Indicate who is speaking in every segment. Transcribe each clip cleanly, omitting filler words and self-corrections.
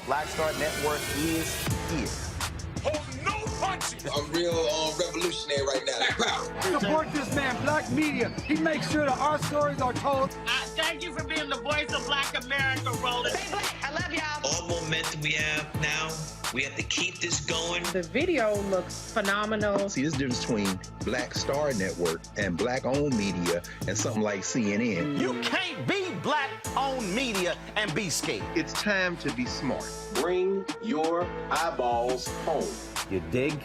Speaker 1: Black Star Network is here.
Speaker 2: Hold no punches.
Speaker 3: I'm real revolutionary right now.
Speaker 4: Support this man, Black Media. He makes sure that our stories are told.
Speaker 5: Thank you for being the voice of Black America, Roland.
Speaker 6: Stay black. I love y'all.
Speaker 7: All momentum we have now, we have to keep this going.
Speaker 8: The video looks phenomenal.
Speaker 9: See, this difference between Black Star Network and black-owned media and something like CNN.
Speaker 1: You can't be black-owned media and be scared.
Speaker 10: It's time to be smart.
Speaker 11: Bring your eyeballs home.
Speaker 1: You dig?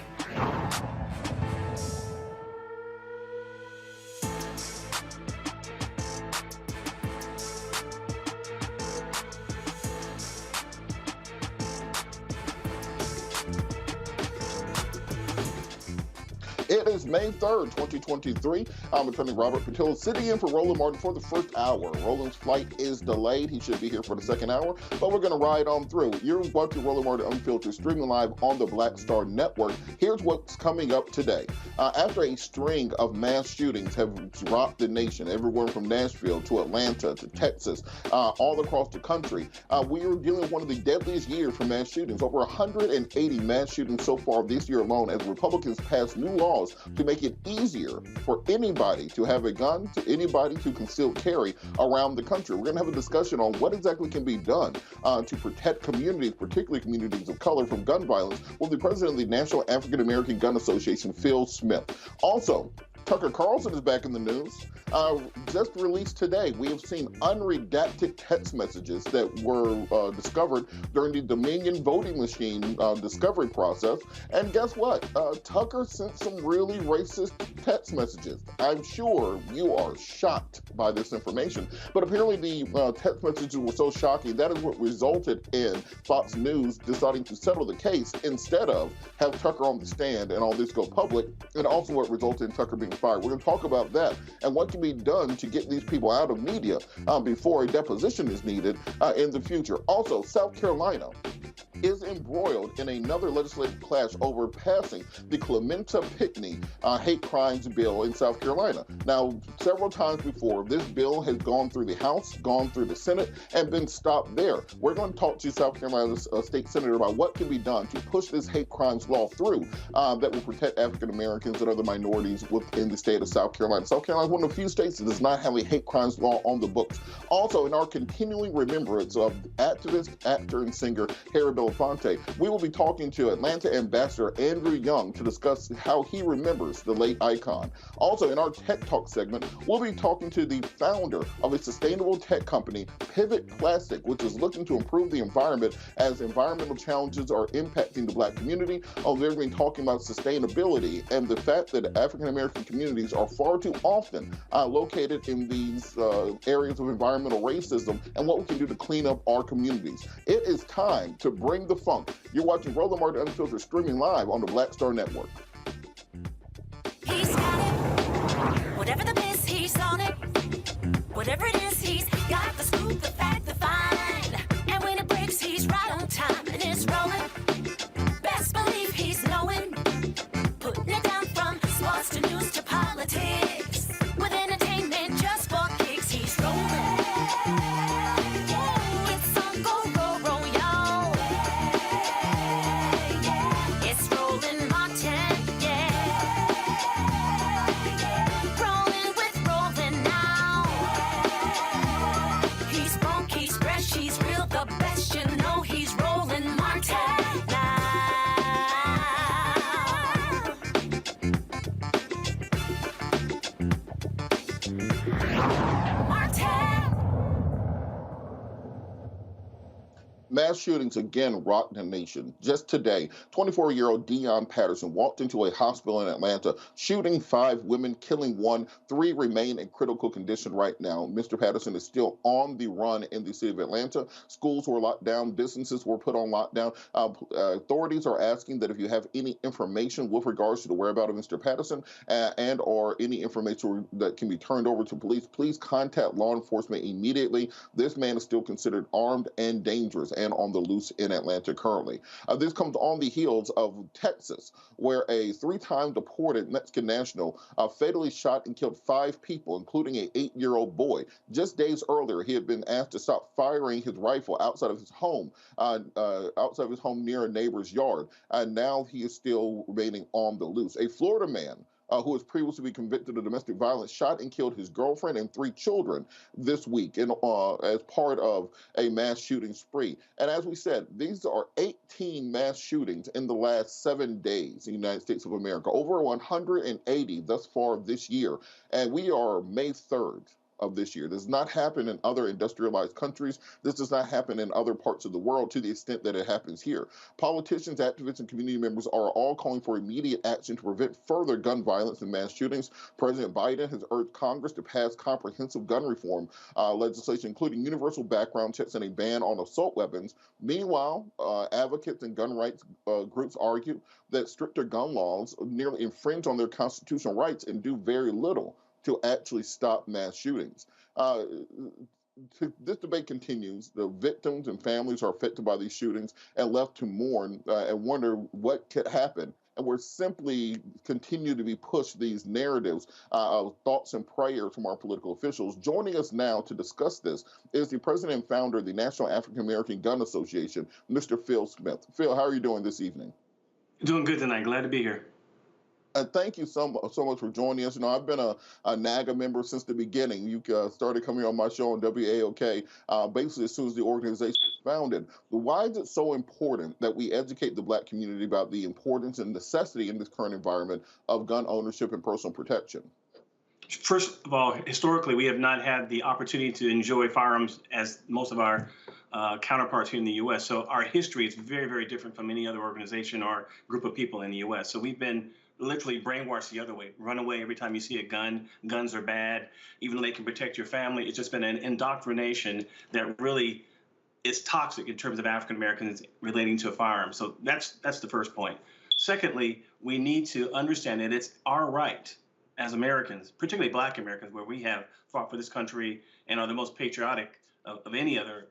Speaker 6: It is May 3rd, 2023. I'm Attorney Robert Patillo sitting in for Roland Martin for the first hour. Roland's flight is delayed. He should be here for the second hour, but we're going to ride on through. You're watching Roland Martin Unfiltered, streaming live on the Black Star Network. Here's what's coming up today. After a string of mass shootings have rocked the nation, everywhere from Nashville to Atlanta to Texas, all across the country, we are dealing with one of the deadliest years for mass shootings. Over 180 mass shootings so far this year alone, as Republicans pass new laws to make it easier for anybody to have a gun, to anybody to conceal carry around the country. We're going to have a discussion on what exactly can be done to protect communities, particularly communities of color, from gun violence with the president of the National African American Gun Association, Phil Smith. Also, Tucker Carlson is back in the news. Just released today, we have seen unredacted text messages that were discovered during the Dominion voting machine discovery process. And guess what? Tucker sent some really racist text messages. I'm sure you are shocked by this information, but apparently the text messages were so shocking that is what resulted in Fox News deciding to settle the case instead of have Tucker on the stand and all this go public, and also what resulted in Tucker being fired. We're going to talk about that and what can be done to get these people out of media before a deposition is needed in the future. Also, South Carolina is embroiled in another legislative clash over passing the Clementa Pinckney Hate Crimes Bill in South Carolina. Now, several times before, this bill has gone through the House, gone through the Senate, and been stopped there. We're going to talk to South Carolina's state senator about what can be done to push this hate crimes law through that will protect African Americans and other minorities within the state of South Carolina. South Carolina is one of the few states that does not have a hate crimes law on the books. Also, in our continuing remembrance of activist, actor, and singer Harry Belafonte, we will be talking to Atlanta Ambassador Andrew Young to discuss how he remembers the late icon. Also, in our Tech Talk segment, we'll be talking to the founder of a sustainable tech company, Pivot Plastic, which is looking to improve the environment as environmental challenges are impacting the Black community. They've been talking about sustainability and the fact that African American communities are far too often located in these areas of environmental racism and what we can do to clean up our communities. It is time to bring the funk. You're watching Roland Martin Unfiltered, streaming live on the Black Star Network.
Speaker 10: He's got it. Whatever the biz, he's on it. Whatever it is, he's got the scoop, the fact, the find. And when it breaks, he's right on time and it's rolling. Best believe he's knowing. Putting it down from sports to news to politics. With entertainment just for kicks, he's rolling. It's on go, roll, roll, y'all. It's Roland Martin, yeah. Rolling with Roland now. He's funk, he's fresh, he's real, the best, you know he's Roland Martin now.
Speaker 6: Mass shootings again rocked the nation. Just today, 24-year-old Dion Patterson walked into a hospital in Atlanta, shooting 5 women, killing 1. 3 remain in critical condition right now. Mr. Patterson is still on the run in the city of Atlanta. Schools were locked down. Businesses were put on lockdown. Authorities are asking that if you have any information with regards to the whereabouts of Mr. Patterson and or any information that can be turned over to police, please contact law enforcement immediately. This man is still considered armed and dangerous and on the loose in Atlanta currently. This comes on the heels of Texas, where a 3-time deported Mexican national fatally shot and killed 5 people, including an 8-year-old boy. Just days earlier, he had been asked to stop firing his rifle outside of his home near a neighbor's yard, and now he is still remaining on the loose. A Florida man who was previously convicted of domestic violence, shot and killed his girlfriend and 3 children this week as part of a mass shooting spree. And as we said, these are 18 mass shootings in the last 7 days in the United States of America, over 180 thus far this year. And we are May 3rd. of this year. This does not happen in other industrialized countries. This does not happen in other parts of the world to the extent that it happens here. Politicians, activists, and community members are all calling for immediate action to prevent further gun violence and mass shootings. President Biden has urged Congress to pass comprehensive gun reform legislation, including universal background checks and a ban on assault weapons. Meanwhile, advocates and gun rights groups argue that stricter gun laws nearly infringe on their constitutional rights and do very little to actually stop mass shootings. This debate continues. The victims and families are affected by these shootings and left to mourn and wonder what could happen. And we're simply continue to be pushed these narratives of thoughts and prayers from our political officials. Joining us now to discuss this is the president and founder of the National African American Gun Association, Mr. Phil Smith. Phil, how are you doing this evening?
Speaker 12: Doing good tonight. Glad to be here.
Speaker 6: Thank you so much for joining us. You know, I've been a NAGA member since the beginning. You started coming on my show on WAOK basically as soon as the organization was founded. Why is it so important that we educate the Black community about the importance and necessity in this current environment of gun ownership and personal protection?
Speaker 12: First of all, historically, we have not had the opportunity to enjoy firearms as most of our counterparts here in the U.S. So our history is very, very different from any other organization or group of people in the U.S. So we've been literally brainwashed the other way. Run away every time you see a gun. Guns are bad, even though they can protect your family. It's just been an indoctrination that really is toxic in terms of African Americans relating to a firearm. So that's the first point. Secondly, we need to understand that it's our right as Americans, particularly Black Americans, where we have fought for this country and are the most patriotic of any other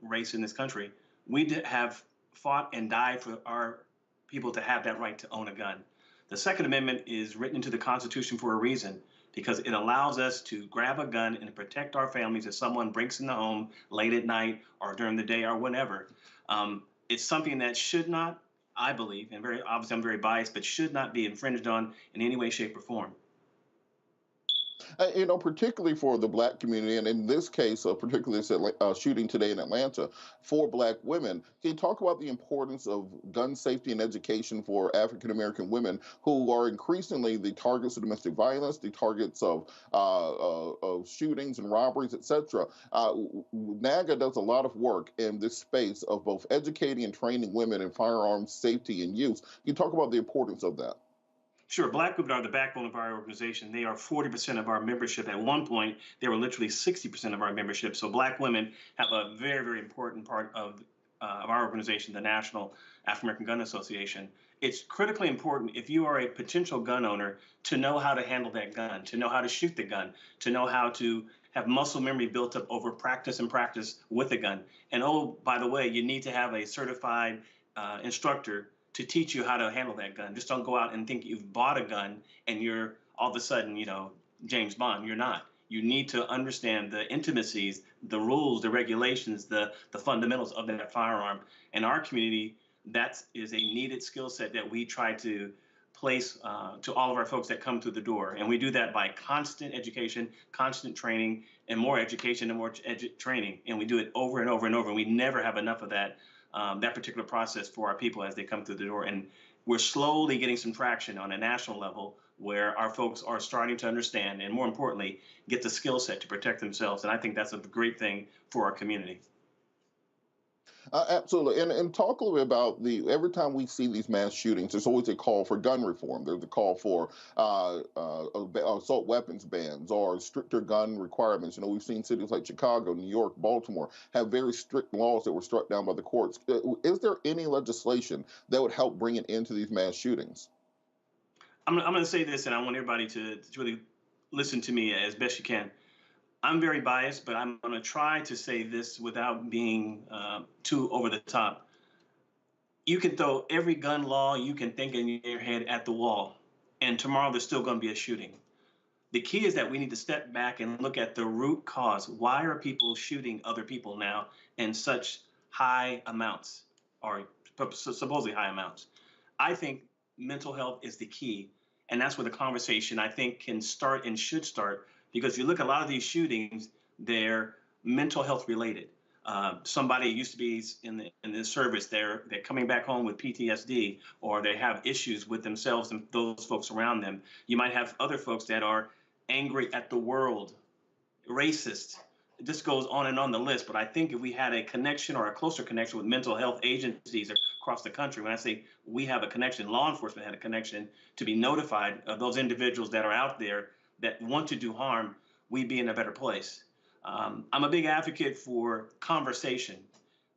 Speaker 12: race in this country. We have fought and died for our people to have that right to own a gun. The Second Amendment is written into the Constitution for a reason, because it allows us to grab a gun and protect our families if someone breaks in the home late at night or during the day or whenever. It's something that should not, I believe, and very obviously I'm very biased, but should not be infringed on in any way, shape, or form.
Speaker 6: You know, particularly for the Black community, and in this case, particularly this shooting today in Atlanta, for Black women, can you talk about the importance of gun safety and education for African American women who are increasingly the targets of domestic violence, the targets of shootings and robberies, etc. NAGA does a lot of work in this space of both educating and training women in firearms safety and use. Can you talk about the importance of that?
Speaker 12: Sure. Black women are the backbone of our organization. They are 40% of our membership. At one point, they were literally 60% of our membership. So Black women have a very, very important part of our organization, the National African American Gun Association. It's critically important, if you are a potential gun owner, to know how to handle that gun, to know how to shoot the gun, to know how to have muscle memory built up over practice and practice with the gun. And oh, by the way, you need to have a certified instructor to teach you how to handle that gun. Just don't go out and think you've bought a gun and you're all of a sudden, you know, James Bond. You're not. You need to understand the intimacies, the rules, the regulations, the fundamentals of that firearm. In our community, that is a needed skill set that we try to place to all of our folks that come through the door. And we do that by constant education, constant training, and more education and more training. And we do it over and over and over. And we never have enough of that particular process for our people as they come through the door. And we're slowly getting some traction on a national level where our folks are starting to understand and, more importantly, get the skill set to protect themselves. And I think that's a great thing for our community.
Speaker 6: Absolutely. And talk a little bit about every time we see these mass shootings, there's always a call for gun reform. There's a call for assault weapons bans or stricter gun requirements. You know, we've seen cities like Chicago, New York, Baltimore have very strict laws that were struck down by the courts. Is there any legislation that would help bring an end to these mass shootings?
Speaker 12: I'm going to say this, and I want everybody to really listen to me as best you can. I'm very biased, but I'm going to try to say this without being too over the top. You can throw every gun law you can think in your head at the wall, and tomorrow there's still going to be a shooting. The key is that we need to step back and look at the root cause. Why are people shooting other people now in such high amounts, or supposedly high amounts? I think mental health is the key, and that's where the conversation, I think, can start and should start. Because you look at a lot of these shootings, they're mental health related. Somebody used to be in the service, they're coming back home with PTSD, or they have issues with themselves and those folks around them. You might have other folks that are angry at the world racist. This goes on and on the list, but I think if we had a connection or a closer connection with mental health agencies across the country, when I say we have a connection, law enforcement had a connection to be notified of those individuals that are out there that want to do harm, we'd be in a better place. I'm a big advocate for conversation.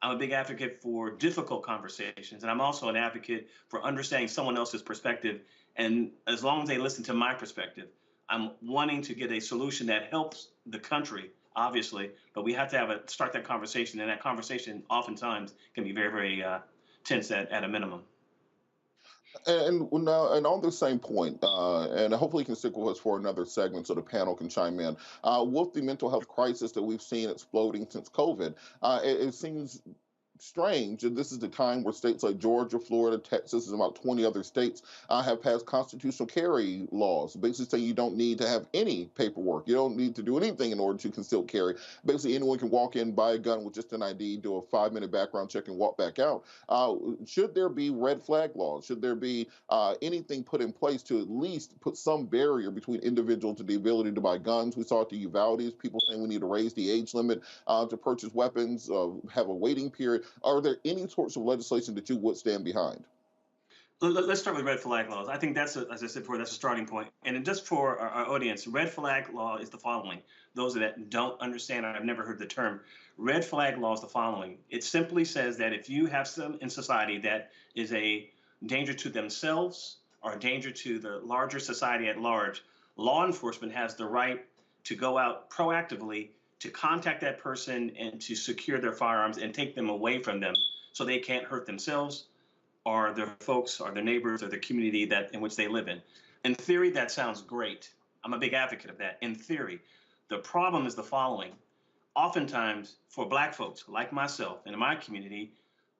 Speaker 12: I'm a big advocate for difficult conversations, and I'm also an advocate for understanding someone else's perspective. And as long as they listen to my perspective, I'm wanting to get a solution that helps the country, obviously, but we have to start that conversation, and that conversation oftentimes can be very, very tense at a minimum.
Speaker 6: And now, and on the same point, and hopefully you can stick with us for another segment so the panel can chime in. With the mental health crisis that we've seen exploding since COVID, it seems strange, and this is the time where states like Georgia, Florida, Texas, and about 20 other states have passed constitutional carry laws, basically saying you don't need to have any paperwork. You don't need to do anything in order to concealed carry. Basically, anyone can walk in, buy a gun with just an ID, do a 5-minute background check, and walk back out. Should there be red flag laws? Should there be anything put in place to at least put some barrier between individuals to the ability to buy guns? We saw at the Uvalde's people saying we need to raise the age limit to purchase weapons, have a waiting period. Are there any sorts of legislation that you would stand behind?
Speaker 12: Let's start with red flag laws. I think that's, as I said before, that's a starting point. And just for our audience, red flag law is the following. Those that don't understand or have never heard the term, red flag law is the following. It simply says that if you have some in society that is a danger to themselves or a danger to the larger society at large, law enforcement has the right to go out proactively to contact that person and to secure their firearms and take them away from them so they can't hurt themselves or their folks or their neighbors or the community that in which they live in. In theory, that sounds great. I'm a big advocate of that, in theory. The problem is the following. Oftentimes, for Black folks like myself and in my community,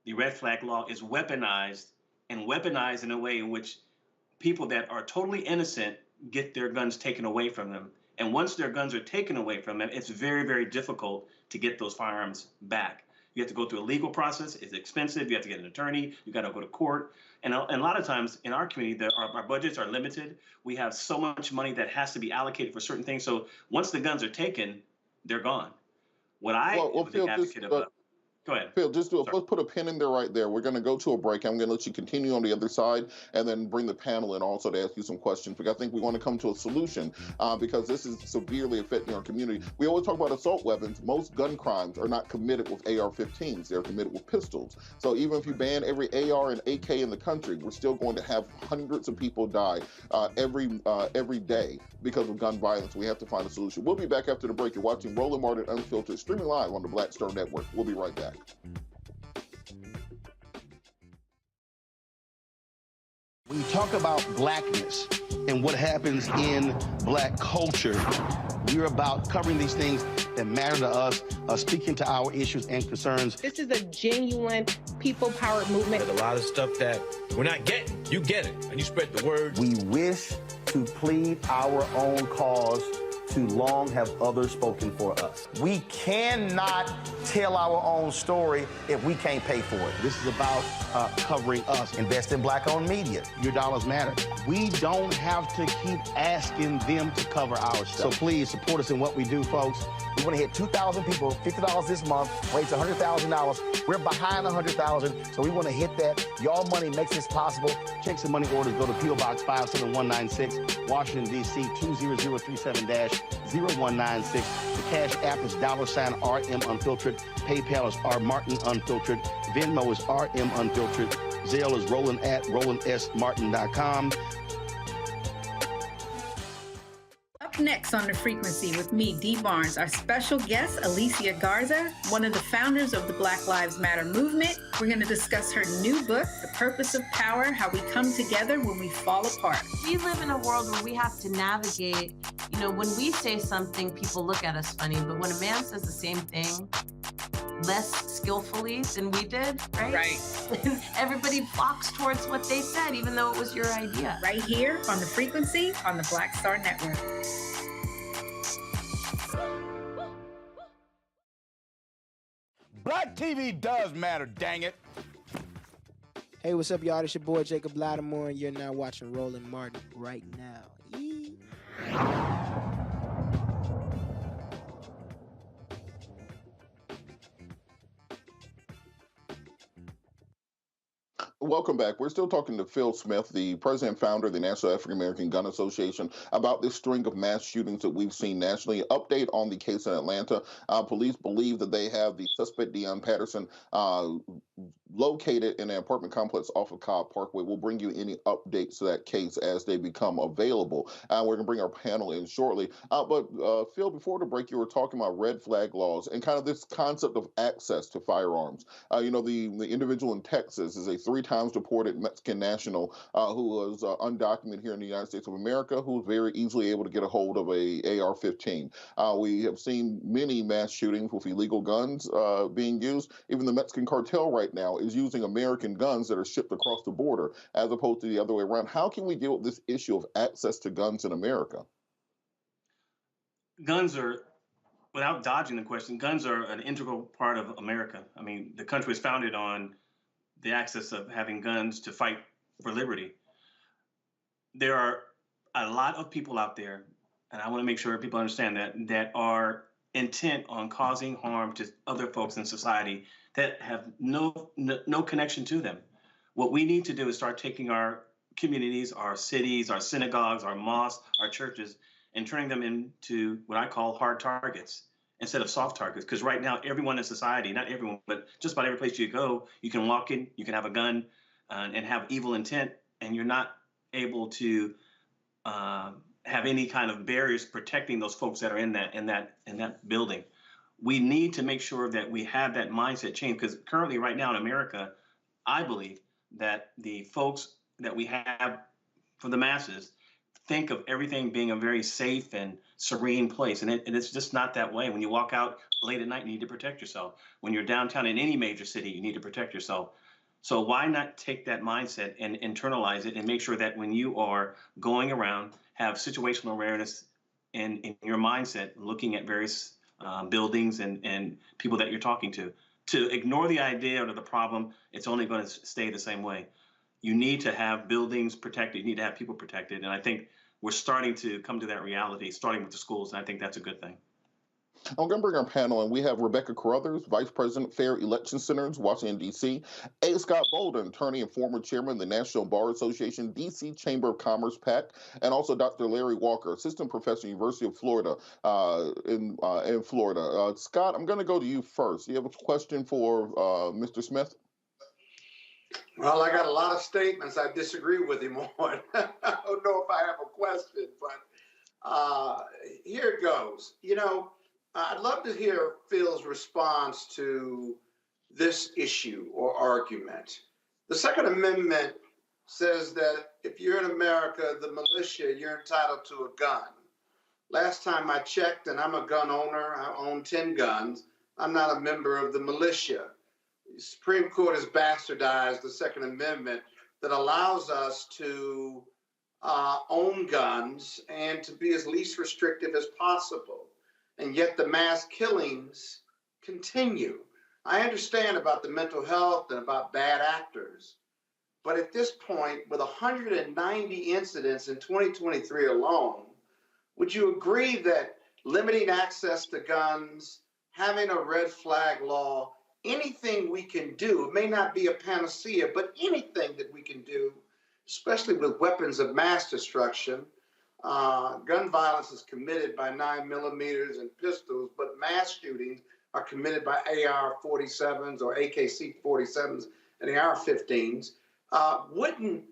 Speaker 12: the red flag law is weaponized in a way in which people that are totally innocent get their guns taken away from them. And once their guns are taken away from them, it's very, very difficult to get those firearms back. You have to go through a legal process. It's expensive. You have to get an attorney. You got to go to court. And a lot of times in our community, our budgets are limited. We have so much money that has to be allocated for certain things. So once the guns are taken, they're gone. What I am a big advocate of. Go ahead.
Speaker 6: Phil, let's put a pin in there right there. We're going to go to a break. I'm going to let you continue on the other side and then bring the panel in also to ask you some questions, because I think we want to come to a solution because this is severely affecting our community. We always talk about assault weapons. Most gun crimes are not committed with AR-15s. They're committed with pistols. So even if you ban every AR and AK in the country, we're still going to have hundreds of people die every day because of gun violence. We have to find a solution. We'll be back after the break. You're watching Roland Martin Unfiltered, streaming live on the Black Star Network. We'll be right back.
Speaker 1: When you talk about blackness and what happens in Black culture, we're about covering these things that matter to us, speaking to our issues and concerns.
Speaker 8: This is a genuine people-powered movement.
Speaker 13: There's a lot of stuff that we're not getting. You get it, and you spread the word.
Speaker 1: We wish to plead our own cause. Too long have others spoken for us. We cannot tell our own story if we can't pay for it. This is about covering us. Invest in Black-owned media. Your dollars matter. We don't have to keep asking them to cover our stuff. So please support us in what we do, folks. We want to hit 2,000 people, $50 this month, raise $100,000. We're behind 100,000, so we want to hit that. Y'all money makes this possible. Checks and money orders go to P.O. Box 57196, Washington, D.C. 20037-0196. The Cash App is $RM Unfiltered. PayPal is R Martin Unfiltered. Venmo is RM Unfiltered. Zelle is Roland at RolandSMartin.com.
Speaker 14: Up next on The Frequency with me, Dee Barnes, our special guest, Alicia Garza, one of the founders of the Black Lives Matter movement. We're going to discuss her new book, The Purpose of Power, How We Come Together When We Fall Apart.
Speaker 15: We live in a world where we have to navigate, when we say something, people look at us funny, but when a man says the same thing less skillfully than we did, right?
Speaker 14: Right.
Speaker 15: And everybody flocks towards what they said, even though it was your idea.
Speaker 14: Right here on The Frequency on the Black Star Network.
Speaker 16: Black TV does matter, dang it.
Speaker 17: Hey, what's up, y'all? It's your boy, Jacob Lattimore, and you're now watching Roland Martin right now.
Speaker 6: Welcome back. We're still talking to Phil Smith, the president and founder of the National African American Gun Association, about this string of mass shootings that we've seen nationally. Update on the case in Atlanta. Police believe that they have the suspect, Deon Patterson, located in an apartment complex off of Cobb Parkway. We'll bring you any updates to that case as they become available. We're going to bring our panel in shortly. But Phil, before the break, you were talking about red flag laws and kind of this concept of access to firearms. The individual in Texas is a 3 times deported Mexican national who was undocumented here in the United States of America, who was very easily able to get a hold of a AR-15. We have seen many mass shootings with illegal guns being used. Even the Mexican cartel right now is using American guns that are shipped across the border, as opposed to the other way around. How can we deal with this issue of access to guns in America?
Speaker 12: Guns are, without dodging the question, guns are an integral part of America. I mean, the country was founded on the access of having guns to fight for liberty. There are a lot of people out there, and I want to make sure people understand that are intent on causing harm to other folks in society that have no connection to them. What we need to do is start taking our communities, our cities, our synagogues, our mosques, our churches, and turning them into what I call hard targets instead of soft targets. Because right now, everyone in society, not everyone, but just about every place you go, you can walk in, you can have a gun and have evil intent, and you're not able to have any kind of barriers protecting those folks that are in that building. We need to make sure that we have that mindset change, because currently, right now in America, I believe that the folks that we have for the masses think of everything being a very safe and serene place, and it's just not that way. When you walk out late at night, you need to protect yourself. When you're downtown in any major city, you need to protect yourself. So why not take that mindset and internalize it and make sure that when you are going around, have situational awareness in your mindset, looking at various buildings and people that you're talking to ignore the idea or the problem. It's only going to stay the same way. You need to have buildings protected. You need to have people protected. And I think we're starting to come to that reality, starting with the schools. And I think that's a good thing.
Speaker 6: I'm going to bring our panel in. We have Rebecca Carruthers, Vice President, Fair Election Centers, Washington, D.C. A. Scott Bolden, attorney and former chairman of the National Bar Association, D.C. Chamber of Commerce, PAC, and also Dr. Larry Walker, assistant professor, University of Florida, in Florida. Scott, I'm going to go to you first. You have a question for Mr. Smith?
Speaker 18: Well, I got a lot of statements I disagree with him on. I don't know if I have a question, but here it goes. I'd love to hear Phil's response to this issue or argument. The Second Amendment says that if you're in America, the militia, you're entitled to a gun. Last time I checked, and I'm a gun owner, I own 10 guns, I'm not a member of the militia. The Supreme Court has bastardized the Second Amendment that allows us to own guns and to be as least restrictive as possible. And yet the mass killings continue. I understand about the mental health and about bad actors, but at this point, with 190 incidents in 2023 alone, would you agree that limiting access to guns, having a red flag law, anything we can do, it may not be a panacea, but anything that we can do, especially with weapons of mass destruction. Gun violence is committed by 9mm and pistols, but mass shootings are committed by AR-47s or AKC-47s and AR-15s. Wouldn't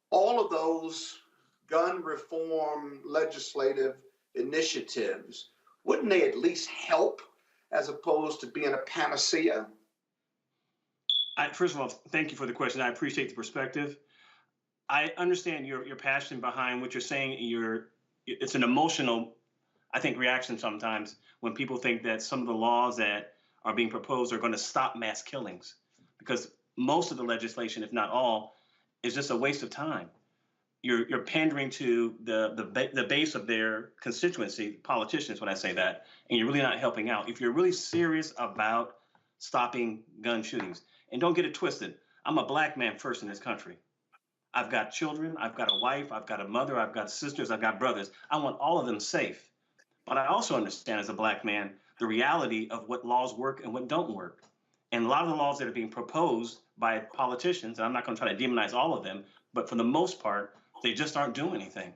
Speaker 18: all of those gun reform legislative initiatives, wouldn't they at least help as opposed to being a panacea?
Speaker 12: First of all, thank you for the question. I appreciate the perspective. I understand your passion behind what you're saying. It's an emotional, I think, reaction sometimes when people think that some of the laws that are being proposed are going to stop mass killings, because most of the legislation, if not all, is just a waste of time. You're pandering to the base of their constituency, politicians, when I say that, and you're really not helping out. If you're really serious about stopping gun shootings, and don't get it twisted, I'm a black man first in this country. I've got children, I've got a wife, I've got a mother, I've got sisters, I've got brothers. I want all of them safe. But I also understand as a black man the reality of what laws work and what don't work. And a lot of the laws that are being proposed by politicians, and I'm not going to try to demonize all of them, but for the most part, they just aren't doing anything.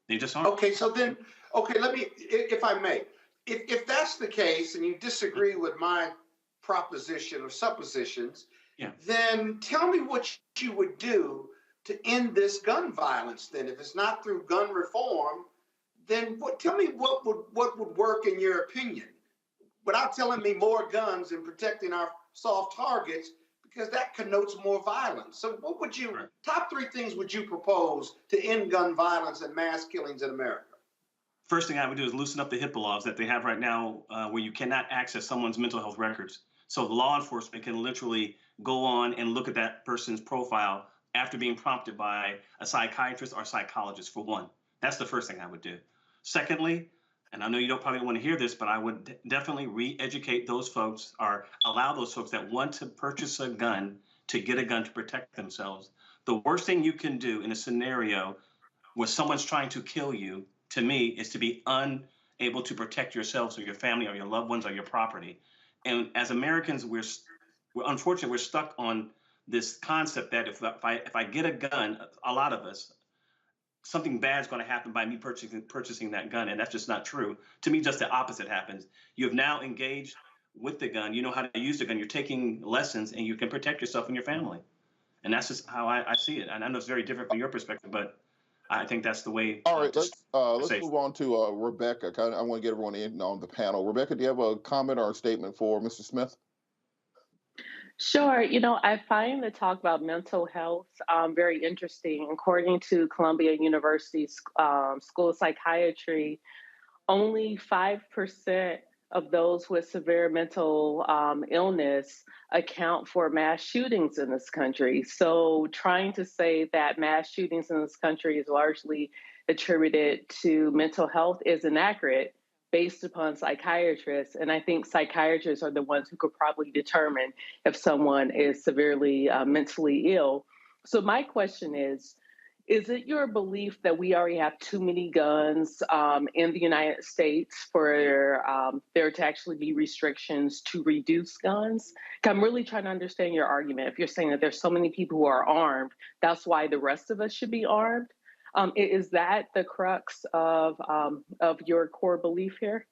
Speaker 12: They just aren't.
Speaker 18: Okay, so then, okay, let me, if I may, if that's the case and you disagree with my proposition or suppositions, then tell me what you would do to end this gun violence then. If it's not through gun reform, then tell me what would work in your opinion, without telling me more guns and protecting our soft targets, because that connotes more violence. So what would you, top 3 things would you propose to end gun violence and mass killings in America?
Speaker 12: First thing I would do is loosen up the HIPAA laws that they have right now, where you cannot access someone's mental health records. So the law enforcement can literally go on and look at that person's profile after being prompted by a psychiatrist or psychologist, for one. That's the first thing I would do. Secondly, and I know you don't probably want to hear this, but I would definitely re-educate those folks, or allow those folks that want to purchase a gun to get a gun to protect themselves. The worst thing you can do in a scenario where someone's trying to kill you, to me, is to be unable to protect yourselves or your family or your loved ones or your property. And as Americans, we're unfortunately, we're stuck on this concept that if I get a gun, a lot of us, something bad's going to happen by me purchasing that gun, and that's just not true. To me, just the opposite happens. You have now engaged with the gun. You know how to use the gun. You're taking lessons, and you can protect yourself and your family. And that's just how I see it. And I know it's very different from your perspective, but I think that's the way.
Speaker 6: All right, let's move on to Rebecca. I want to get everyone in on the panel. Rebecca, do you have a comment or a statement for Mr. Smith?
Speaker 19: Sure. I find the talk about mental health very interesting. According to Columbia University School of Psychiatry, only 5% of those with severe mental illness account for mass shootings in this country. So trying to say that mass shootings in this country is largely attributed to mental health is inaccurate, based upon psychiatrists. And I think psychiatrists are the ones who could probably determine if someone is severely mentally ill. So my question is it your belief that we already have too many guns in the United States for there to actually be restrictions to reduce guns? I'm really trying to understand your argument. If you're saying that there's so many people who are armed, that's why the rest of us should be armed. Is that the crux of your core belief here?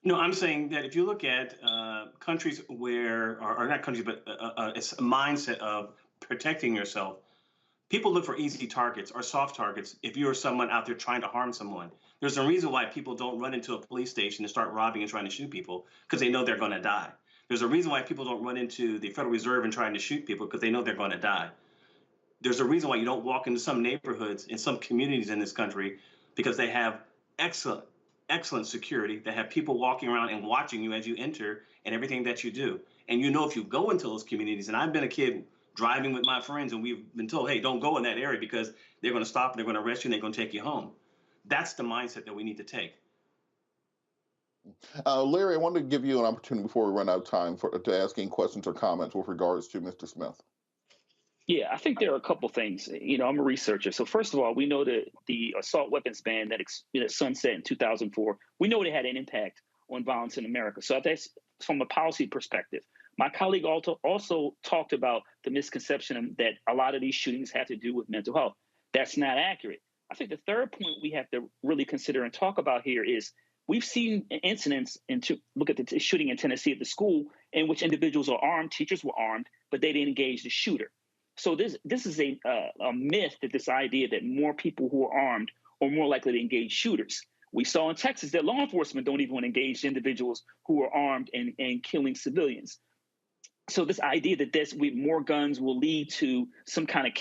Speaker 12: No, I'm saying that if you look at countries where, or not countries, but it's a mindset of protecting yourself, people look for easy targets or soft targets if you're someone out there trying to harm someone. There's a reason why people don't run into a police station and start robbing and trying to shoot people, because they know they're going to die. There's a reason why people don't run into the Federal Reserve and trying to shoot people, because they know they're going to die. There's a reason why you don't walk into some neighborhoods in some communities in this country, because they have excellent security. They have people walking around and watching you as you enter and everything that you do. And if you go into those communities, and I've been a kid driving with my friends, and we've been told, hey, don't go in that area because they're going to stop, they're going to arrest you, and they're going to take you home. That's the mindset that we need to take.
Speaker 6: Larry, I wanted to give you an opportunity before we run out of time to asking questions or comments with regards to Mr. Smith.
Speaker 20: Yeah, I think there are a couple things. I'm a researcher. So first of all, we know that the assault weapons ban that sunset in 2004, we know it had an impact on violence in America. So that's from a policy perspective. My colleague also talked about the misconception that a lot of these shootings have to do with mental health. That's not accurate. I think the third point we have to really consider and talk about here is we've seen incidents, look at the shooting in Tennessee at the school, in which individuals are armed, teachers were armed, but they didn't engage the shooter. So this is a myth, that this idea that more people who are armed are more likely to engage shooters. We saw in Texas that law enforcement don't even want to engage individuals who are armed and killing civilians. So this idea that with more guns will lead to some kind of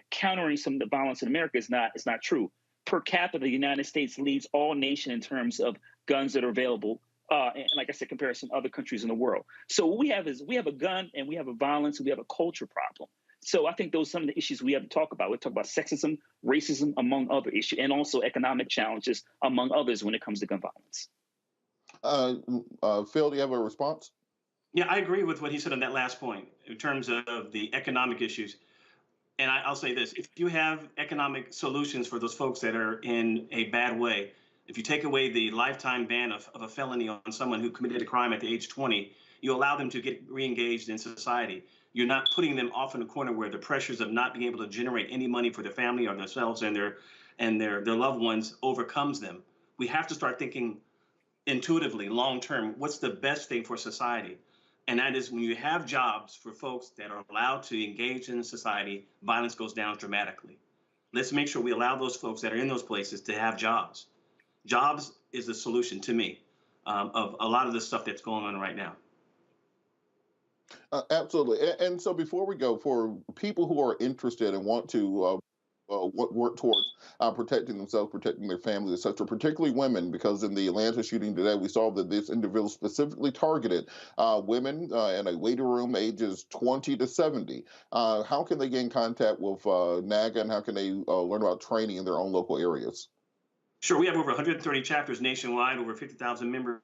Speaker 20: countering some of the violence in America is not true. Per capita, the United States leads all nations in terms of guns that are available. And like I said, comparison to other countries in the world. So what we have a gun, and we have a violence, and we have a culture problem. So I think those are some of the issues we have to talk about. We talk about sexism, racism, among other issues, and also economic challenges, among others, when it comes to gun violence.
Speaker 6: Phil, do you have a response?
Speaker 12: Yeah, I agree with what he said on that last point in terms of the economic issues. And I'll say this: if you have economic solutions for those folks that are in a bad way, if you take away the lifetime ban of a felony on someone who committed a crime at the age 20, You allow them to get re-engaged in society. You're not putting them off in a corner where the pressures of not being able to generate any money for their family or themselves and their loved ones overcomes them. We have to start thinking intuitively, long-term, what's the best thing for society? And that is when you have jobs for folks that are allowed to engage in society, violence goes down dramatically. Let's make sure we allow those folks that are in those places to have jobs. Jobs is the solution to me of a lot of the stuff that's going on right now.
Speaker 6: Absolutely. And so before we go, for people who are interested and want to work towards protecting themselves, protecting their families, etc., particularly women, because in the Atlanta shooting today, we saw that this individual specifically targeted women in a waiting room ages 20 to 70. How can they get in contact with NAGA, and how can they learn about training in their own local areas?
Speaker 12: Sure. We have over 130 chapters nationwide, over 50,000 members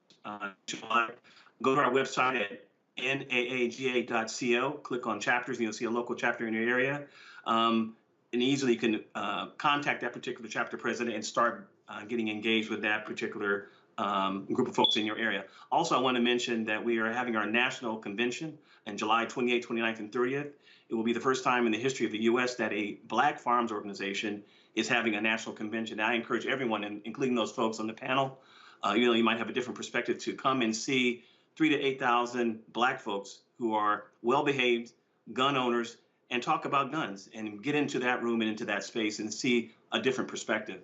Speaker 12: nationwide. Go to our website at naaga.co, click on chapters, and you'll see a local chapter in your area. And easily you can contact that particular chapter president and start getting engaged with that particular group of folks in your area. Also, I want to mention that we are having our national convention on July 28th, 29th, and 30th. It will be the first time in the history of the U.S. that a Black farms organization is having a national convention. I encourage everyone, including those folks on the panel, you might have a different perspective, to come and see 3,000 to 8,000 Black folks who are well-behaved gun owners and talk about guns and get into that room and into that space and see a different perspective.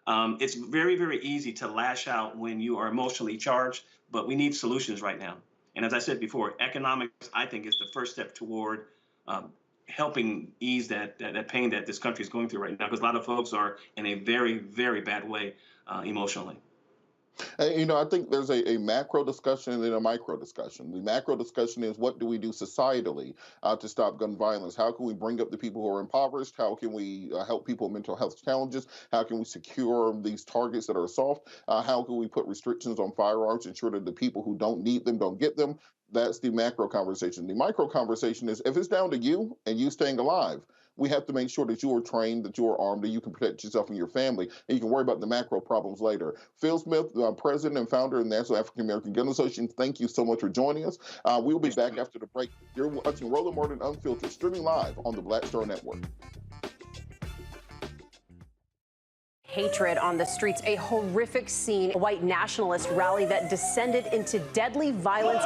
Speaker 12: It's very, very easy to lash out when you are emotionally charged, but we need solutions right now. And as I said before, economics, I think, is the first step toward helping ease that pain that this country is going through right now, because a lot of folks are in a very, very bad way emotionally.
Speaker 6: I think there's a macro discussion and then a micro discussion. The macro discussion is, what do we do societally to stop gun violence? How can we bring up the people who are impoverished? How can we help people with mental health challenges? How can we secure these targets that are soft? How can we put restrictions on firearms, ensure that the people who don't need them don't get them? That's the macro conversation. The micro conversation is, if it's down to you and you staying alive, we have to make sure that you are trained, that you are armed, that you can protect yourself and your family, and you can worry about the macro problems later. Phil Smith, president and founder of the National African American Gun Association, thank you so much for joining us. We'll be back after the break. You're watching Roland Martin Unfiltered, streaming live on the Black Star Network.
Speaker 21: Hatred on the streets, a horrific scene, a white nationalist rally that descended into deadly violence.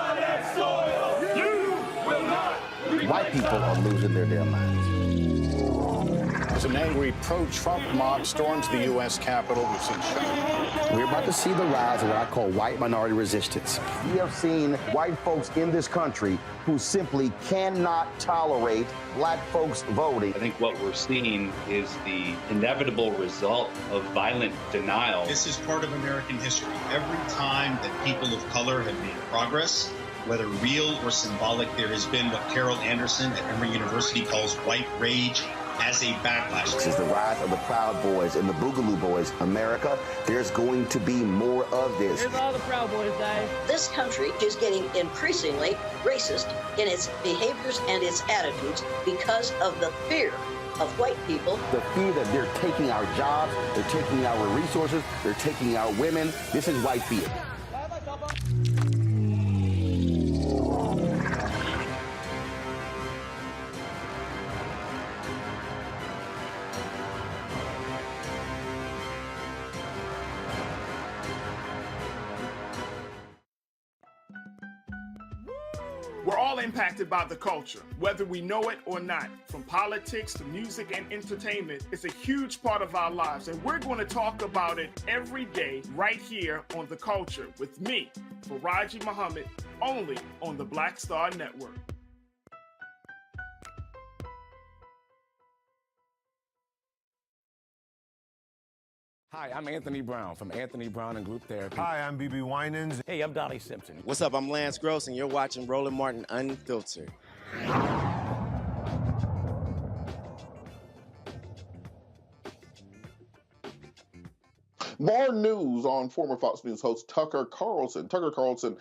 Speaker 1: White people are losing their damn minds.
Speaker 16: As an angry pro-Trump mob storms the U.S. Capitol, we've seen shooting.
Speaker 1: We're about to see the rise of what I call white minority resistance. We have seen white folks in this country who simply cannot tolerate Black folks voting.
Speaker 22: I think what we're seeing is the inevitable result of violent denial.
Speaker 23: This is part of American history. Every time that people of color have made progress, whether real or symbolic, there has been what Carol Anderson at Emory University calls white rage as a backlash.
Speaker 1: This is the rise of the Proud Boys and the Boogaloo Boys. America, there's going to be more of this.
Speaker 24: Here's all the Proud Boys, guys.
Speaker 25: This country is getting increasingly racist in its behaviors and its attitudes because of the fear of white people.
Speaker 1: The fear that they're taking our jobs, they're taking our resources, they're taking our women. This is white fear.
Speaker 16: We're all impacted by the culture, whether we know it or not. From politics to music and entertainment, it's a huge part of our lives, and we're going to talk about it every day right here on The Culture with me, Faraji Muhammad, only on the Black Star Network.
Speaker 26: Hi, I'm Anthony Brown from Anthony Brown and Group Therapy.
Speaker 27: Hi, I'm BB Winans.
Speaker 26: Hey, I'm Donnie Simpson.
Speaker 17: What's up? I'm Lance Gross, and you're watching Roland Martin Unfiltered.
Speaker 6: More news on former Fox News host Tucker Carlson. Tucker Carlson,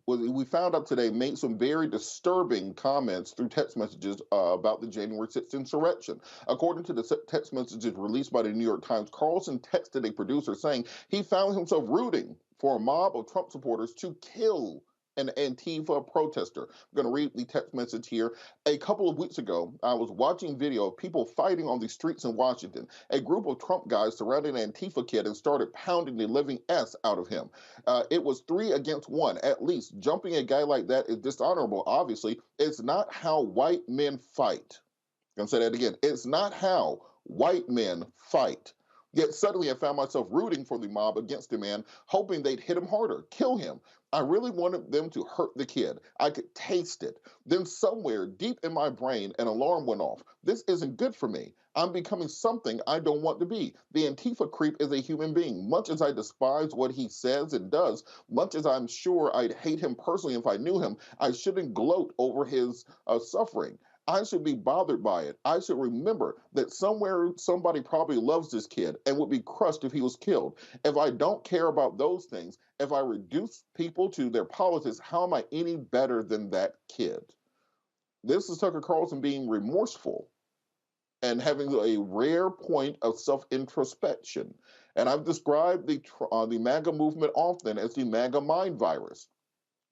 Speaker 6: we found out today, made some very disturbing comments through text messages about the January 6th insurrection. According to the text messages released by the New York Times, Carlson texted a producer saying he found himself rooting for a mob of Trump supporters to kill an Antifa protester. I'm going to read the text message here. A couple of weeks ago, I was watching video of people fighting on the streets in Washington. A group of Trump guys surrounded an Antifa kid and started pounding the living S out of him. It was 3 against 1, at least. Jumping a guy like that is dishonorable, obviously. It's not how white men fight. I'm going to say that again. It's not how white men fight. Yet suddenly I found myself rooting for the mob against the man, hoping they'd hit him harder, kill him. I really wanted them to hurt the kid. I could taste it. Then somewhere deep in my brain, an alarm went off. This isn't good for me. I'm becoming something I don't want to be. The Antifa creep is a human being. Much as I despise what he says and does, much as I'm sure I'd hate him personally if I knew him, I shouldn't gloat over his suffering. I should be bothered by it. I should remember that somewhere somebody probably loves this kid and would be crushed if he was killed. If I don't care about those things, if I reduce people to their politics, how am I any better than that kid? This is Tucker Carlson being remorseful and having a rare point of self-introspection. And I've described the MAGA movement often as the MAGA mind virus.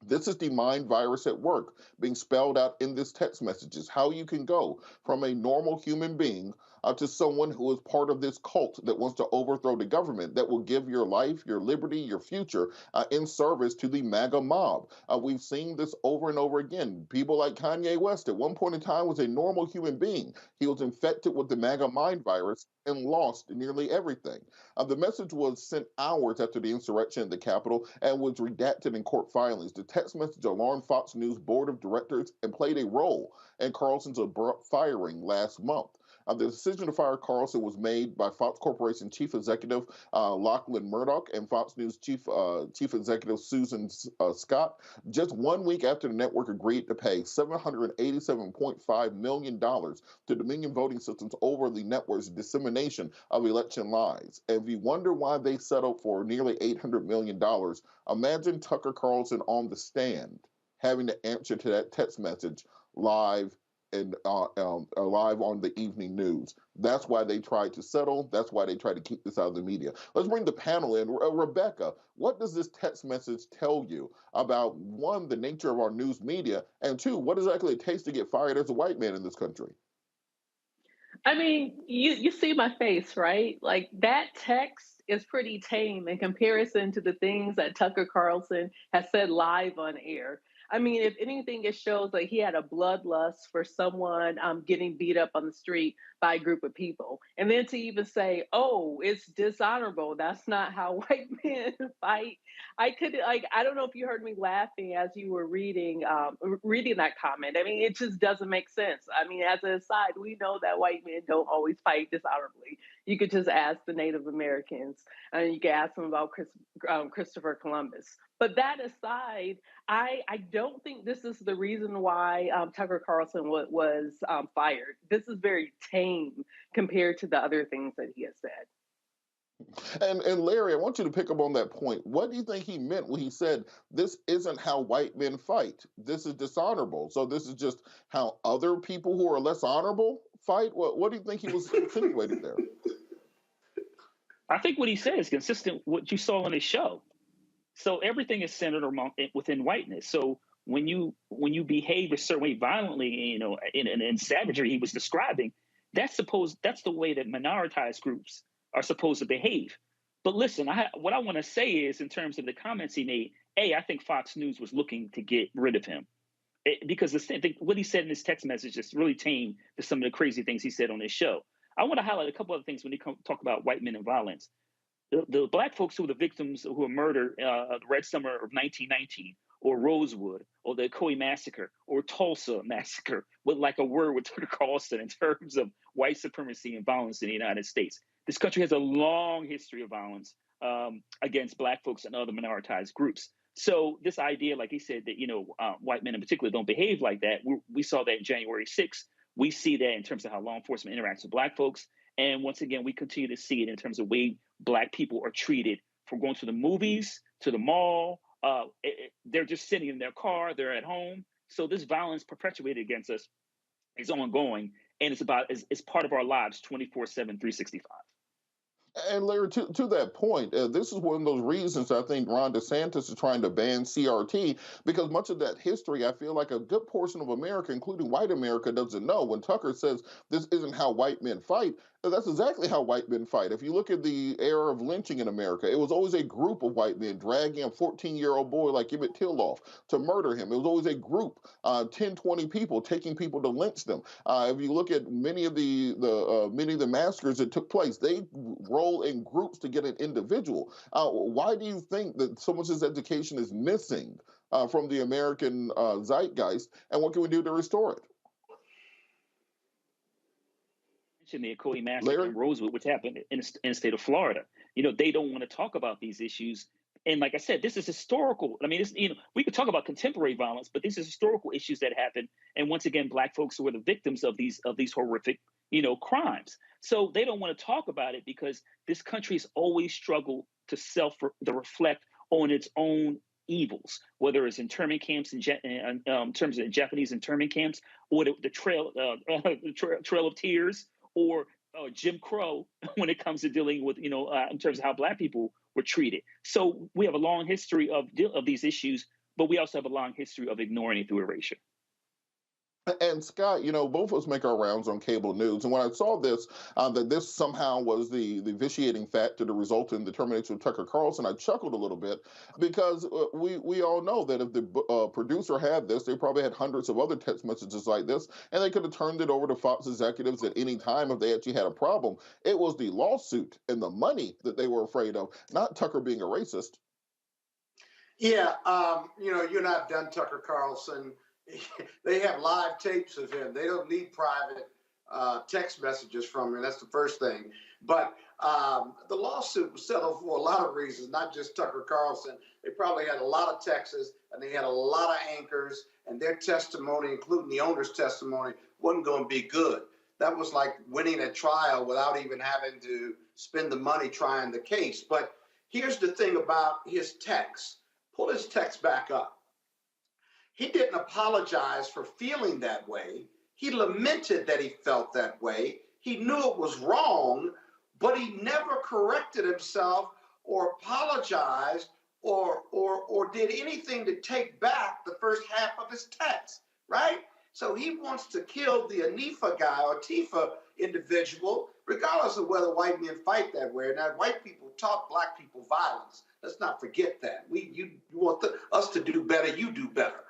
Speaker 6: This is the mind virus at work, being spelled out in this text messages, how you can go from a normal human being to someone who is part of this cult that wants to overthrow the government, that will give your life, your liberty, your future in service to the MAGA mob. We've seen this over and over again. People like Kanye West at one point in time was a normal human being. He was infected with the MAGA mind virus and lost nearly everything. The message was sent hours after the insurrection at the Capitol and was redacted in court filings. The text message alarmed Fox News board of directors and played a role in Carlson's abrupt firing last month. The decision to fire Carlson was made by Fox Corporation Chief Executive Lachlan Murdoch and Fox News Chief Executive Susan Scott, just 1 week after the network agreed to pay $787.5 million to Dominion Voting Systems over the network's dissemination of election lies. And if you wonder why they settled for nearly $800 million, imagine Tucker Carlson on the stand having to answer to that text message live and live on the evening news. That's why they tried to settle. That's why they tried to keep this out of the media. Let's bring the panel in. Rebecca, what does this text message tell you about, one, the nature of our news media, and two, what exactly it takes to get fired as a white man in this country?
Speaker 19: I mean, you see my face, right? Like, that text is pretty tame in comparison to the things that Tucker Carlson has said live on air. I mean, if anything, it shows that he had a bloodlust for someone getting beat up on the street by a group of people. And then to even say, oh, it's dishonorable. That's not how white men fight. I don't know if you heard me laughing as you were reading that comment. I mean, it just doesn't make sense. I mean, as an aside, we know that white men don't always fight dishonorably. You could just ask the Native Americans, and you could ask them about Christopher Columbus. But that aside, I don't think this is the reason why Tucker Carlson was fired. This is very tame compared to the other things that he has said.
Speaker 6: And Larry, I want you to pick up on that point. What do you think he meant when he said, this isn't how white men fight? This is dishonorable. So this is just how other people who are less honorable fight? What do you think he was insinuating there?
Speaker 20: I think what he said is consistent with what you saw on his show. So everything is centered within whiteness. So when you behave a certain way violently, you know, in savagery he was describing, that's the way that minoritized groups are supposed to behave. But listen, what I want to say is, in terms of the comments he made, I think Fox News was looking to get rid of him. Because what he said in his text message is really tame to some of the crazy things he said on his show. I want to highlight a couple of things when they talk about white men and violence. The black folks who were the victims who were murdered the Red Summer of 1919, or Rosewood, or the Coy Massacre, or Tulsa Massacre, with like a word with Tucker Carlson in terms of white supremacy and violence in the United States. This country has a long history of violence against black folks and other minoritized groups. So this idea, like he said, that, you know, white men in particular don't behave like that. We saw that in January 6th. We see that in terms of how law enforcement interacts with black folks. And once again, we continue to see it in terms of the way black people are treated, from going to the movies, to the mall. They're just sitting in their car, they're at home. So this violence perpetuated against us is ongoing, and it's part of our lives 24/7, 365.
Speaker 6: And Larry, to that point, this is one of those reasons I think Ron DeSantis is trying to ban CRT, because much of that history, I feel like a good portion of America, including white America, doesn't know. When Tucker says this isn't how white men fight, that's exactly how white men fight. If you look at the era of lynching in America, it was always a group of white men dragging a 14-year-old boy like Emmett Till off to murder him. It was always a group, 10, 20 people, taking people to lynch them. If you look at many of the massacres that took place, they roll in groups to get an individual. Why do you think that so much of this education is missing from the American zeitgeist, and what can we do to restore it?
Speaker 20: The Ocoee Massacre in Rosewood, which happened in the state of Florida. They don't want to talk about these issues. And like I said, this is historical. I mean, we could talk about contemporary violence, but these are historical issues that happened. And once again, Black folks were the victims of these horrific, crimes. So they don't want to talk about it because this country has always struggled to reflect on its own evils, whether it's internment camps in terms of Japanese internment camps, or the Trail of Tears, or Jim Crow when it comes to dealing with, in terms of how Black people were treated. So we have a long history of these issues, but we also have a long history of ignoring it through erasure.
Speaker 6: And Scott, both of us make our rounds on cable news. And when I saw this, that this somehow was the vitiating factor to result in the termination of Tucker Carlson, I chuckled a little bit, because we all know that if the producer had this, they probably had hundreds of other text messages like this, and they could have turned it over to Fox executives at any time if they actually had a problem. It was the lawsuit and the money that they were afraid of, not Tucker being a racist.
Speaker 18: Yeah, you're not done, Tucker Carlson. They have live tapes of him. They don't need private text messages from him. That's the first thing. But the lawsuit was settled for a lot of reasons, not just Tucker Carlson. They probably had a lot of texts, and they had a lot of anchors, and their testimony, including the owner's testimony, wasn't going to be good. That was like winning a trial without even having to spend the money trying the case. But here's the thing about his text. Pull his text back up. He didn't apologize for feeling that way. He lamented that he felt that way. He knew it was wrong, but he never corrected himself or apologized or did anything to take back the first half of his text, right? So he wants to kill the Antifa guy or Tifa individual, regardless of whether white men fight that way. Now, white people taught Black people violence. Let's not forget that. You want us to do better, you do better.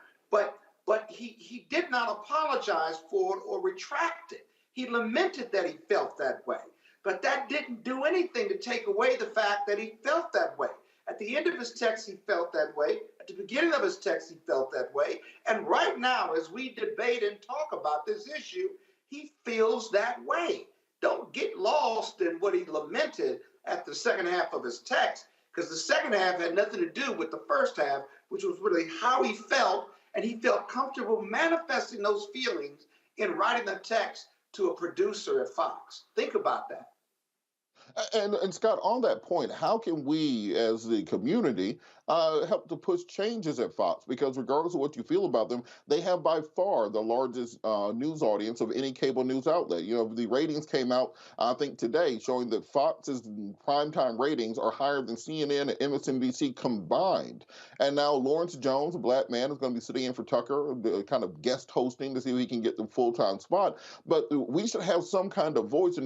Speaker 18: But he did not apologize for it or retract it. He lamented that he felt that way. But that didn't do anything to take away the fact that he felt that way. At the end of his text, he felt that way. At the beginning of his text, he felt that way. And right now, as we debate and talk about this issue, he feels that way. Don't get lost in what he lamented at the second half of his text, because the second half had nothing to do with the first half, which was really how he felt. And he felt comfortable manifesting those feelings in writing a text to a producer at Fox. Think about that.
Speaker 6: And Scott, on that point, how can we as the community help to push changes at Fox? Because regardless of what you feel about them, they have by far the largest news audience of any cable news outlet. The ratings came out, I think, today, showing that Fox's primetime ratings are higher than CNN and MSNBC combined. And now Lawrence Jones, a Black man, is going to be sitting in for Tucker, kind of guest hosting to see if he can get the full-time spot. But we should have some kind of voice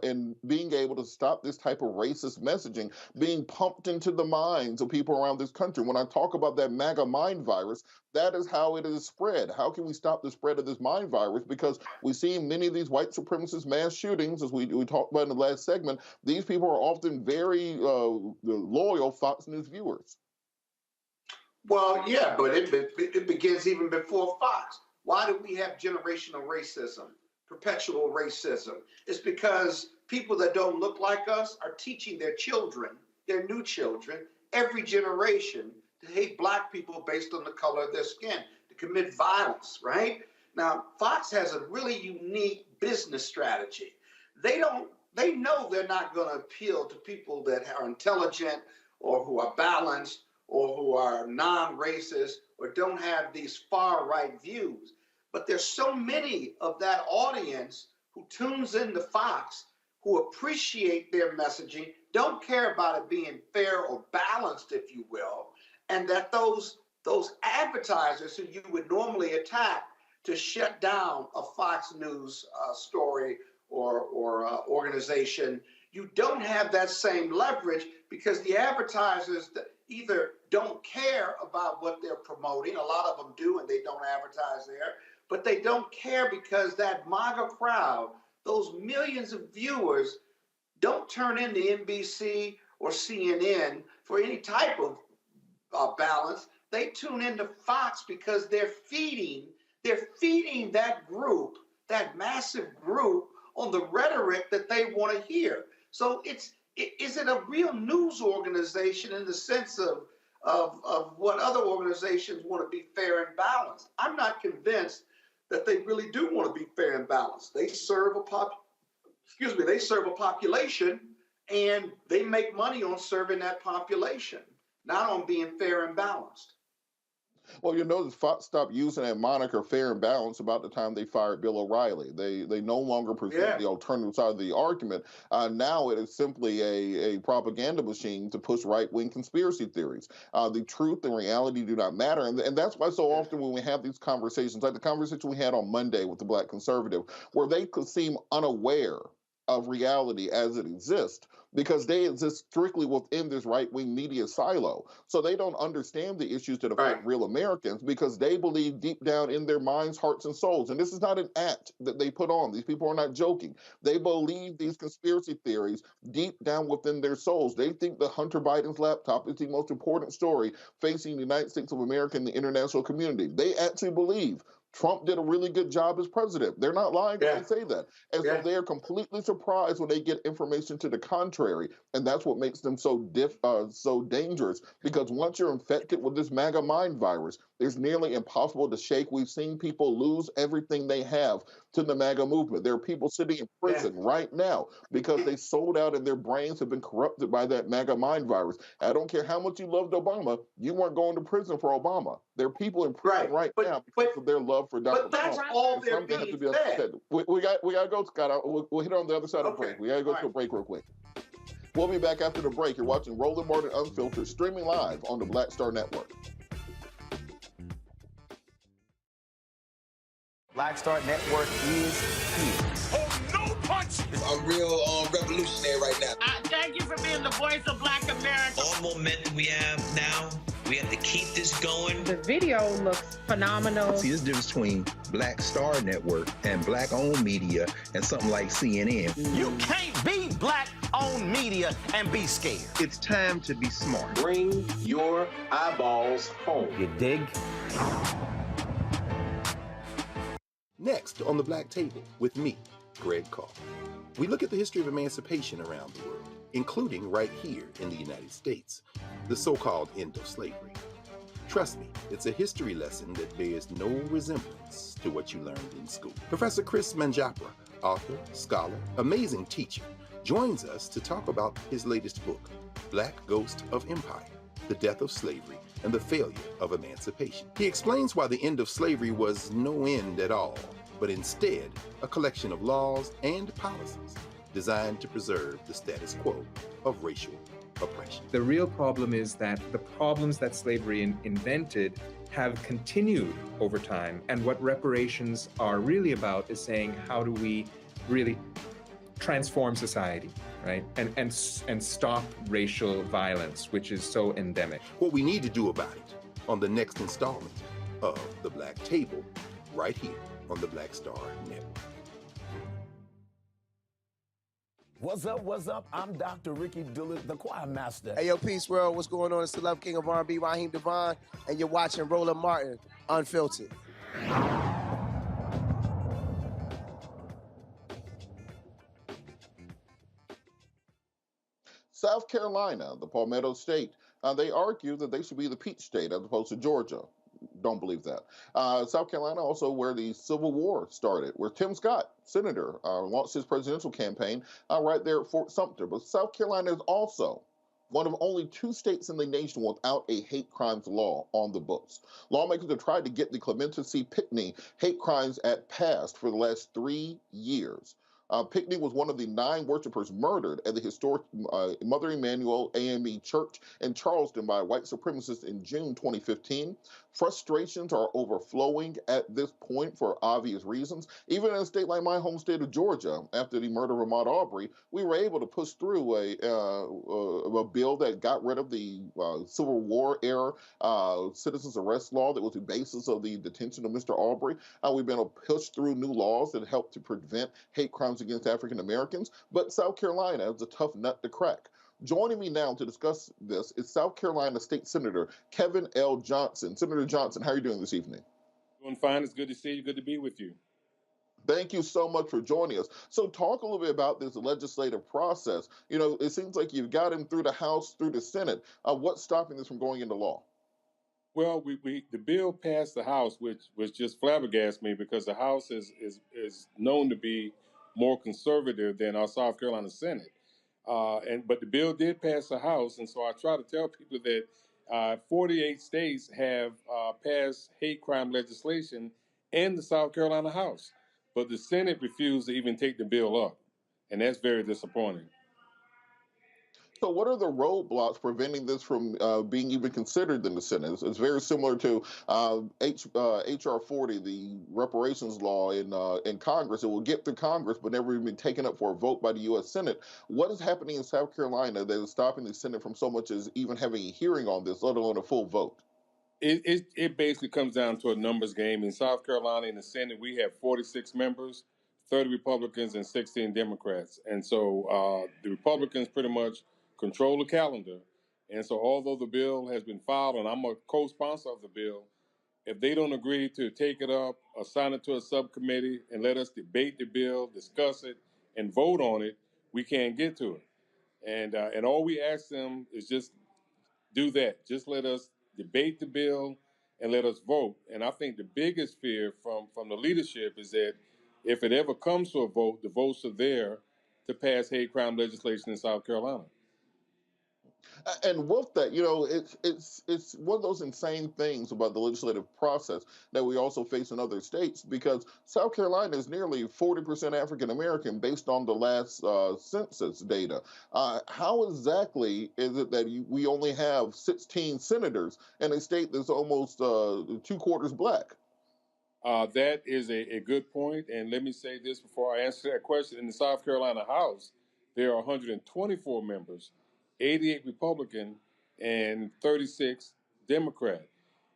Speaker 6: in being able to stop this type of racist messaging being pumped into the minds of people around this country. When I talk about that MAGA mind virus, that is how it is spread. How can we stop the spread of this mind virus? Because we see many of these white supremacist mass shootings, as we talked about in the last segment, these people are often very loyal Fox News viewers.
Speaker 18: Well, yeah, but it begins even before Fox. Why do we have generational racism, perpetual racism? It's because people that don't look like us are teaching their children, their new children, every generation to hate Black people based on the color of their skin, to commit violence, right? Now, Fox has a really unique business strategy. They know they're not going to appeal to people that are intelligent or who are balanced or who are non-racist or don't have these far-right views. But there's so many of that audience who tunes into Fox who appreciate their messaging, don't care about it being fair or balanced, if you will, and that those advertisers who you would normally attack to shut down a Fox News story or organization, you don't have that same leverage because the advertisers either don't care about what they're promoting, a lot of them do and they don't advertise there, but they don't care because that MAGA crowd, those millions of viewers, don't turn into NBC or CNN for any type of balance. They tune into Fox because they're feeding that group, that massive group, on the rhetoric that they want to hear. So is it a real news organization in the sense of what other organizations want to be fair and balanced? I'm not convinced that they really do want to be fair and balanced. They serve a population, and they make money on serving that population, not on being fair and balanced.
Speaker 6: Well, you notice Fox stopped using that moniker fair and balanced about the time they fired Bill O'Reilly. They no longer present the alternative side of the argument. Now it is simply a propaganda machine to push right-wing conspiracy theories. The truth and reality do not matter. And that's why so often when we have these conversations, like the conversation we had on Monday with the Black conservative, where they could seem unaware of reality as it exists, because they exist strictly within this right-wing media silo. So they don't understand the issues that affect real Americans because they believe deep down in their minds, hearts, and souls. And this is not an act that they put on. These people are not joking. They believe these conspiracy theories deep down within their souls. They think that Hunter Biden's laptop is the most important story facing the United States of America and the international community. They actually believe Trump did a really good job as president. They're not lying when they say that. And so they are completely surprised when they get information to the contrary. And that's what makes them so dangerous, because once you're infected with this MAGA mind virus, it's nearly impossible to shake. We've seen people lose everything they have to the MAGA movement. There are people sitting in prison right now because they sold out and their brains have been corrupted by that MAGA mind virus. I don't care how much you loved Obama, you weren't going to prison for Obama. There are people in prison now because of their love for Donald Trump.
Speaker 18: But that's all they're being fed.
Speaker 6: We got to go, Scott. We'll hit on the other side of the break. We got to go to a break real quick. We'll be back after the break. You're watching Roland Martin Unfiltered, streaming live on the Black Star Network.
Speaker 1: Black Star Network is here.
Speaker 13: Oh, no punch!
Speaker 2: I'm real revolutionary right now.
Speaker 3: Thank you for being the voice of Black America.
Speaker 4: All momentum we have now, we have to keep this going.
Speaker 8: The video looks phenomenal.
Speaker 9: See, there's a difference between Black Star Network and black-owned media and something like CNN.
Speaker 1: You can't be black-owned media and be scared.
Speaker 9: It's time to be smart.
Speaker 11: Bring your eyeballs home.
Speaker 1: You dig?
Speaker 5: Next on the Black Table with me, Greg Carr. We look at the history of emancipation around the world, including right here in the United States, the so-called end of slavery. Trust me, it's a history lesson that bears no resemblance to what you learned in school. Professor Chris Manjapra, author, scholar, amazing teacher, joins us to talk about his latest book, Black Ghost of Empire, The Death of Slavery and the Failure of Emancipation. He explains why the end of slavery was no end at all, but instead a collection of laws and policies designed to preserve the status quo of racial oppression.
Speaker 7: The real problem is that the problems that slavery invented have continued over time. And what reparations are really about is saying, how do we really transform society, right? And stop racial violence, which is so endemic.
Speaker 5: What we need to do about it on the next installment of The Black Table, right here on the Black Star Network.
Speaker 24: What's up, what's up? I'm Dr. Ricky Dillard, the choir master.
Speaker 17: Hey, yo, Peace World, what's going on? It's the Love King of R&B, Raheem Devon, and you're watching Roland Martin Unfiltered.
Speaker 6: South Carolina, the Palmetto State, they argue that they should be the Peach State as opposed to Georgia. Don't believe that. South Carolina also where the Civil War started, where Tim Scott, senator, launched his presidential campaign right there at Fort Sumter. But South Carolina is also one of only 2 states in the nation without a hate crimes law on the books. Lawmakers have tried to get the Clementa C. Pinckney Hate Crimes Act passed for the last 3 years. Pinckney was one of the 9 worshipers murdered at the historic Mother Emanuel AME Church in Charleston by white supremacists in June 2015. Frustrations are overflowing at this point for obvious reasons. Even in a state like my home state of Georgia, after the murder of Ahmaud Arbery, we were able to push through a bill that got rid of the Civil War era citizens arrest law that was the basis of the detention of Mr. Arbery. We've been able to push through new laws that help to prevent hate crimes against African Americans. But South Carolina is a tough nut to crack. Joining me now to discuss this is South Carolina State Senator Kevin L. Johnson. Senator Johnson, how are you doing this evening?
Speaker 10: Doing fine. It's good to see you. Good to be with you.
Speaker 6: Thank you so much for joining us. So talk a little bit about this legislative process. You know, it seems like you've got him through the House, through the Senate. What's stopping this from going into law?
Speaker 10: Well, the bill passed the House, which just flabbergasted me because the House is known to be more conservative than our South Carolina Senate. But the bill did pass the House, and so I try to tell people that 48 states have passed hate crime legislation in the South Carolina House, but the Senate refused to even take the bill up, and that's very disappointing.
Speaker 6: So what are the roadblocks preventing this from being even considered in the Senate? It's very similar to H.R. 40, the reparations law in Congress. It will get through Congress, but never even been taken up for a vote by the U.S. Senate. What is happening in South Carolina that is stopping the Senate from so much as even having a hearing on this, let alone a full vote?
Speaker 10: It basically comes down to a numbers game. In South Carolina, in the Senate, we have 46 members, 30 Republicans, and 16 Democrats. And so the Republicans pretty much control the calendar. And so although the bill has been filed, and I'm a co-sponsor of the bill, if they don't agree to take it up, assign it to a subcommittee, and let us debate the bill, discuss it, and vote on it, we can't get to it. And all we ask them is just do that. Just let us debate the bill and let us vote. And I think the biggest fear from the leadership is that if it ever comes to a vote, the votes are there to pass hate crime legislation in South Carolina.
Speaker 6: And with that, you know, it's one of those insane things about the legislative process that we also face in other states, because South Carolina is nearly 40% African American based on the last census data. How exactly is it that we only have 16 senators in a state that's almost 2/4 black?
Speaker 10: That is a good point. And let me say this before I answer that question. In the South Carolina House, there are 124 members, 88 Republican and 36 Democrat.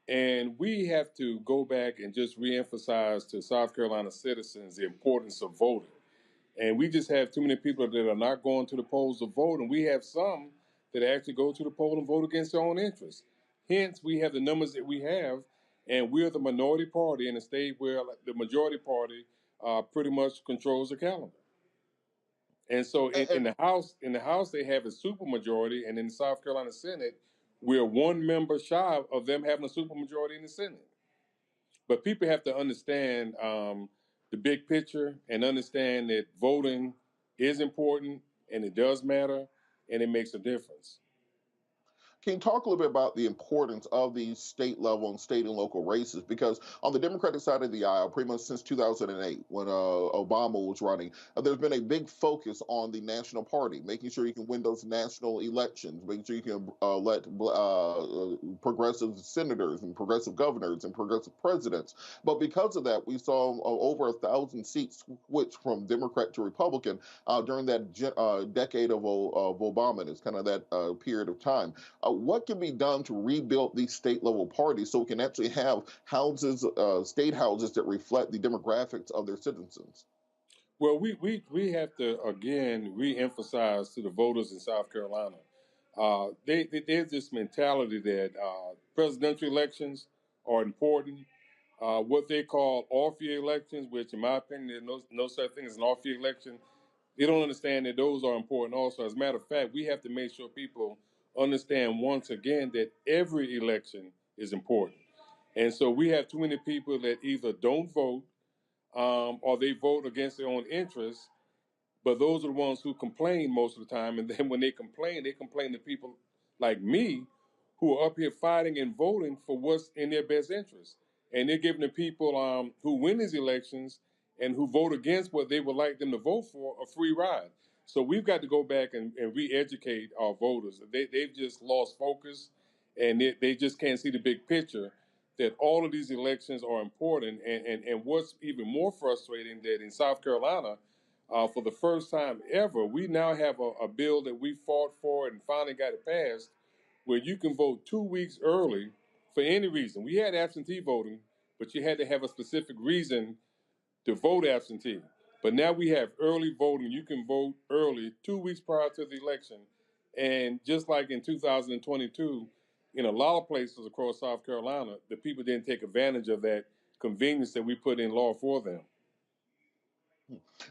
Speaker 10: And we have to go back and just reemphasize to South Carolina citizens the importance of voting. And we just have too many people that are not going to the polls to vote. And we have some that actually go to the poll and vote against their own interests. Hence, we have the numbers that we have. And we're the minority party in a state where the majority party pretty much controls the calendar. And so in the House, they have a supermajority, and in the South Carolina Senate, we're one member shy of them having a supermajority in the Senate. But people have to understand the big picture and understand that voting is important and it does matter and it makes a difference.
Speaker 6: Can you talk a little bit about the importance of these state level and state and local races? Because on the Democratic side of the aisle, pretty much since 2008, when Obama was running, there's been a big focus on the national party, making sure you can win those national elections, making sure you can let progressive senators and progressive governors and progressive presidents. But because of that, we saw over 1,000 seats switch from Democrat to Republican during that decade of Obama. It's kind of that period of time. What can be done to rebuild these state-level parties so we can actually have houses, state houses that reflect the demographics of their citizens?
Speaker 10: Well, we have to, again, re-emphasize to the voters in South Carolina. There's this mentality that presidential elections are important. What they call off-year elections, which in my opinion, there's no such thing as an off-year election, they don't understand that those are important also. As a matter of fact, we have to make sure people understand once again that every election is important. And so we have too many people that either don't vote or they vote against their own interests, but those are the ones who complain most of the time. And then when they complain to people like me who are up here fighting and voting for what's in their best interest. And they're giving the people who win these elections and who vote against what they would like them to vote for a free ride. So we've got to go back and re-educate our voters. They've just lost focus, and they just can't see the big picture, that all of these elections are important. And what's even more frustrating, that in South Carolina, for the first time ever, we now have a bill that we fought for and finally got it passed, where you can vote 2 weeks early for any reason. We had absentee voting, but you had to have a specific reason to vote absentee. But now we have early voting. You can vote early 2 weeks prior to the election. And just like in 2022, in a lot of places across South Carolina, the people didn't take advantage of that convenience that we put in law for them.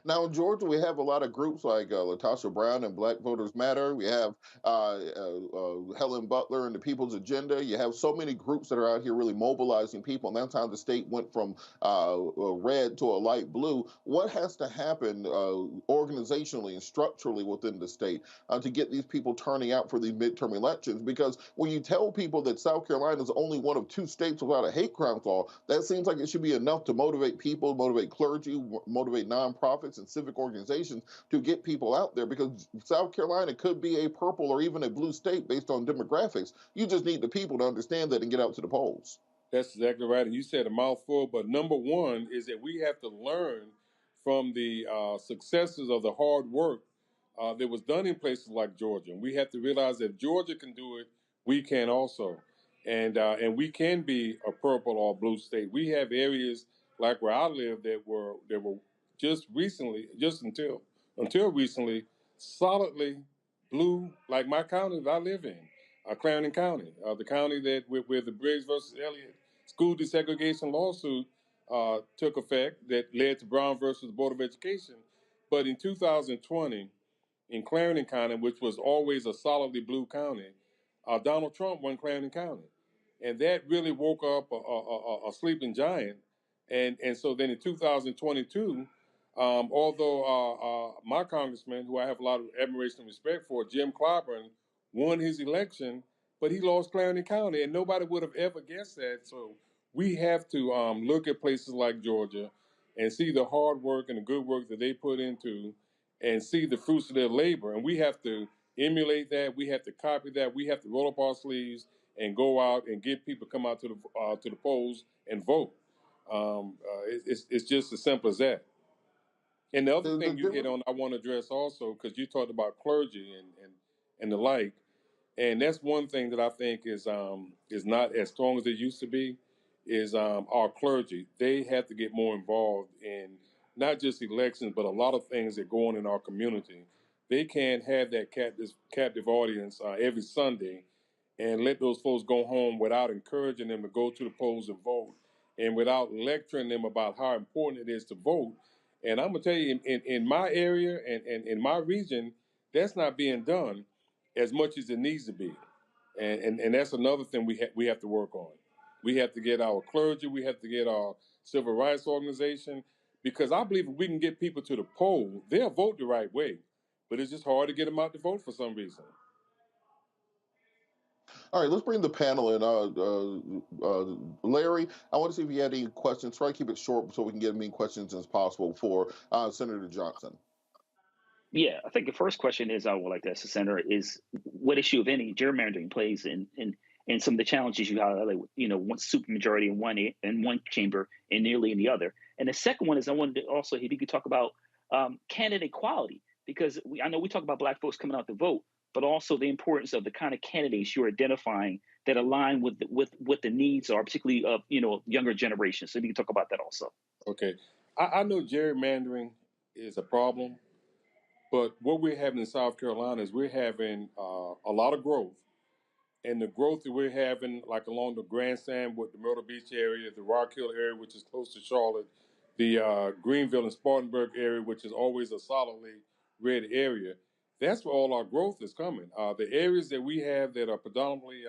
Speaker 6: Now, in Georgia, we have a lot of groups like Latasha Brown and Black Voters Matter. We have Helen Butler and the People's Agenda. You have so many groups that are out here really mobilizing people. And that's how the state went from red to a light blue. What has to happen organizationally and structurally within the state to get these people turning out for these midterm elections? Because when you tell people that South Carolina is only one of 2 states without a hate crimes law, that seems like it should be enough to motivate people, motivate clergy, motivate nonprofits and civic organizations to get people out there, because South Carolina could be a purple or even a blue state based on demographics. You just need the people to understand that and get out to the polls.
Speaker 10: That's exactly right. And you said a mouthful, but number one is that we have to learn from the successes of the hard work that was done in places like Georgia. And we have to realize that if Georgia can do it, we can also. And we can be a purple or blue state. We have areas like where I live that were just until recently, solidly blue, like my county that I live in, Clarendon County, the county that where the Briggs versus Elliott school desegregation lawsuit took effect that led to Brown versus the Board of Education. But in 2020, in Clarendon County, which was always a solidly blue county, Donald Trump won Clarendon County. And that really woke up a sleeping giant. And so then in 2022, although my congressman, who I have a lot of admiration and respect for, Jim Clyburn, won his election, but he lost Clarendon County, and nobody would have ever guessed that. So we have to look at places like Georgia and see the hard work and the good work that they put into, and see the fruits of their labor. And we have to emulate that. We have to copy that. We have to roll up our sleeves and go out and get people to come out to the polls and vote. It's just as simple as that. And the other thing you hit on, I want to address also, because you talked about clergy and the like, and that's one thing that I think is not as strong as it used to be, is our clergy. They have to get more involved in not just elections, but a lot of things that go on in our community. They can't have that captive audience every Sunday and let those folks go home without encouraging them to go to the polls and vote, and without lecturing them about how important it is to vote. And I'm going to tell you, in my area and in my region, that's not being done as much as it needs to be. And that's another thing we have to work on. We have to get our clergy, we have to get our civil rights organization, because I believe if we can get people to the poll, they'll vote the right way. But it's just hard to get them out to vote for some reason.
Speaker 6: All right, let's bring the panel in. Larry, I want to see if you had any questions. Try to keep it short so we can get as many questions as possible for Senator Johnson.
Speaker 20: Yeah, I think the first question is I would like to ask the senator is what issue, if any, gerrymandering plays in some of the challenges you highlight, one supermajority in one chamber and nearly in the other. And the second one is I wanted to also, if you could talk about candidate equality, because I know we talk about Black folks coming out to vote, but also the importance of the kind of candidates you're identifying that align with what the needs are, particularly of younger generations. So if you can talk about that also.
Speaker 10: Okay, I know gerrymandering is a problem, but what we're having in South Carolina is we're having a lot of growth, and the growth that we're having, like along the Grandstand with the Myrtle Beach area, the Rock Hill area, which is close to Charlotte, the Greenville and Spartanburg area, which is always a solidly red area. That's where all our growth is coming. The areas that we have that are predominantly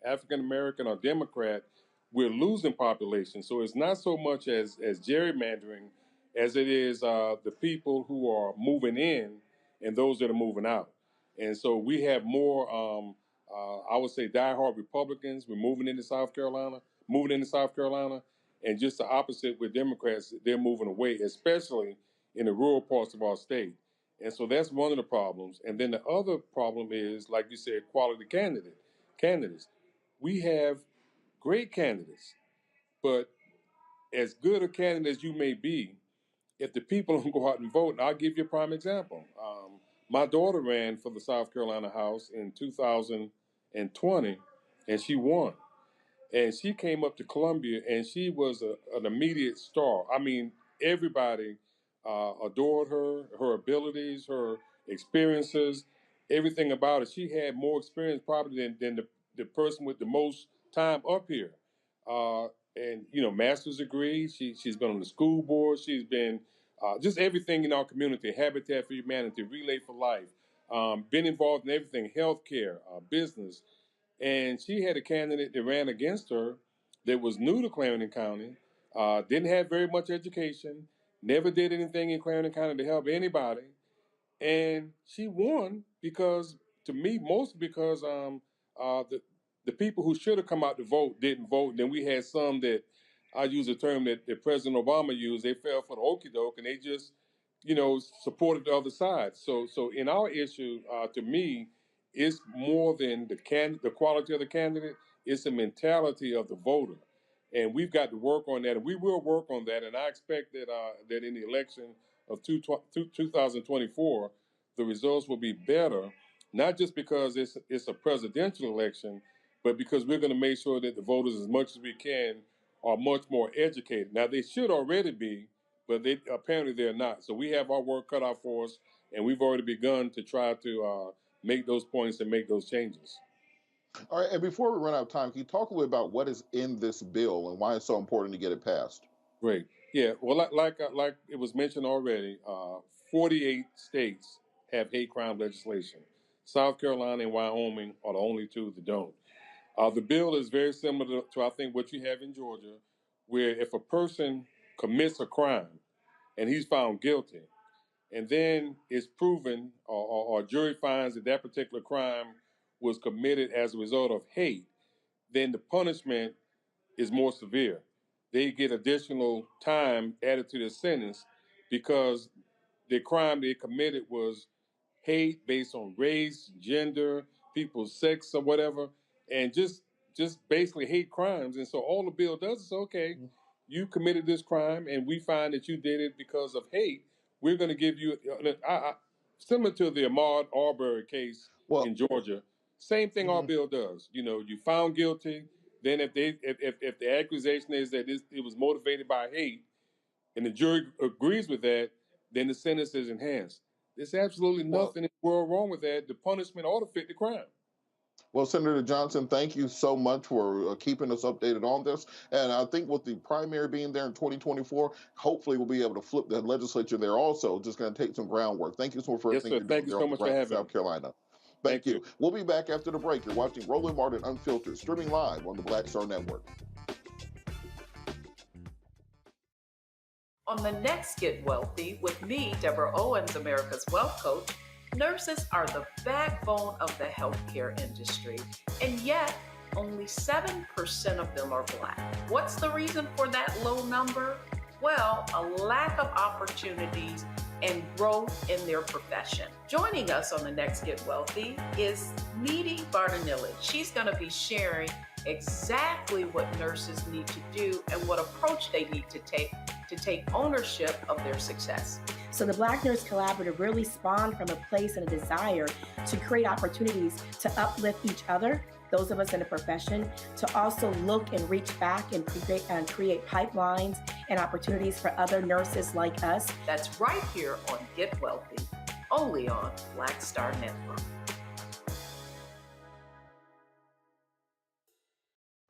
Speaker 10: African-American or Democrat, we're losing population. So it's not so much as gerrymandering as it is the people who are moving in and those that are moving out. And so we have more, I would say, diehard Republicans. We're moving into South Carolina, And just the opposite with Democrats, they're moving away, especially in the rural parts of our state. And so that's one of the problems. And then the other problem is, like you said, quality candidates. We have great candidates, but as good a candidate as you may be, if the people don't go out and vote, and I'll give you a prime example. My daughter ran for the South Carolina House in 2020, and she won. And she came up to Columbia, and she was an immediate star. I mean, everybody adored her, her abilities, her experiences, everything about it. She had more experience probably than the person with the most time up here. And, you know, master's degree. She's been on the school board. She's been just everything in our community, Habitat for Humanity, Relay for Life, been involved in everything, healthcare, business. And she had a candidate that ran against her that was new to Clarendon County, didn't have very much education, never did anything in Clarendon County to help anybody. And she won because, to me, mostly because the people who should have come out to vote didn't vote. And then we had some that, I use a term that President Obama used, they fell for the okie doke and they just, you know, supported the other side. So in our issue, to me, it's more than the quality of the candidate, it's the mentality of the voter. And we've got to work on that, and we will work on that. And I expect that that in the election of 2024, the results will be better, not just because it's a presidential election, but because we're going to make sure that the voters, as much as we can, are much more educated. Now, they should already be, but apparently they're not. So we have our work cut out for us, and we've already begun to try to make those points and make those changes.
Speaker 6: All right, and before we run out of time, can you talk a little about what is in this bill and why it's so important to get it passed?
Speaker 10: Great. Yeah, well, like it was mentioned already, 48 states have hate crime legislation. South Carolina and Wyoming are the only two that don't. The bill is very similar to, I think, what you have in Georgia, where if a person commits a crime and he's found guilty, and then it's proven or a jury finds that that particular crime was committed as a result of hate, then the punishment is more severe. They get additional time added to their sentence because the crime they committed was hate based on race, gender, people's sex or whatever, and just basically hate crimes. And so all the bill does is, okay, you committed this crime and we find that you did it because of hate. We're going to give you, similar to the Ahmaud Arbery case in Georgia, same thing our bill does. You know, you found guilty, then if the accusation is that it was motivated by hate and the jury agrees with that, then the sentence is enhanced. There's absolutely nothing in the world wrong with that. The punishment ought to fit the crime.
Speaker 6: Well, Senator Johnson, thank you so much for keeping us updated on this. And I think with the primary being there in 2024, hopefully we'll be able to flip the legislature there also. Just going to take some groundwork. Thank you so much for everything you're doing.
Speaker 10: Thank you so much for having me.
Speaker 6: South Carolina. Thank you. We'll be back after the break. You're watching Roland Martin Unfiltered, streaming live on the Black Star Network.
Speaker 12: On the next Get Wealthy with me, Deborah Owens, America's Wealth Coach, nurses are the backbone of the healthcare industry, and yet only 7% of them are Black. What's the reason for that low number? Well, a lack of opportunities and growth in their profession. Joining us on the next Get Wealthy is Needy Bartanilli. She's going to be sharing exactly what nurses need to do and what approach they need to take ownership of their success.
Speaker 14: So the Black Nurse Collaborative really spawned from a place and a desire to create opportunities to uplift each other, those of us in the profession, to also look and reach back and create pipelines and opportunities for other nurses like us.
Speaker 12: That's right here on Get Wealthy, only on Black Star Network.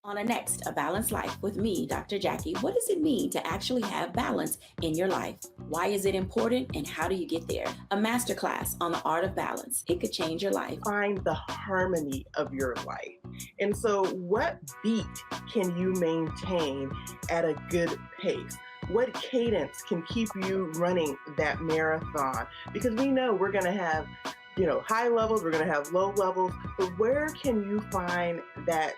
Speaker 15: On a next, A Balanced Life with me, Dr. Jackie. What does it mean to actually have balance in your life? Why is it important and how do you get there? A masterclass on the art of balance. It could change your life.
Speaker 21: Find the harmony of your life. And so what beat can you maintain at a good pace? What cadence can keep you running that marathon? Because we know we're going to have, high levels, we're going to have low levels, but where can you find that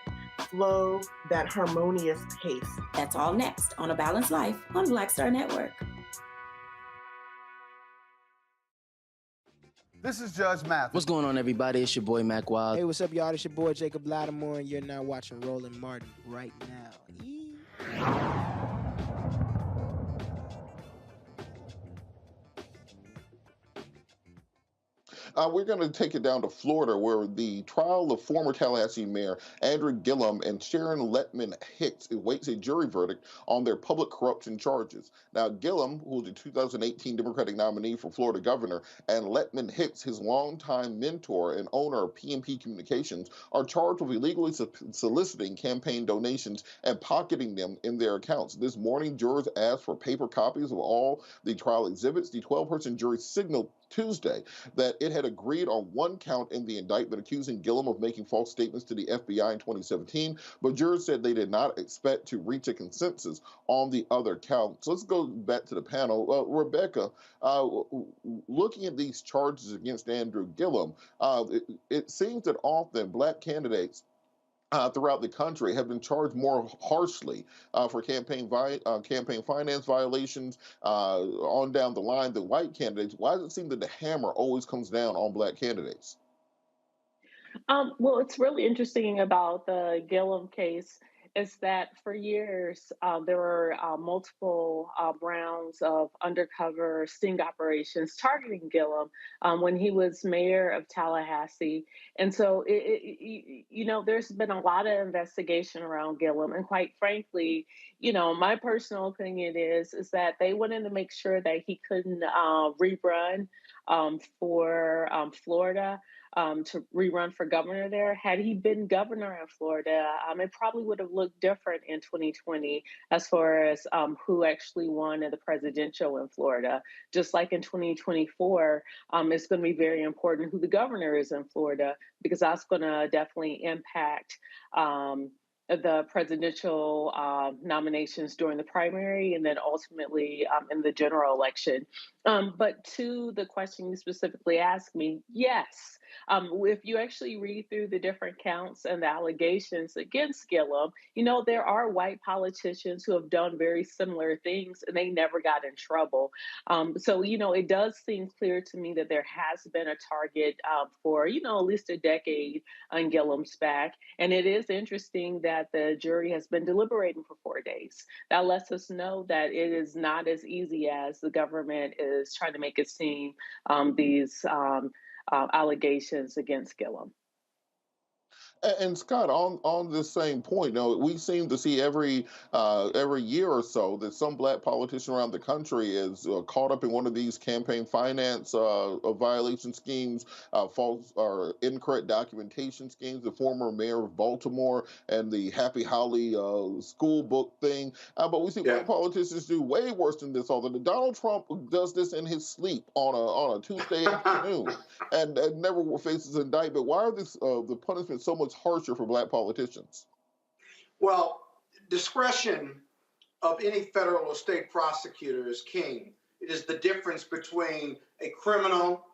Speaker 21: flow, that harmonious pace.
Speaker 15: That's all next on A Balanced Life on Black Star Network.
Speaker 16: This is Judge Mathis.
Speaker 19: What's going on, everybody? It's your boy, Mac Wild.
Speaker 22: Hey, what's up, y'all? It's your boy, Jacob Lattimore, and you're now watching Roland Martin right now.
Speaker 6: We're going to take it down to Florida, where the trial of former Tallahassee Mayor Andrew Gillum and Sharon Letman Hicks awaits a jury verdict on their public corruption charges. Now, Gillum, who was the 2018 Democratic nominee for Florida governor, and Letman Hicks, his longtime mentor and owner of PNP Communications, are charged with illegally soliciting campaign donations and pocketing them in their accounts. This morning, jurors asked for paper copies of all the trial exhibits. The 12-person jury signaled Tuesday that it had agreed on one count in the indictment accusing Gillum of making false statements to the FBI in 2017, but jurors said they did not expect to reach a consensus on the other count. So let's go back to the panel. Rebecca, looking at these charges against Andrew Gillum, it seems that often Black candidates throughout the country have been charged more harshly for campaign finance violations on down the line than white candidates. Why does it seem that the hammer always comes down on Black candidates?
Speaker 12: Well, it's really interesting about the Gillum case is that for years there were multiple rounds of undercover sting operations targeting Gillum when he was mayor of Tallahassee. And so, there's been a lot of investigation around Gillum. And quite frankly, my personal opinion is that they wanted to make sure that he couldn't rerun for Florida. To rerun for governor there. Had he been governor in Florida, it probably would have looked different in 2020 as far as who actually won in the presidential in Florida. Just like in 2024, it's going to be very important who the governor is in Florida, because that's going to definitely impact the presidential nominations during the primary and then ultimately in the general election. But to the question you specifically asked me, yes. If you actually read through the different counts and the allegations against Gillum, there are white politicians who have done very similar things and they never got in trouble. So, it does seem clear to me that there has been a target for, at least a decade on Gillum's back. And it is interesting that the jury has been deliberating for 4 days. That lets us know that it is not as easy as the government is trying to make it seem, these allegations against Gillum.
Speaker 6: And Scott, on this same point, we seem to see every year or so that some Black politician around the country is caught up in one of these campaign finance violation schemes, false or incorrect documentation schemes. The former mayor of Baltimore and the Happy Holly school book thing. But we see Black politicians do way worse than this. Although Donald Trump does this in his sleep on a Tuesday afternoon and never faces indictment. Why are the punishments so much harsher for Black politicians?
Speaker 18: Well, discretion of any federal or state prosecutor is king. It is the difference between a criminal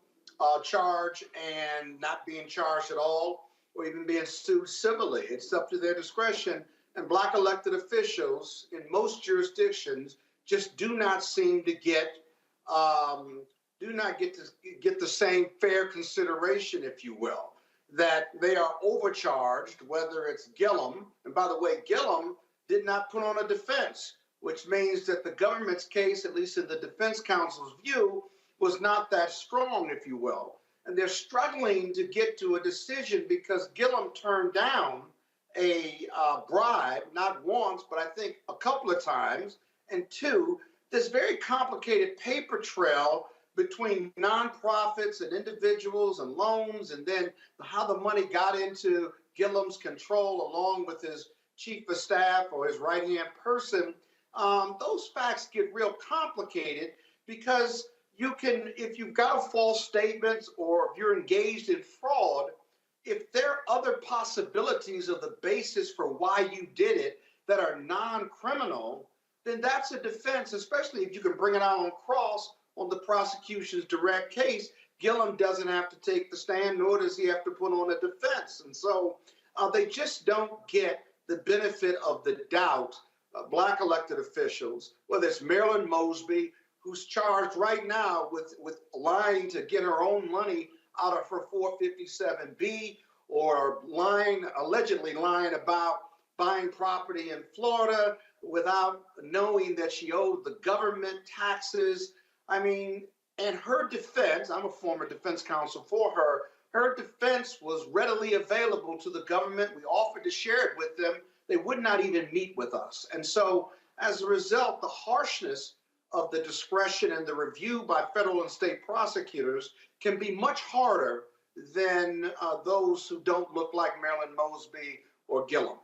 Speaker 18: charge and not being charged at all, or even being sued civilly. It's up to their discretion. And Black elected officials in most jurisdictions just do not seem to get the same fair consideration, if you will. That they are overcharged, whether it's Gillum. And by the way, Gillum did not put on a defense, which means that the government's case, at least in the defense counsel's view, was not that strong, if you will. And they're struggling to get to a decision because Gillum turned down a bribe, not once, but I think a couple of times. And two, this very complicated paper trail between nonprofits and individuals and loans, and then how the money got into Gillum's control along with his chief of staff or his right-hand person, those facts get real complicated because if you've got false statements or if you're engaged in fraud, if there are other possibilities of the basis for why you did it that are non-criminal, then that's a defense, especially if you can bring it out on cross on the prosecution's direct case. Gillum doesn't have to take the stand, nor does he have to put on a defense. And so they just don't get the benefit of the doubt Black elected officials, whether it's Marilyn Mosby, who's charged right now with lying to get her own money out of her 457B, or allegedly lying about buying property in Florida without knowing that she owed the government taxes. I mean, and her defense, I'm a former defense counsel for her, her defense was readily available to the government. We offered to share it with them. They would not even meet with us. And so as a result, the harshness of the discretion and the review by federal and state prosecutors can be much harder than those who don't look like Marilyn Mosby or Gillum.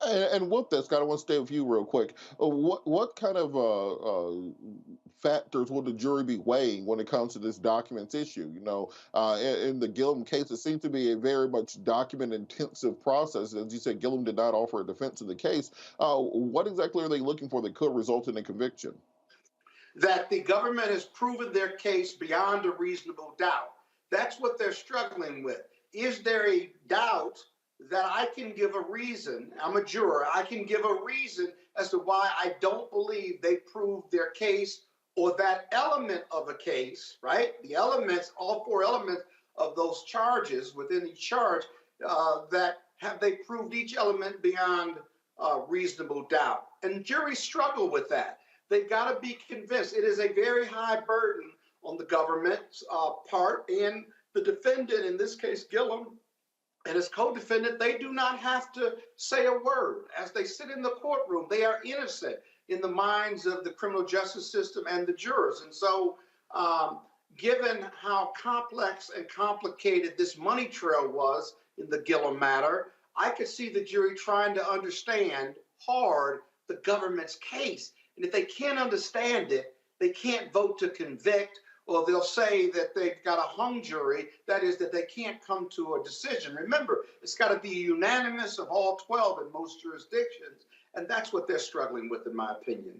Speaker 6: And with that, Scott, I want to stay with you real quick. What kind of factors will the jury be weighing when it comes to this documents issue? You know, in the Gillum case, it seems to be a very much document-intensive process. As you said, Gillum did not offer a defense of the case. What exactly are they looking for that could result in a conviction?
Speaker 18: That the government has proven their case beyond a reasonable doubt. That's what they're struggling with. Is there a doubt that I can give a reason? I'm a juror. I can give a reason as to why I don't believe they proved their case, or that element of a case, right? The elements, all four elements of those charges within each charge, that have they proved each element beyond reasonable doubt? And juries struggle with that. They've got to be convinced. It is a very high burden on the government's part, and the defendant, in this case, Gillum, and his co-defendant, they do not have to say a word. As they sit in the courtroom, they are innocent in the minds of the criminal justice system and the jurors. And so, given how complex and complicated this money trail was in the Gillum matter, I could see the jury trying to understand hard the government's case. And if they can't understand it, they can't vote to convict, or they'll say that they've got a hung jury, that is, that they can't come to a decision. Remember, it's got to be unanimous of all 12 in most jurisdictions, and that's what they're struggling with, in my opinion.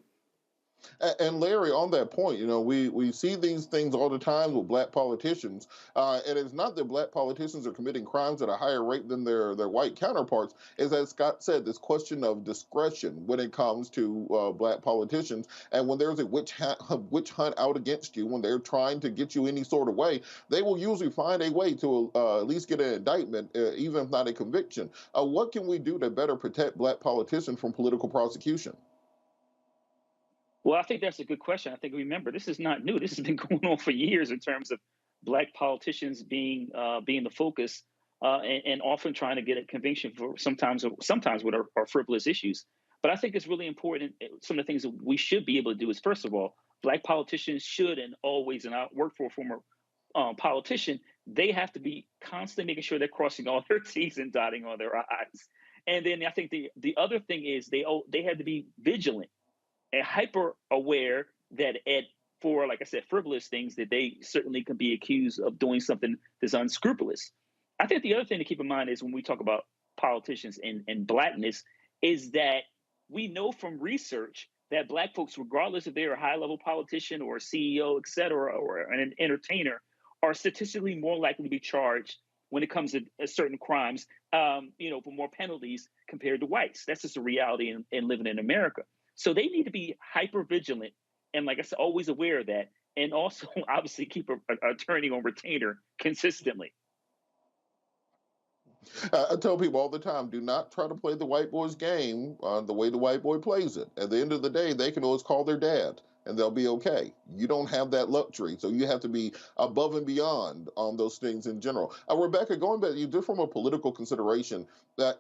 Speaker 6: And Larry, on that point, you know, we see these things all the time with Black politicians, and it's not that Black politicians are committing crimes at a higher rate than their white counterparts. Is, as Scott said, this question of discretion when it comes to Black politicians, and when there's a witch hunt out against you, when they're trying to get you any sort of way, they will usually find a way to at least get an indictment, even if not a conviction. What can we do to better protect Black politicians from political prosecution?
Speaker 20: Well, I think that's a good question. I think, remember, this is not new. This has been going on for years in terms of Black politicians being the focus and often trying to get a conviction for sometimes what are frivolous issues. But I think it's really important. Some of the things that we should be able to do is, first of all, Black politicians should, and always, and I work for a former politician, they have to be constantly making sure they're crossing all their T's and dotting all their I's. And then I think the other thing is they have to be vigilant and hyper aware that for, like I said, frivolous things, that they certainly can be accused of doing something that's unscrupulous. I think the other thing to keep in mind is when we talk about politicians and Blackness is that we know from research that Black folks, regardless if they're a high-level politician or a CEO, et cetera, or an entertainer, are statistically more likely to be charged when it comes to certain crimes, for more penalties compared to whites. That's just a reality in living in America. So they need to be hyper vigilant and, like I said, always aware of that, and also obviously keep an attorney on retainer consistently.
Speaker 6: I tell people all the time, do not try to play the white boy's game the way the white boy plays it. At the end of the day, they can always call their dad and they'll be okay. You don't have that luxury, so you have to be above and beyond on those things in general. Rebecca, going back, just from a political consideration,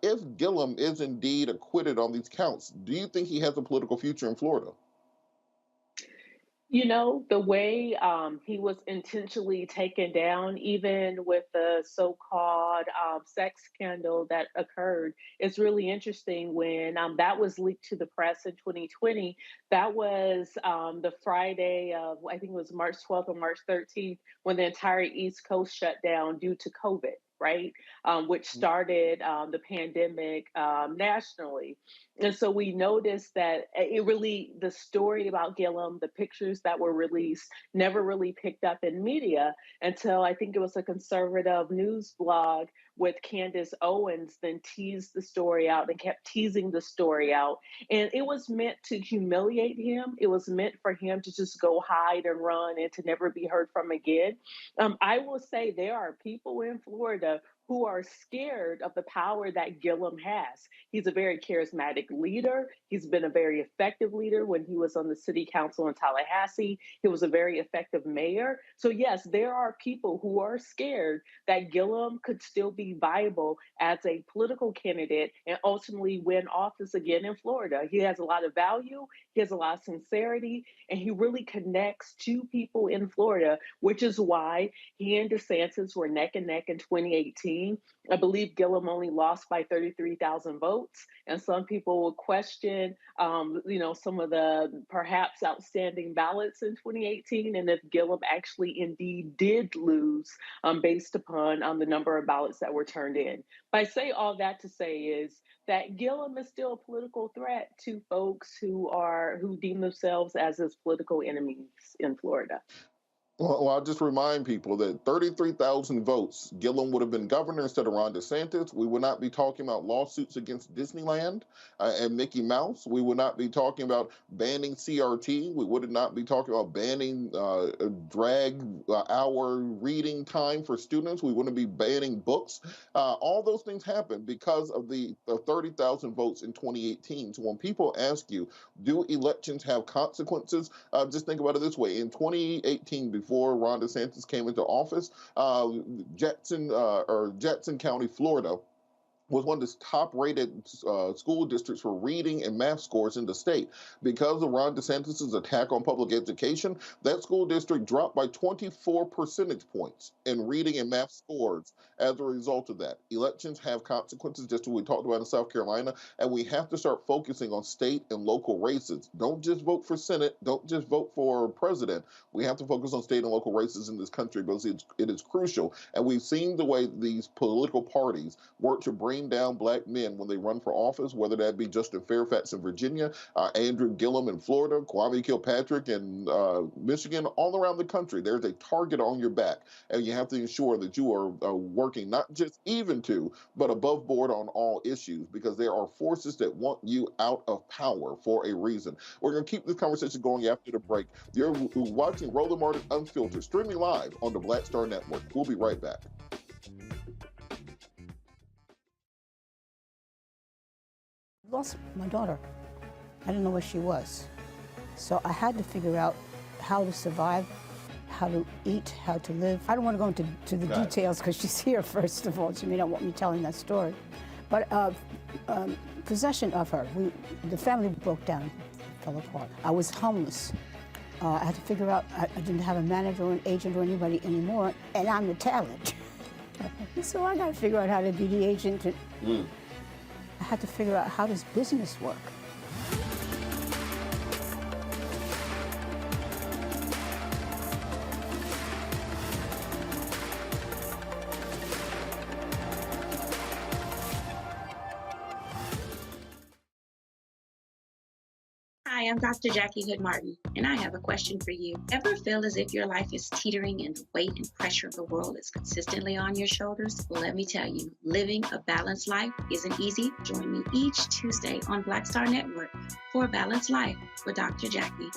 Speaker 6: if Gillum is indeed acquitted on these counts, do you think he has a political future in Florida?
Speaker 8: You know, the way he was intentionally taken down, even with the so-called sex scandal that occurred, is really interesting. When that was leaked to the press in 2020, that was the Friday of, I think it was March 12th or March 13th, when the entire East Coast shut down due to COVID. right? Which started the pandemic nationally. And so we noticed that the story about Gillum, the pictures that were released, never really picked up in media until I think it was a conservative news blog with Candace Owens then teased the story out and kept teasing the story out. And it was meant to humiliate him. It was meant for him to just go hide and run and to never be heard from again. I will say there are people in Florida who are scared of the power that Gillum has. He's a very charismatic leader. He's been a very effective leader when he was on the city council in Tallahassee. He was a very effective mayor. So yes, there are people who are scared that Gillum could still be viable as a political candidate and ultimately win office again in Florida. He has a lot of value. He has a lot of sincerity, and he really connects to people in Florida, which is why he and DeSantis were neck and neck in 2018. I believe Gillum only lost by 33,000 votes, and some people will question, some of the perhaps outstanding ballots in 2018, and if Gillum actually indeed did lose based upon the number of ballots that were turned in. But I say all that to say is that Gillum is still a political threat to folks who deem themselves as his political enemies in Florida.
Speaker 6: Well, I'll just remind people that 33,000 votes, Gillum would have been governor instead of Ron DeSantis. We would not be talking about lawsuits against Disneyland and Mickey Mouse. We would not be talking about banning CRT. We would not be talking about banning drag hour reading time for students. We wouldn't be banning books. All those things happened because of the 30,000 votes in 2018. So when people ask you, do elections have consequences? Just think about it this way. In 2018, before Ron DeSantis came into office, Jackson County, Florida, was one of the top-rated school districts for reading and math scores in the state. Because of Ron DeSantis' attack on public education, that school district dropped by 24 percentage points in reading and math scores as a result of that. Elections have consequences, just as we talked about in South Carolina, and we have to start focusing on state and local races. Don't just vote for Senate. Don't just vote for president. We have to focus on state and local races in this country because it is crucial. And we've seen the way these political parties work to bring down black men when they run for office, whether that be Justin Fairfax in Virginia, Andrew Gillum in Florida, Kwame Kilpatrick in Michigan, all around the country. There's a target on your back, and you have to ensure that you are working not just even to, but above board on all issues, because there are forces that want you out of power for a reason. We're going to keep this conversation going after the break. You're watching Roland Martin Unfiltered, streaming live on the Black Star Network. We'll be right back.
Speaker 2: Lost my daughter. I didn't know where she was. So I had to figure out how to survive, how to eat, how to live. I don't want to go into the details because she's here, first of all. She may not want me telling that story. But possession of her, the family broke down, fell apart. I was homeless. I had to figure out, I didn't have a manager or an agent or anybody anymore, and I'm the talent. So I got to figure out how to be the agent. I had to figure out, how does business work?
Speaker 15: Hi, I'm Dr. Jackie Hood Martin, and I have a question for you. Ever feel as if your life is teetering and the weight and pressure of the world is consistently on your shoulders? Well, let me tell you, living a balanced life isn't easy. Join me each Tuesday on Black Star Network for A Balanced Life with Dr. Jackie.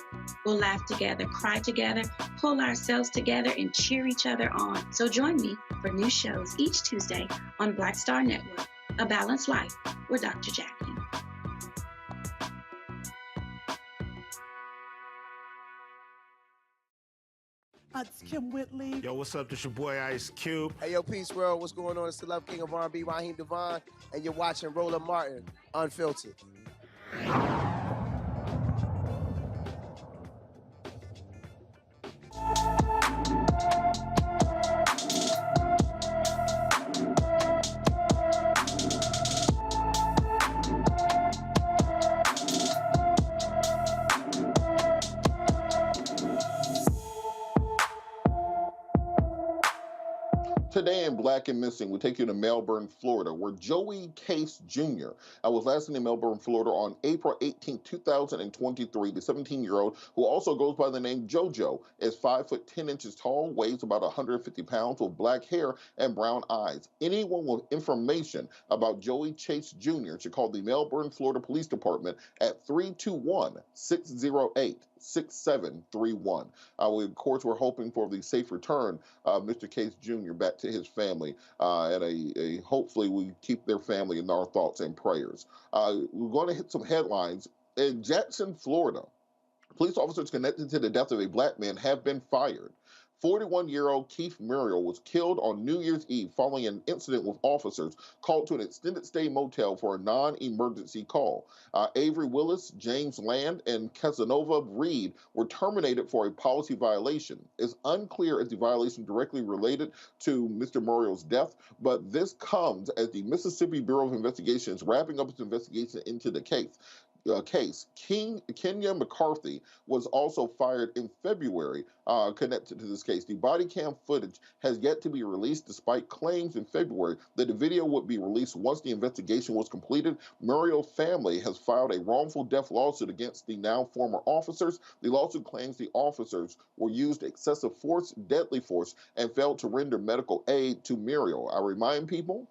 Speaker 15: We'll laugh together, cry together, pull ourselves together, and cheer each other on. So join me for new shows each Tuesday on Black Star Network, A Balanced Life with Dr. Jackie.
Speaker 13: It's Kim Whitley.
Speaker 17: Yo, what's up? This your boy Ice Cube.
Speaker 13: Hey, yo, Peace World. What's going on? It's the Love King of R&B, Raheem Devon, and you're watching Roland Martin Unfiltered.
Speaker 6: Today in Black and Missing, we take you to Melbourne, Florida, where Joey Case Jr. Was last seen in Melbourne, Florida on April 18, 2023. The 17-year-old, who also goes by the name JoJo, is 5 foot 10 inches tall, weighs about 150 pounds, with black hair and brown eyes. Anyone with information about Joey Chase Jr. should call the Melbourne, Florida Police Department at 321-608-6731. We, of course, we're hoping for the safe return of Mr. Case Jr. back to his family, and hopefully we keep their family in our thoughts and prayers. We're going to hit some headlines. In Jackson, Florida, police officers connected to the death of a black man have been fired. 41-year-old Keith Muriel was killed on New Year's Eve following an incident with officers called to an extended stay motel for a non-emergency call. Avery Willis, James Land, and Casanova Reed were terminated for a policy violation. It's unclear if the violation directly related to Mr. Muriel's death, but this comes as the Mississippi Bureau of Investigation is wrapping up its investigation into the case. Kenya McCarthy was also fired in February connected to this case. The body cam footage has yet to be released despite claims in February that the video would be released once the investigation was completed. Muriel's family has filed a wrongful death lawsuit against the now former officers. The lawsuit claims the officers were used excessive force, deadly force, and failed to render medical aid to Muriel. I remind people,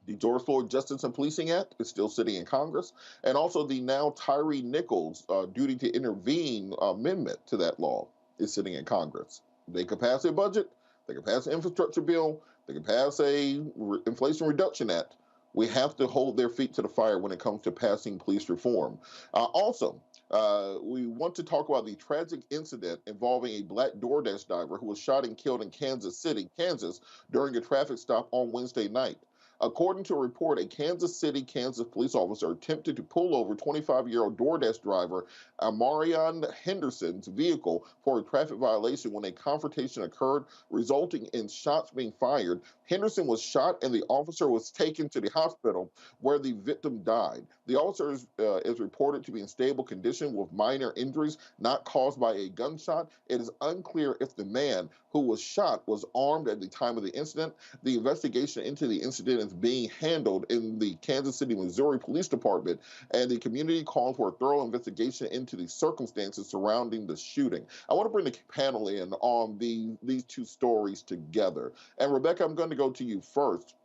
Speaker 6: the George Floyd Justice and Policing Act is still sitting in Congress, and also the now Tyree Nichols duty to intervene amendment to that law is sitting in Congress. They could pass a budget, they could pass an infrastructure bill, they could pass a Inflation Reduction Act. We have to hold their feet to the fire when it comes to passing police reform. We want to talk about the tragic incident involving a black DoorDash driver who was shot and killed in Kansas City, Kansas, during a traffic stop on Wednesday night. According to a report, a Kansas City, Kansas police officer attempted to pull over 25-year-old DoorDash driver Amarion Henderson's vehicle for a traffic violation when a confrontation occurred, resulting in shots being fired. Henderson was shot and the officer was taken to the hospital where the victim died. The officer is reported to be in stable condition with minor injuries not caused by a gunshot. It is unclear if the man who was shot was armed at the time of the incident. The investigation into the incident is being handled in the Kansas City, Missouri Police Department, and the community called for a thorough investigation into the circumstances surrounding the shooting. I want to bring the panel in on these two stories together. And Rebecca, I'm going to go to you first.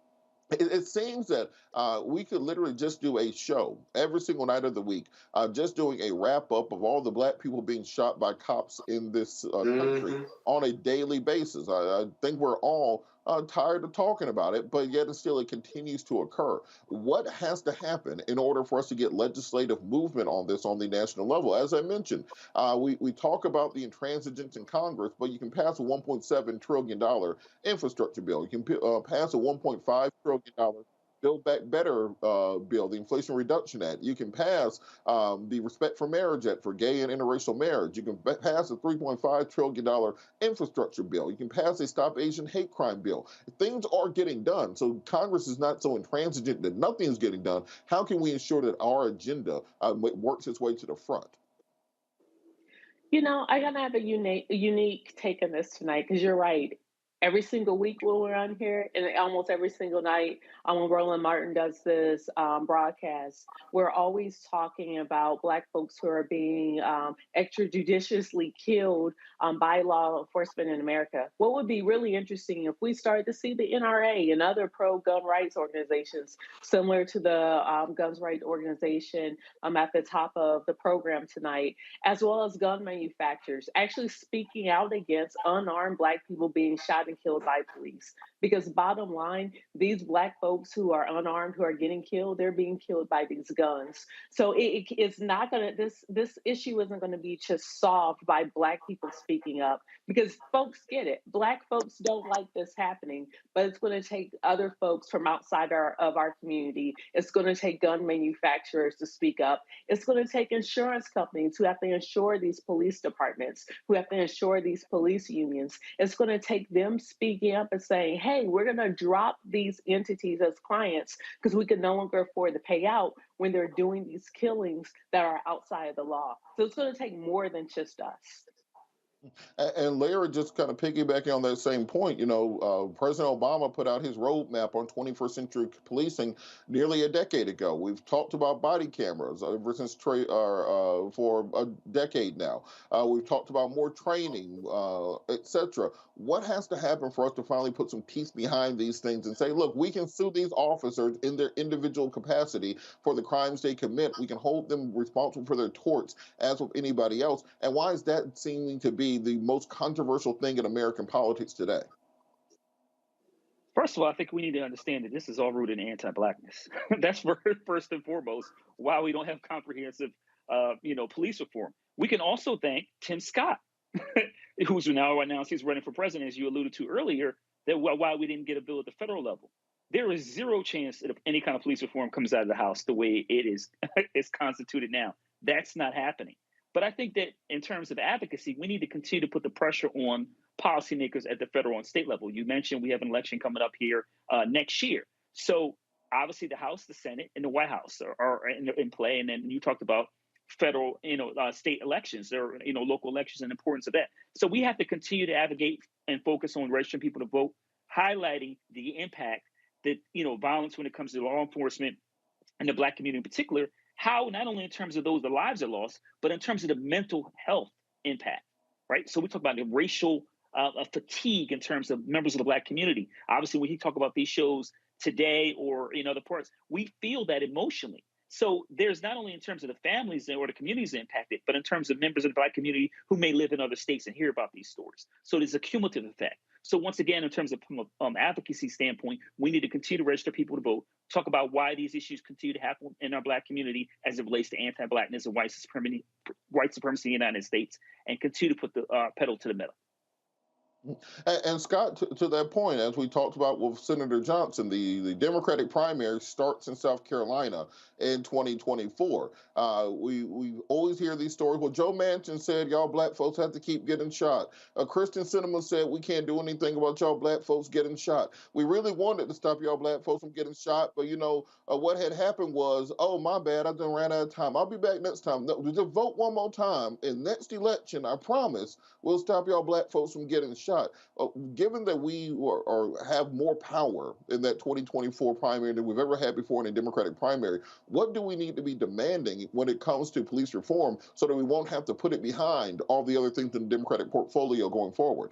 Speaker 6: It seems that we could literally just do a show every single night of the week, just doing a wrap-up of all the black people being shot by cops in this country on a daily basis. I think we're all tired of talking about it, but yet and still it continues to occur. What has to happen in order for us to get legislative movement on this on the national level? As I mentioned, we talk about the intransigence in Congress, but you can pass a $1.7 trillion infrastructure bill. You can pass a $1.5 trillion Build Back Better bill, the Inflation Reduction Act. You can pass the Respect for Marriage Act for gay and interracial marriage. You can pass a $3.5 trillion infrastructure bill. You can pass a Stop Asian Hate Crime bill. Things are getting done. So Congress is not so intransigent that nothing is getting done. How can we ensure that our agenda works its way to the front?
Speaker 8: You know, I gotta have a unique take on this tonight because you're right. Every single week when we're on here, and almost every single night when Roland Martin does this broadcast, we're always talking about Black folks who are being extrajudiciously killed by law enforcement in America. What would be really interesting if we started to see the NRA and other pro-gun rights organizations, similar to the guns rights organization at the top of the program tonight, as well as gun manufacturers, actually speaking out against unarmed Black people being shot and killed by police. Because bottom line, these Black folks who are unarmed, who are getting killed, they're being killed by these guns. So it's not gonna, this issue isn't gonna be just solved by Black people speaking up, because folks get it. Black folks don't like this happening, but it's gonna take other folks from outside of our community. It's gonna take gun manufacturers to speak up. It's gonna take insurance companies who have to insure these police departments, who have to insure these police unions. It's gonna take them speaking up and saying, hey, we're going to drop these entities as clients because we can no longer afford to pay out when they're doing these killings that are outside of the law. So it's going to take more than just us.
Speaker 6: And Larry, just kind of piggybacking on that same point, President Obama put out his roadmap on 21st century policing nearly a decade ago. We've talked about body cameras ever since for a decade now. We've talked about more training, etc. What has to happen for us to finally put some teeth behind these things and say, look, we can sue these officers in their individual capacity for the crimes they commit. We can hold them responsible for their torts as with anybody else. And why is that seeming to be the most controversial thing in American politics today?
Speaker 20: First of all, I think we need to understand that this is all rooted in anti-blackness. That's first and foremost why we don't have comprehensive, police reform. We can also thank Tim Scott, who's now announced he's running for president, as you alluded to earlier, that why we didn't get a bill at the federal level. There is zero chance that if any kind of police reform comes out of the House the way it is constituted now. That's not happening. But I think that in terms of advocacy, we need to continue to put the pressure on policymakers at the federal and state level. You mentioned we have an election coming up here next year. So obviously the House, the Senate, and the White House are in play. And then you talked about federal, state elections or, local elections and the importance of that. So we have to continue to advocate and focus on registering people to vote, highlighting the impact that, violence when it comes to law enforcement and the Black community in particular, how not only in terms of those the lives are lost, but in terms of the mental health impact, right? So we talk about the racial fatigue in terms of members of the Black community. Obviously, when you talk about these shows today or in other parts, we feel that emotionally. So there's not only in terms of the families or the communities impacted, but in terms of members of the Black community who may live in other states and hear about these stories. So there's a cumulative effect. So once again, in terms of advocacy standpoint, we need to continue to register people to vote, talk about why these issues continue to happen in our Black community as it relates to anti-Blackness and white supremacy in the United States, and continue to put the pedal to the metal.
Speaker 6: And Scott, to that point, as we talked about with Senator Johnson, the Democratic primary starts in South Carolina in 2024. We always hear these stories. Well, Joe Manchin said y'all Black folks have to keep getting shot. Kristen Sinema said we can't do anything about y'all Black folks getting shot. We really wanted to stop y'all Black folks from getting shot, but what had happened was, oh, my bad, I done ran out of time. I'll be back next time. No, just vote one more time. In next election, I promise, we'll stop y'all Black folks from getting shot. Given that we have more power in that 2024 primary than we've ever had before in a Democratic primary, what do we need to be demanding when it comes to police reform so that we won't have to put it behind all the other things in the Democratic portfolio going forward?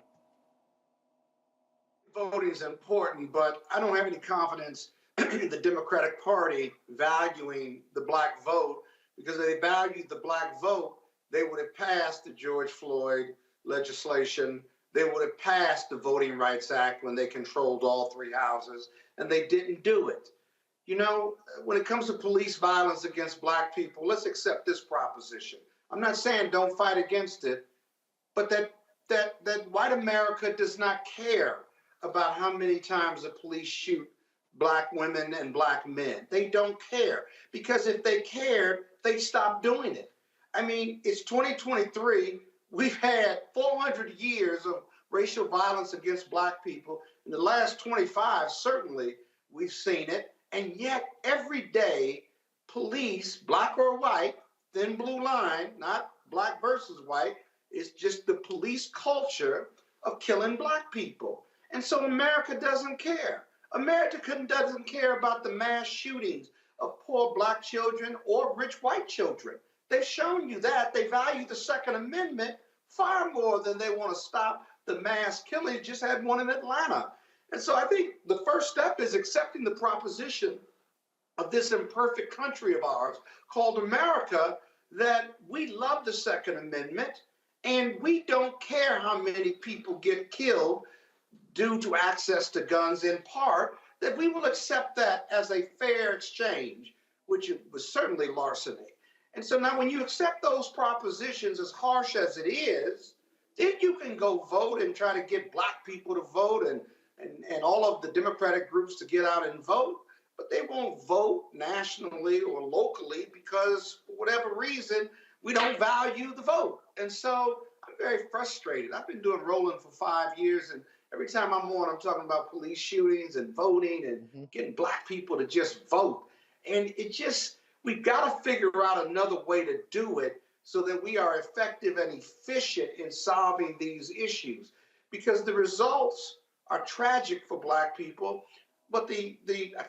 Speaker 18: Voting is important, but I don't have any confidence in the Democratic Party valuing the Black vote, because if they valued the Black vote, they would have passed the George Floyd legislation. They would have passed the Voting Rights Act when they controlled all three houses, and they didn't do it. When it comes to police violence against Black people, let's accept this proposition. I'm not saying don't fight against it, but that white America does not care about how many times the police shoot Black women and Black men. They don't care, because if they cared, they'd stop doing it. I mean, it's 2023. We've had 400 years of racial violence against Black people. In the last 25, certainly, we've seen it. And yet, every day, police, Black or white, thin blue line, not Black versus white, it's just the police culture of killing Black people. And so America doesn't care. America doesn't care about the mass shootings of poor Black children or rich white children. They've shown you that. They value the Second Amendment far more than they want to stop the mass killing. Just had one in Atlanta. And so I think the first step is accepting the proposition of this imperfect country of ours called America, that we love the Second Amendment and we don't care how many people get killed due to access to guns, in part, that we will accept that as a fair exchange, which was certainly larceny. And so now when you accept those propositions, as harsh as it is, then you can go vote and try to get Black people to vote and all of the Democratic groups to get out and vote, but they won't vote nationally or locally because for whatever reason, we don't value the vote. And so I'm very frustrated. I've been doing Rolling for 5 years, and every time I'm on, I'm talking about police shootings and voting and getting Black people to just vote. And we've got to figure out another way to do it so that we are effective and efficient in solving these issues. Because the results are tragic for Black people, but the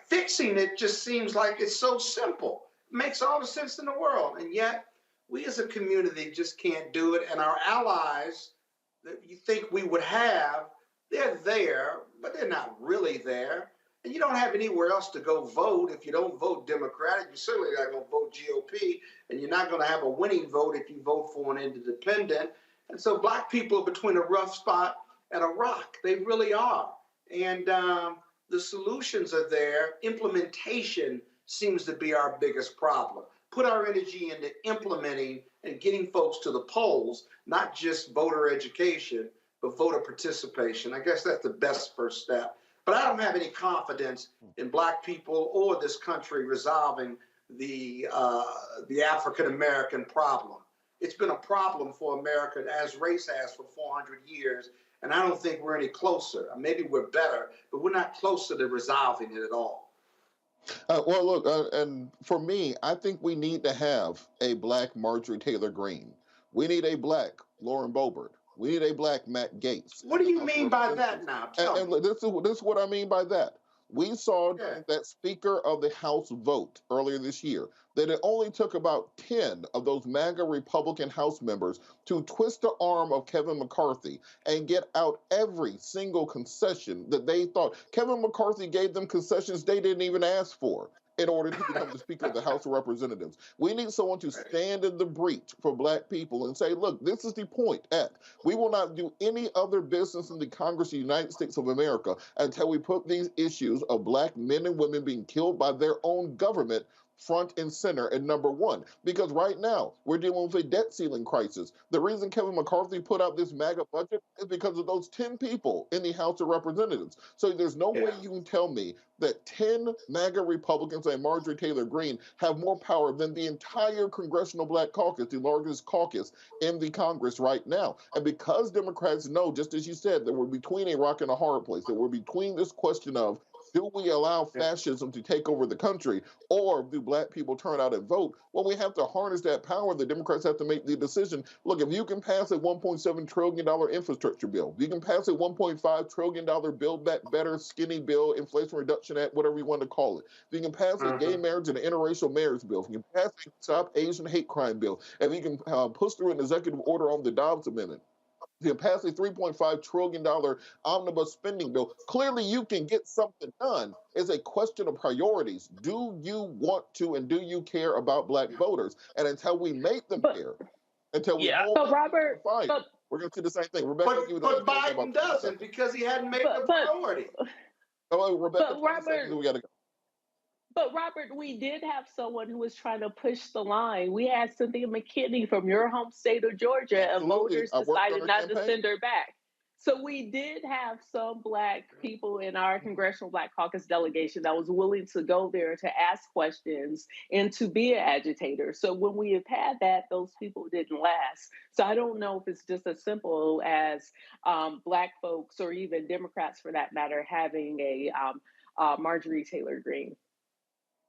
Speaker 18: fixing it just seems like it's so simple. It makes all the sense in the world, and yet we as a community just can't do it, and our allies that you think we would have, they're there, but they're not really there. And you don't have anywhere else to go vote. If you don't vote Democratic, you're certainly not going to vote GOP, and you're not going to have a winning vote if you vote for an independent. And so Black people are between a rough spot and a rock. They really are. And the solutions are there. Implementation seems to be our biggest problem. Put our energy into implementing and getting folks to the polls, not just voter education, but voter participation. I guess that's the best first step. But I don't have any confidence in Black people or this country resolving the African-American problem. It's been a problem for America, as race has for 400 years, and I don't think we're any closer. Maybe we're better, but we're not closer to resolving it at all.
Speaker 6: Well, look, and for me, I think we need to have a Black Marjorie Taylor Greene. We need a Black Lauren Boebert. We need a Black Matt Gaetz.
Speaker 18: What do you mean by that now?
Speaker 6: And this is what I mean by that. We saw that Speaker of the House vote earlier this year that it only took about 10 of those MAGA Republican House members to twist the arm of Kevin McCarthy and get out every single concession that they thought. Kevin McCarthy gave them concessions they didn't even ask for in order to become the Speaker of the House of Representatives. We need someone to stand in the breach for Black people and say, look, this is the point. We will not do any other business in the Congress of the United States of America until we put these issues of Black men and women being killed by their own government front and center and number one. Because right now, we're dealing with a debt ceiling crisis. The reason Kevin McCarthy put out this MAGA budget is because of those 10 people in the House of Representatives. So there's no way you can tell me that 10 MAGA Republicans and Marjorie Taylor Greene have more power than the entire Congressional Black Caucus, the largest caucus in the Congress right now. And because Democrats know, just as you said, that we're between a rock and a hard place, that we're between this question of, do we allow fascism to take over the country, or do Black people turn out and vote? Well, we have to harness that power. The Democrats have to make the decision. Look, if you can pass a $1.7 trillion infrastructure bill, you can pass a $1.5 trillion Build Back Better, skinny bill, Inflation Reduction Act, whatever you want to call it. If you can pass a gay marriage and an interracial marriage bill, if you can pass a Stop Asian Hate Crime bill, if you can push through an executive order on the Dobbs Amendment, if you pass a $3.5 trillion omnibus spending bill, clearly you can get something done. It's a question of priorities. Do you want to and do you care about Black voters? And until we make them care, until we hold them to the fire, we're going to see the same thing. Rebecca,
Speaker 18: but Biden doesn't because he hadn't made it a priority.
Speaker 6: Rebecca, we got to go.
Speaker 8: But Robert, we did have someone who was trying to push the line. We had Cynthia McKinney from your home state of Georgia, and voters decided not to send her back. So we did have some Black people in our Congressional Black Caucus delegation that was willing to go there to ask questions and to be an agitator. So when we have had that, those people didn't last. So I don't know if it's just as simple as Black folks or even Democrats, for that matter, having a Marjorie Taylor Greene.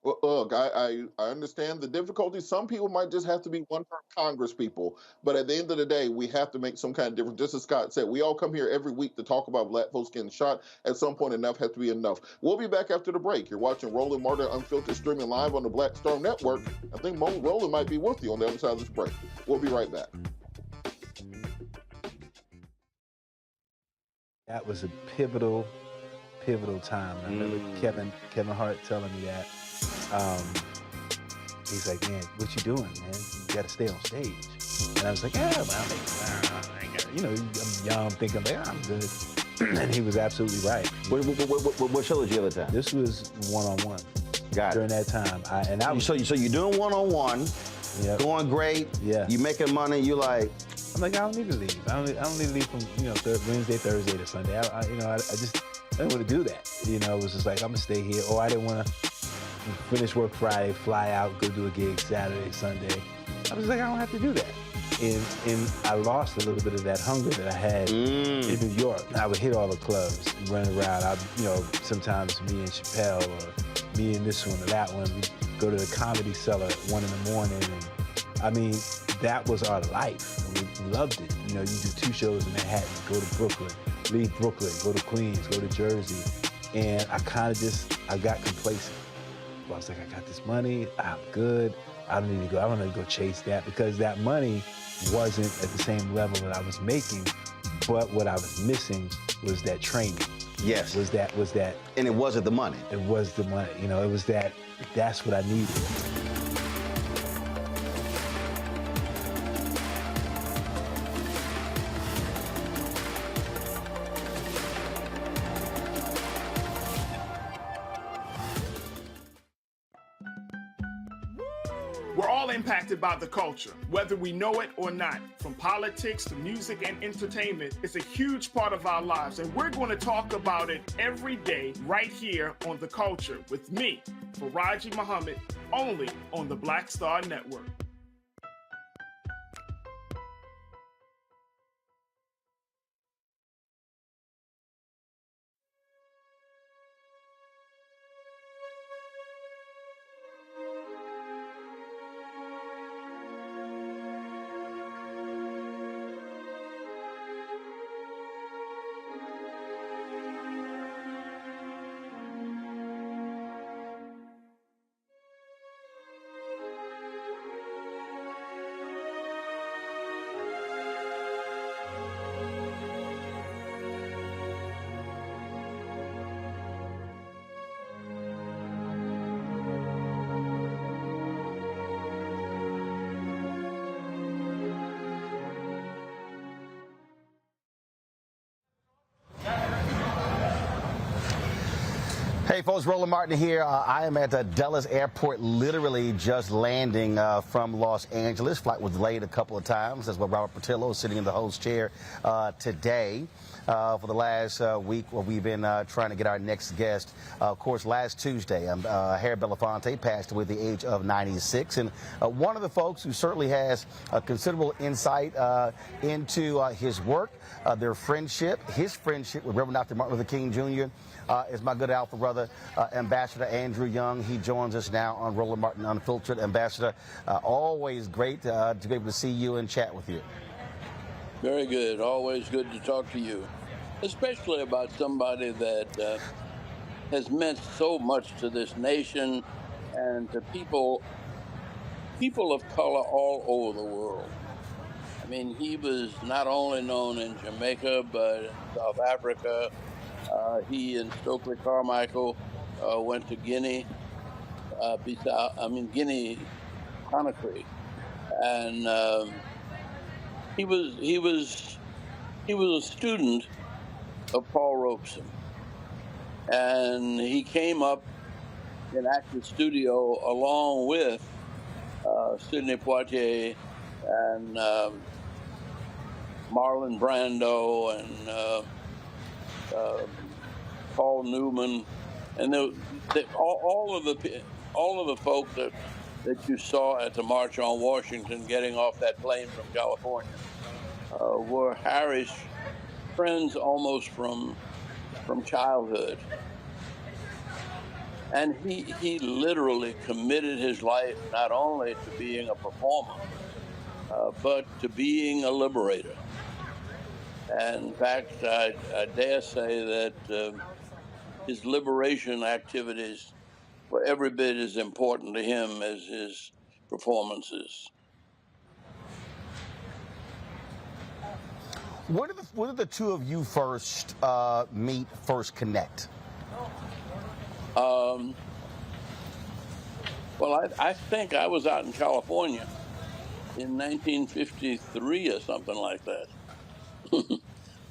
Speaker 6: Well, look, I understand the difficulty. Some people might just have to be one-term Congress people, but at the end of the day, we have to make some kind of difference. Just as Scott said, we all come here every week to talk about Black folks getting shot. At some point, enough has to be enough. We'll be back after the break. You're watching Roland Martin Unfiltered, streaming live on the Black Star Network. I think Roland might be with you on the other side of this break. We'll be right back.
Speaker 3: That was a pivotal time. I remember Kevin Hart telling me that. He's like, man, what you doing, man? You got to stay on stage. And I was like, yeah, but I'm young, thinking, like, I'm good. And he was absolutely right.
Speaker 1: What show was the other time?
Speaker 3: This was one-on-one.
Speaker 1: Got it.
Speaker 3: During that time.
Speaker 1: So you're doing one-on-one, going great, you making money, you like...
Speaker 3: I'm like, I don't need to leave. I don't need to leave from, Wednesday, Thursday to Sunday. I didn't want to do that. It was just like, I'm going to stay here. Or I didn't want to finish work Friday, fly out, go do a gig Saturday, Sunday. I was like, I don't have to do that. And I lost a little bit of that hunger that I had in New York. I would hit all the clubs, run around. Sometimes me and Chappelle or me and this one or that one, we'd go to the Comedy Cellar at 1 a.m. And that was our life. We loved it. You know, you do 2 shows in Manhattan, go to Brooklyn, leave Brooklyn, go to Queens, go to Jersey. And I kind of I got complacent. I was like, I got this money, I'm good. I don't need to go chase that, because that money wasn't at the same level that I was making, but what I was missing was that training.
Speaker 1: Yes.
Speaker 3: Was that.
Speaker 1: And it wasn't the money.
Speaker 3: It was the money. You know, it was that's what I needed.
Speaker 4: We're all impacted by the culture, whether we know it or not. From politics to music and entertainment, it's a huge part of our lives, and we're going to talk about it every day right here on The Culture with me, Faraji Muhammad, only on the Black Star Network.
Speaker 1: Hey folks, Roland Martin here. I am at Dulles Airport, literally just landing from Los Angeles. Flight was delayed a couple of times. That's why Robert Patillo is sitting in the host chair today. For the last week, where we've been trying to get our next guest. Of course, last Tuesday, Harry Belafonte passed away at the age of 96. And one of the folks who certainly has considerable insight into his work, their friendship, his friendship with Reverend Dr. Martin Luther King Jr., is my good alpha brother, Ambassador Andrew Young. He joins us now on Roland Martin Unfiltered. Ambassador, always great to be able to see you and chat with you.
Speaker 9: Very good. Always good to talk to you, especially about somebody that has meant so much to this nation and to people of color all over the world. I mean, he was not only known in Jamaica, but in South Africa. He and Stokely Carmichael went to Guinea, Conakry, and he was a student of Paul Robeson, and he came up in active studio along with Sidney Poitier and Marlon Brando and Paul Newman, and all of the folks that you saw at the March on Washington getting off that plane from California were Harry's friends almost from childhood. And he literally committed his life not only to being a performer, but to being a liberator. And in fact, I dare say that his liberation activities were every bit as important to him as his performances.
Speaker 1: Where did the two of you first meet, first connect?
Speaker 9: Well, I think I was out in California in 1953 or something like that,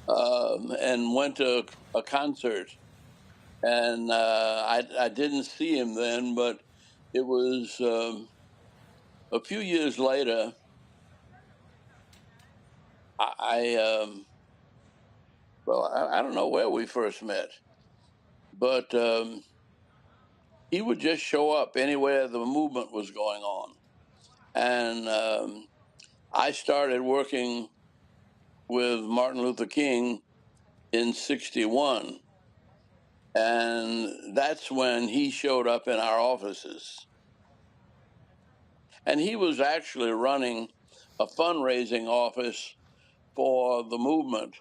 Speaker 9: and went to a concert. And I didn't see him then, but it was a few years later. I don't know where we first met, but he would just show up anywhere the movement was going on. And I started working with Martin Luther King in '61. And that's when he showed up in our offices. And he was actually running a fundraising office for the movement,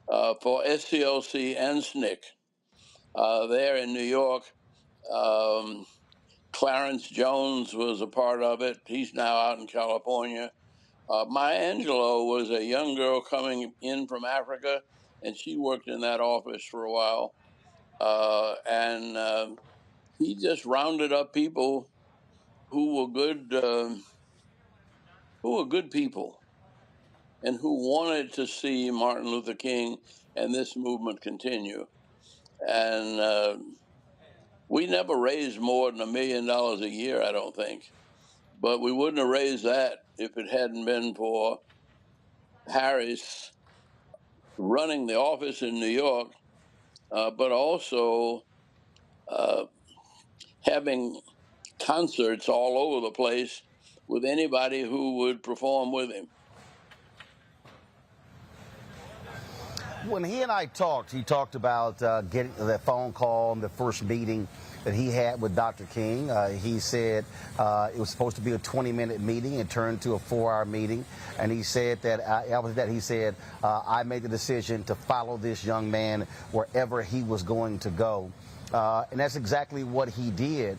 Speaker 9: for SCLC and SNCC. There in New York, Clarence Jones was a part of it. He's now out in California. Maya Angelou was a young girl coming in from Africa, and she worked in that office for a while. And he just rounded up people who were good people, and who wanted to see Martin Luther King and this movement continue. And we never raised more than $1 million a year, I don't think. But we wouldn't have raised that if it hadn't been for Harris running the office in New York, but also having concerts all over the place with anybody who would perform with him.
Speaker 1: When he and I talked, he talked about getting that phone call and the first meeting that he had with Dr. King. He said it was supposed to be a 20-minute meeting. It turned to a 4-hour meeting. And he said that, I made the decision to follow this young man wherever he was going to go. And that's exactly what he did.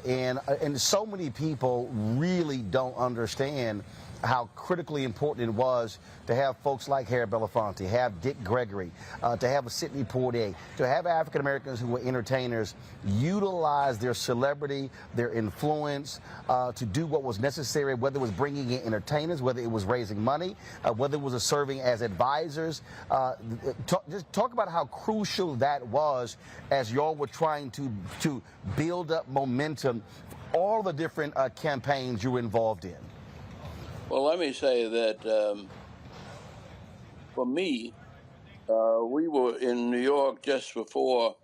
Speaker 1: And so many people really don't understand how critically important it was to have folks like Harry Belafonte, have Dick Gregory, to have a Sidney Poitier, to have African Americans who were entertainers utilize their celebrity, their influence to do what was necessary, whether it was bringing in entertainers, whether it was raising money, whether it was serving as advisors. Just talk about how crucial that was as y'all were trying to build up momentum, all the different campaigns you were involved in.
Speaker 9: Well, let me say that for me, we were in New York just before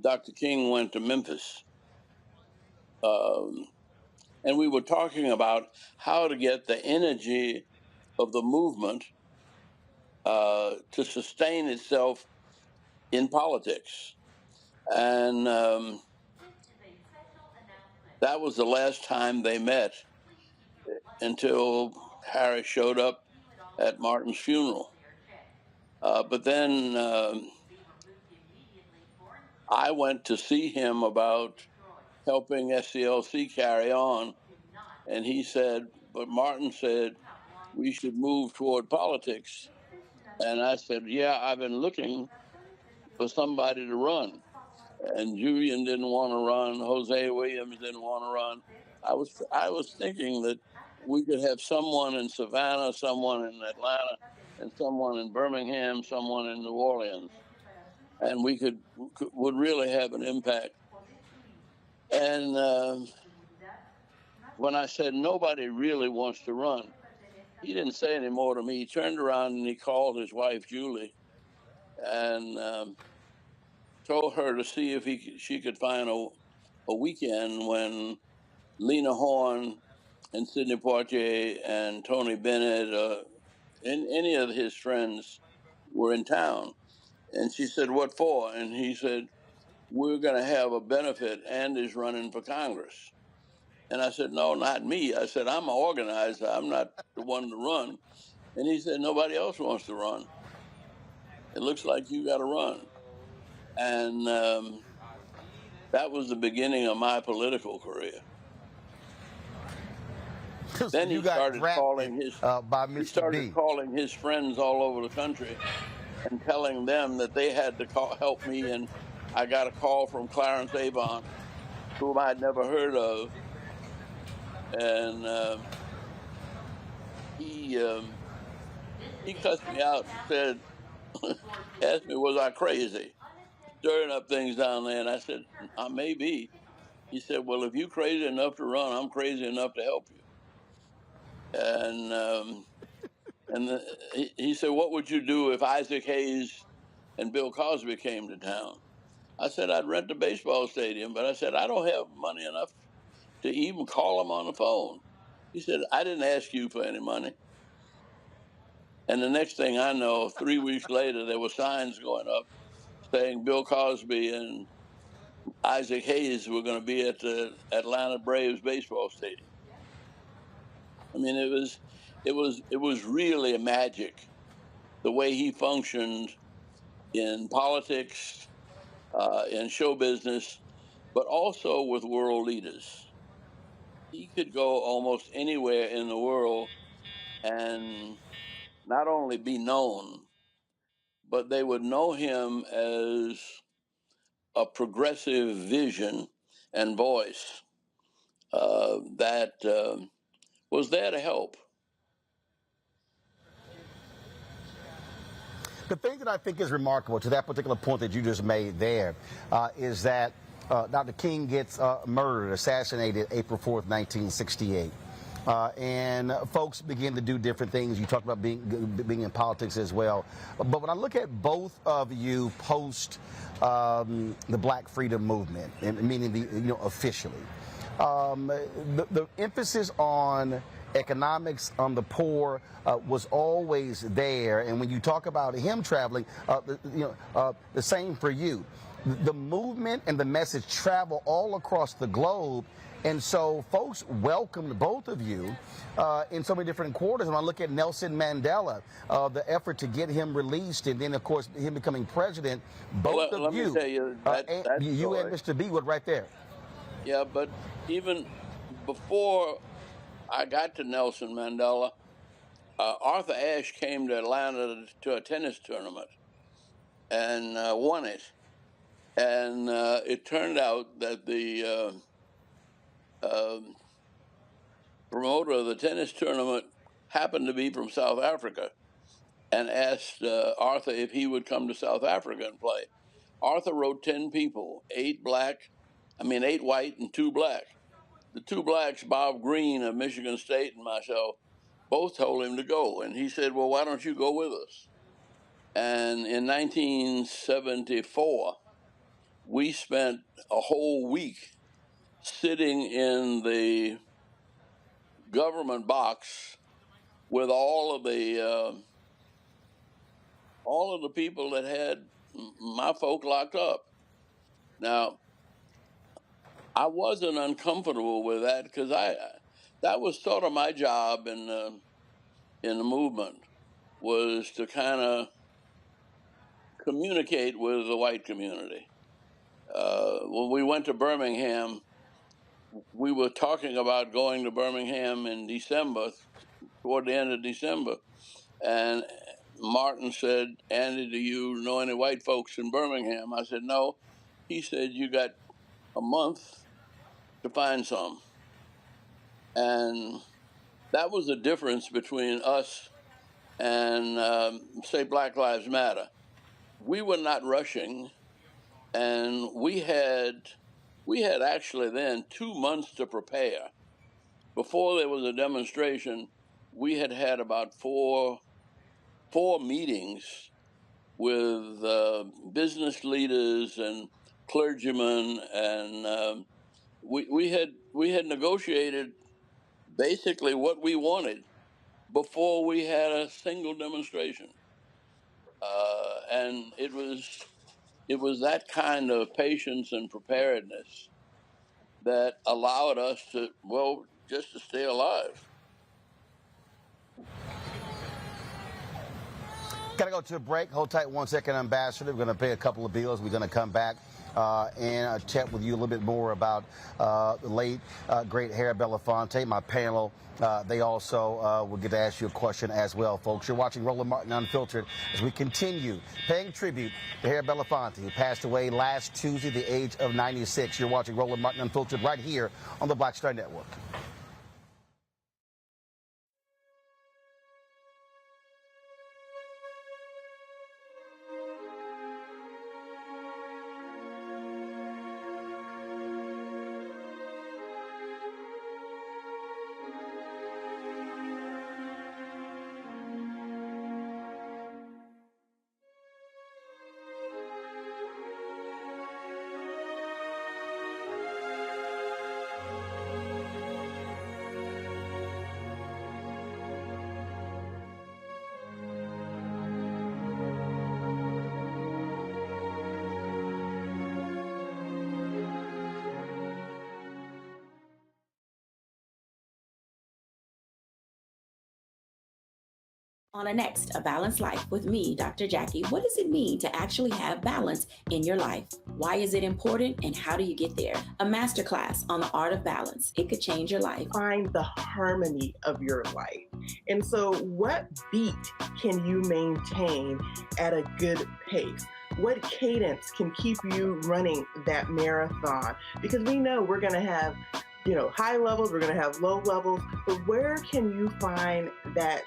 Speaker 9: Dr. King went to Memphis. And we were talking about how to get the energy of the movement to sustain itself in politics. And that was the last time they met until Harry showed up at Martin's funeral. But then I went to see him about helping SCLC carry on. And he said, but Martin said, we should move toward politics. And I said, yeah, I've been looking for somebody to run. And Julian didn't want to run. Jose Williams didn't want to run. I was thinking that we could have someone in Savannah, someone in Atlanta, and someone in Birmingham, someone in New Orleans, and we would really have an impact. And when I said nobody really wants to run, he didn't say any more to me. He turned around and he called his wife Julie, and told her to see if she could find a weekend when Lena Horne and Sidney Poitier and Tony Bennett and any of his friends were in town. And she said, what for? And he said, we're going to have a benefit. Andy's running for Congress. And I said, no, not me. I said, I'm an organizer. I'm not the one to run. And he said, nobody else wants to run. It looks like you got to run. And that was the beginning of my political career. Then he started calling his friends all over the country and telling them that they had to help me. And I got a call from Clarence Avon, whom I'd never heard of. And he cussed me out and said, asked me, was I crazy? Stirring up things down there. And I said, I may be. He said, well, if you're crazy enough to run, I'm crazy enough to help you. And he said, what would you do if Isaac Hayes and Bill Cosby came to town? I said, I'd rent a baseball stadium, but I said, I don't have money enough to even call them on the phone. He said, I didn't ask you for any money. And the next thing I know, 3 weeks later, there were signs going up saying Bill Cosby and Isaac Hayes were going to be at the Atlanta Braves baseball stadium. I mean, it was really magic the way he functioned in politics, in show business, but also with world leaders. He could go almost anywhere in the world and not only be known, but they would know him as a progressive vision and voice that was there to help.
Speaker 1: The thing that I think is remarkable to that particular point that you just made there is that Dr. King gets murdered, assassinated April 4th, 1968. And folks begin to do different things. You talked about being in politics as well. But when I look at both of you post the Black Freedom Movement, and meaning officially, the emphasis on economics, on the poor, was always there. And when you talk about him traveling, the same for you. The movement and the message travel all across the globe. And so folks welcomed both of you in so many different quarters. When I look at Nelson Mandela, the effort to get him released, and then, of course, him becoming president, both of you,
Speaker 9: me tell you,
Speaker 1: you and Mr. B were right there.
Speaker 9: Yeah, but even before I got to Nelson Mandela, Arthur Ashe came to Atlanta to a tennis tournament and won it. And it turned out that the promoter of the tennis tournament happened to be from South Africa and asked Arthur if he would come to South Africa and play. Arthur wrote 10 people, 8 white and 2 black. The 2 blacks, Bob Green of Michigan State and myself, both told him to go. And he said, well, why don't you go with us? And in 1974, we spent a whole week sitting in the government box with all of the people that had my folk locked up. Now, I wasn't uncomfortable with that because that was sort of my job in the movement, was to kind of communicate with the white community. When we went to Birmingham, we were talking about going to Birmingham in December, toward the end of December, and Martin said, Andy, do you know any white folks in Birmingham? I said, no. He said, you got a month to find some. And that was the difference between us and, say, Black Lives Matter. We were not rushing, and we had actually then 2 months to prepare. Before there was a demonstration, we had about four meetings with business leaders and clergymen, and we had negotiated basically what we wanted before we had a single demonstration, and it was that kind of patience and preparedness that allowed us to just to stay alive.
Speaker 1: Got to go to a break. Hold tight 1 second, Ambassador. We're going to pay a couple of bills. We're going to come back and chat with you a little bit more about the late, great Harry Belafonte. My panel, they also will get to ask you a question as well, folks. You're watching Roland Martin Unfiltered as we continue paying tribute to Harry Belafonte, who passed away last Tuesday, the age of 96. You're watching Roland Martin Unfiltered right here on the Black Star Network.
Speaker 15: On A Balanced Life with me, Dr. Jackie, what does it mean to actually have balance in your life? Why is it important and how do you get there? A masterclass on the art of balance. It could change your life.
Speaker 21: Find the harmony of your life. And so what beat can you maintain at a good pace? What cadence can keep you running that marathon? Because we know we're going to have, high levels, we're going to have low levels, but where can you find that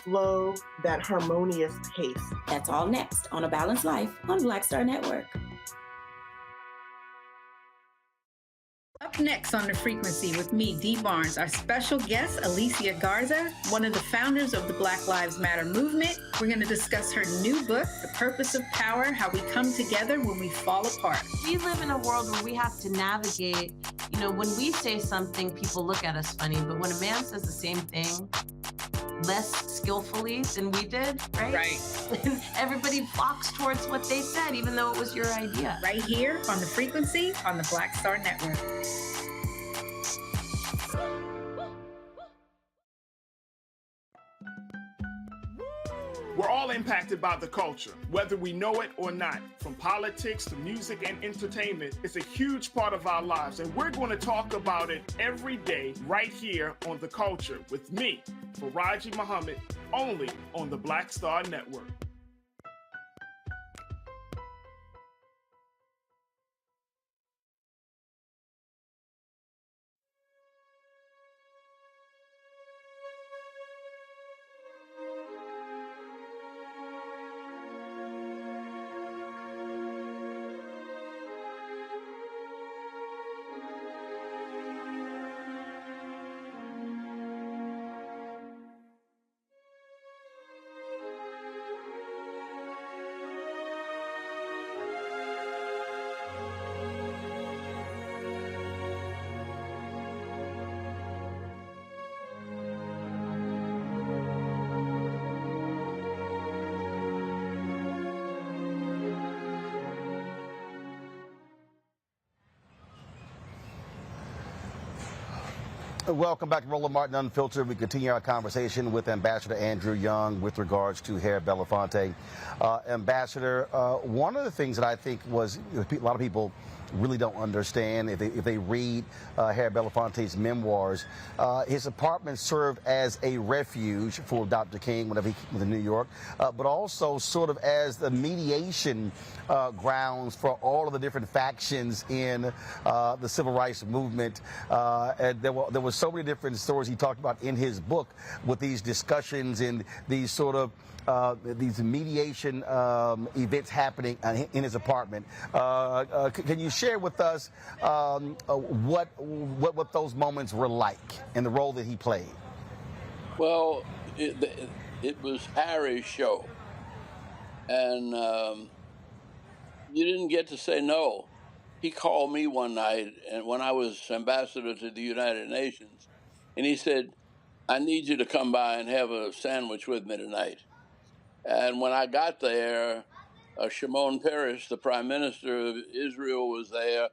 Speaker 21: flow, that harmonious pace?
Speaker 15: That's all next on A Balanced Life on Black Star Network.
Speaker 7: Up next on The Frequency with me, Dee Barnes, our special guest, Alicia Garza, one of the founders of the Black Lives Matter movement. We're going to discuss her new book, The Purpose of Power, How We Come Together When We Fall Apart.
Speaker 11: We live in a world where we have to navigate, when we say something, people look at us funny, but when a man says the same thing less skillfully than we did, right? Right. Everybody flocks towards what they said, even though it was your idea.
Speaker 7: Right here on The Frequency on the Black Star Network.
Speaker 4: We're all impacted by the culture, whether we know it or not. From politics to music and entertainment, it's a huge part of our lives, and we're going to talk about it every day right here on The Culture with me, Faraji Muhammad, only on the Black Star Network.
Speaker 1: Welcome back to Roland Martin Unfiltered. We continue our conversation with Ambassador Andrew Young with regards to Harry Belafonte. Ambassador, one of the things that I think was a lot of people really don't understand if they read Harry Belafonte's memoirs, his apartment served as a refuge for Dr. King whenever he was in New York, but also sort of as the mediation grounds for all of the different factions in the civil rights movement. And there were so many different stories he talked about in his book with these discussions and these sort of these mediation events happening in his apartment. Can you share with us what those moments were like and the role that he played?
Speaker 9: Well, it was Harry's show, and you didn't get to say no. He called me one night, and when I was ambassador to the United Nations, and he said, "I need you to come by and have a sandwich with me tonight." And when I got there, Shimon Peres, the prime minister of Israel, was there,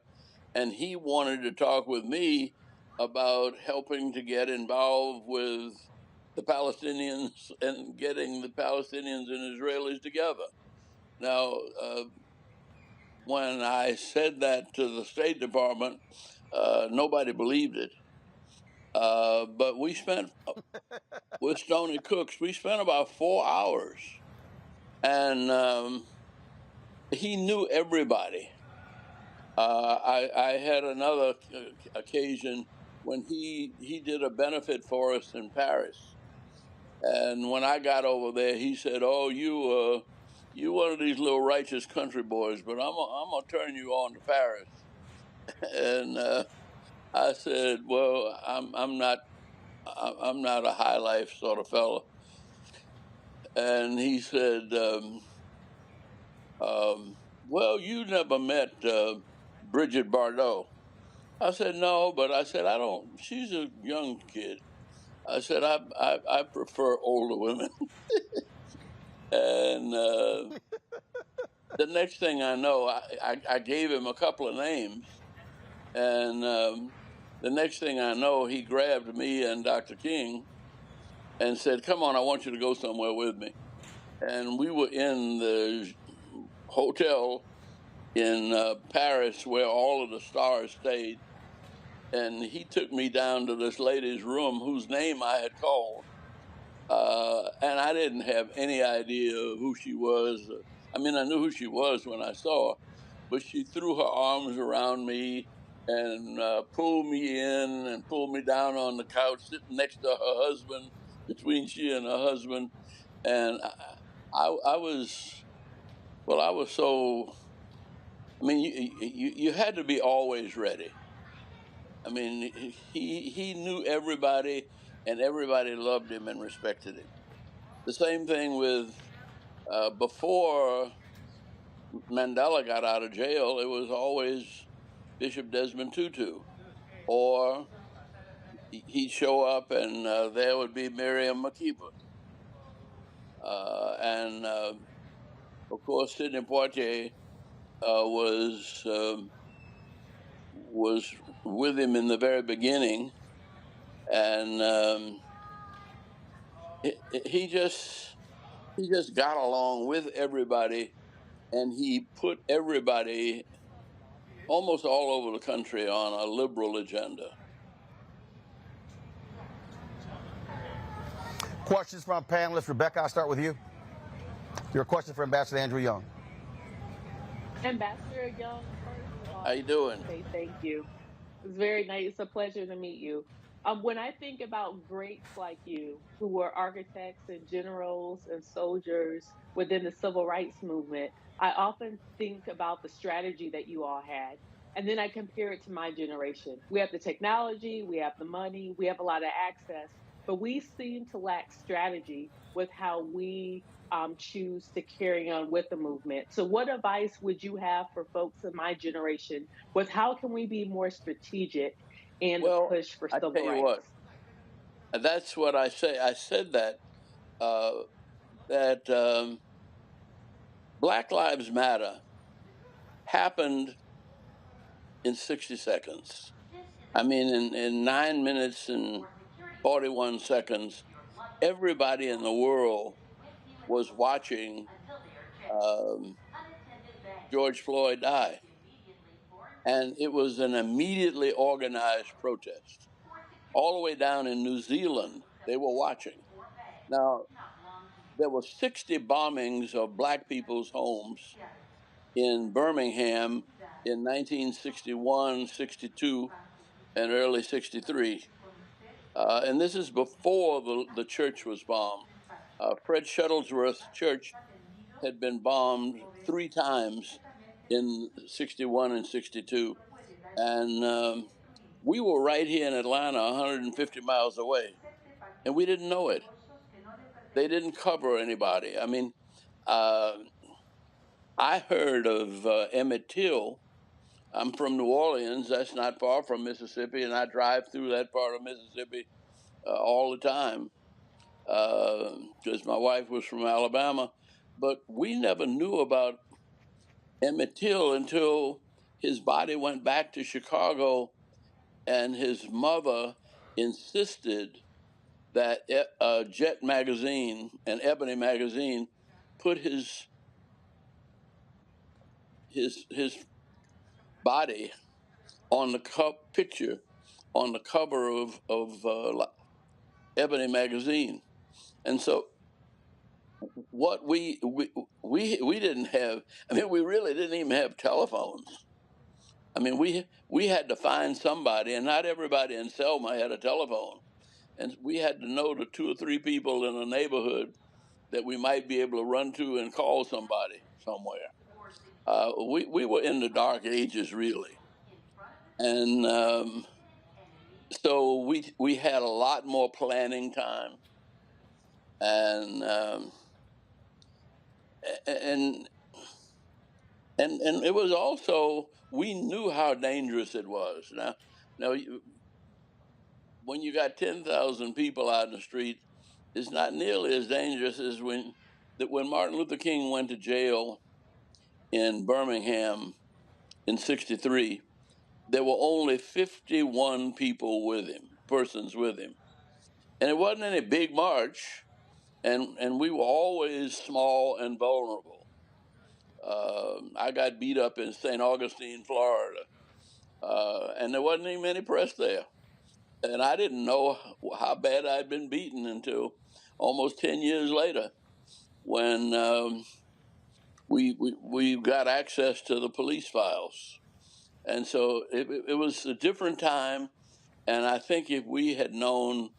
Speaker 9: and he wanted to talk with me about helping to get involved with the Palestinians and getting the Palestinians and Israelis together. Now, when I said that to the State Department, nobody believed it. But we spent, with Stony Cooks, we spent about 4 hours. And he knew everybody. I had another occasion when he did a benefit for us in Paris. And when I got over there, he said, "Oh, you one of these little righteous country boys, but I'm gonna turn you on to Paris." And I said, "Well, I'm not a high life sort of fellow." And he said, "Well, you never met Bridget Bardot." I said, "No," but I said, she's a young kid. I said, I prefer older women. And the next thing I know, I gave him a couple of names. And the next thing I know, he grabbed me and Dr. King and said, "Come on, I want you to go somewhere with me." And we were in the hotel in Paris where all of the stars stayed. And he took me down to this lady's room whose name I had called. And I didn't have any idea who she was. I mean, I knew who she was when I saw her, but she threw her arms around me and pulled me in and pulled me down on the couch, sitting next to her husband, between she and her husband. And I was, well, I was so, I mean, you had to be always ready. I mean, he knew everybody, and everybody loved him and respected him. The same thing with before Mandela got out of jail, it was always Bishop Desmond Tutu, or he'd show up and there would be Miriam Makeba, and of course Sidney Poitier was with him in the very beginning, and he just got along with everybody, and he put everybody almost all over the country on a liberal agenda.
Speaker 1: Questions from panelists. Rebecca, I'll start with you. Your question for Ambassador Andrew Young.
Speaker 8: Ambassador Young, first of all,
Speaker 9: How you doing?
Speaker 8: say thank you. It's very nice. It's a pleasure to meet you. When I think about greats like you, who were architects and generals and soldiers within the civil rights movement, I often think about the strategy that you all had. And then I compare it to my generation. We have the technology, we have the money, we have a lot of access, but we seem to lack strategy with how we choose to carry on with the movement. So, what advice would you have for folks in my generation with how can we be more strategic in the push for
Speaker 9: I
Speaker 8: civil
Speaker 9: tell you
Speaker 8: rights?
Speaker 9: what, that's what I say. I said that Black Lives Matter happened in 60 seconds. I mean, in 9 minutes and 41 seconds, everybody in the world was watching George Floyd die. And it was an immediately organized protest. All the way down in New Zealand, they were watching. Now, there were 60 bombings of black people's homes in Birmingham in 1961, 62, and early 63. And this is before the church was bombed. Fred Shuttlesworth's church had been bombed 3 times in 61 and 62. And we were right here in Atlanta, 150 miles away, and we didn't know it. They didn't cover anybody. I mean, I heard of Emmett Till. I'm from New Orleans. That's not far from Mississippi, and I drive through that part of Mississippi all the time because my wife was from Alabama. But we never knew about Emmett Till until his body went back to Chicago, and his mother insisted that Jet magazine and Ebony magazine put his body on the picture on the cover of Ebony magazine. And so what we didn't have, I mean, we really didn't even have telephones. I mean, we had to find somebody, and not everybody in Selma had a telephone. And we had to know the 2 or 3 people in a neighborhood that we might be able to run to and call somebody somewhere. We were in the dark ages, really. And so we had a lot more planning time. And it was also, we knew how dangerous it was. Now when you got 10,000 people out in the street, it's not nearly as dangerous as when Martin Luther King went to jail in Birmingham in 63. There were only 51 persons with him. And it wasn't any big march, and we were always small and vulnerable. I got beat up in St. Augustine, Florida, and there wasn't even any press there. And I didn't know how bad I'd been beaten until almost 10 years later, when we got access to the police files. And so it was a different time. And I think if we had known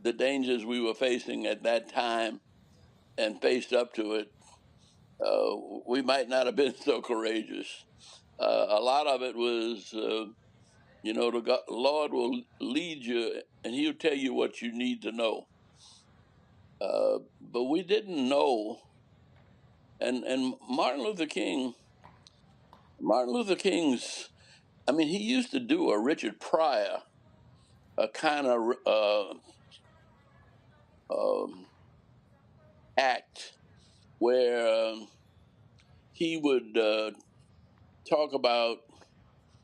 Speaker 9: the dangers we were facing at that time and faced up to it, we might not have been so courageous. A lot of it was, the Lord will lead you and He'll tell you what you need to know. But we didn't know. And Martin Luther King's, he used to do a Richard Pryor, a kind of act where he would talk about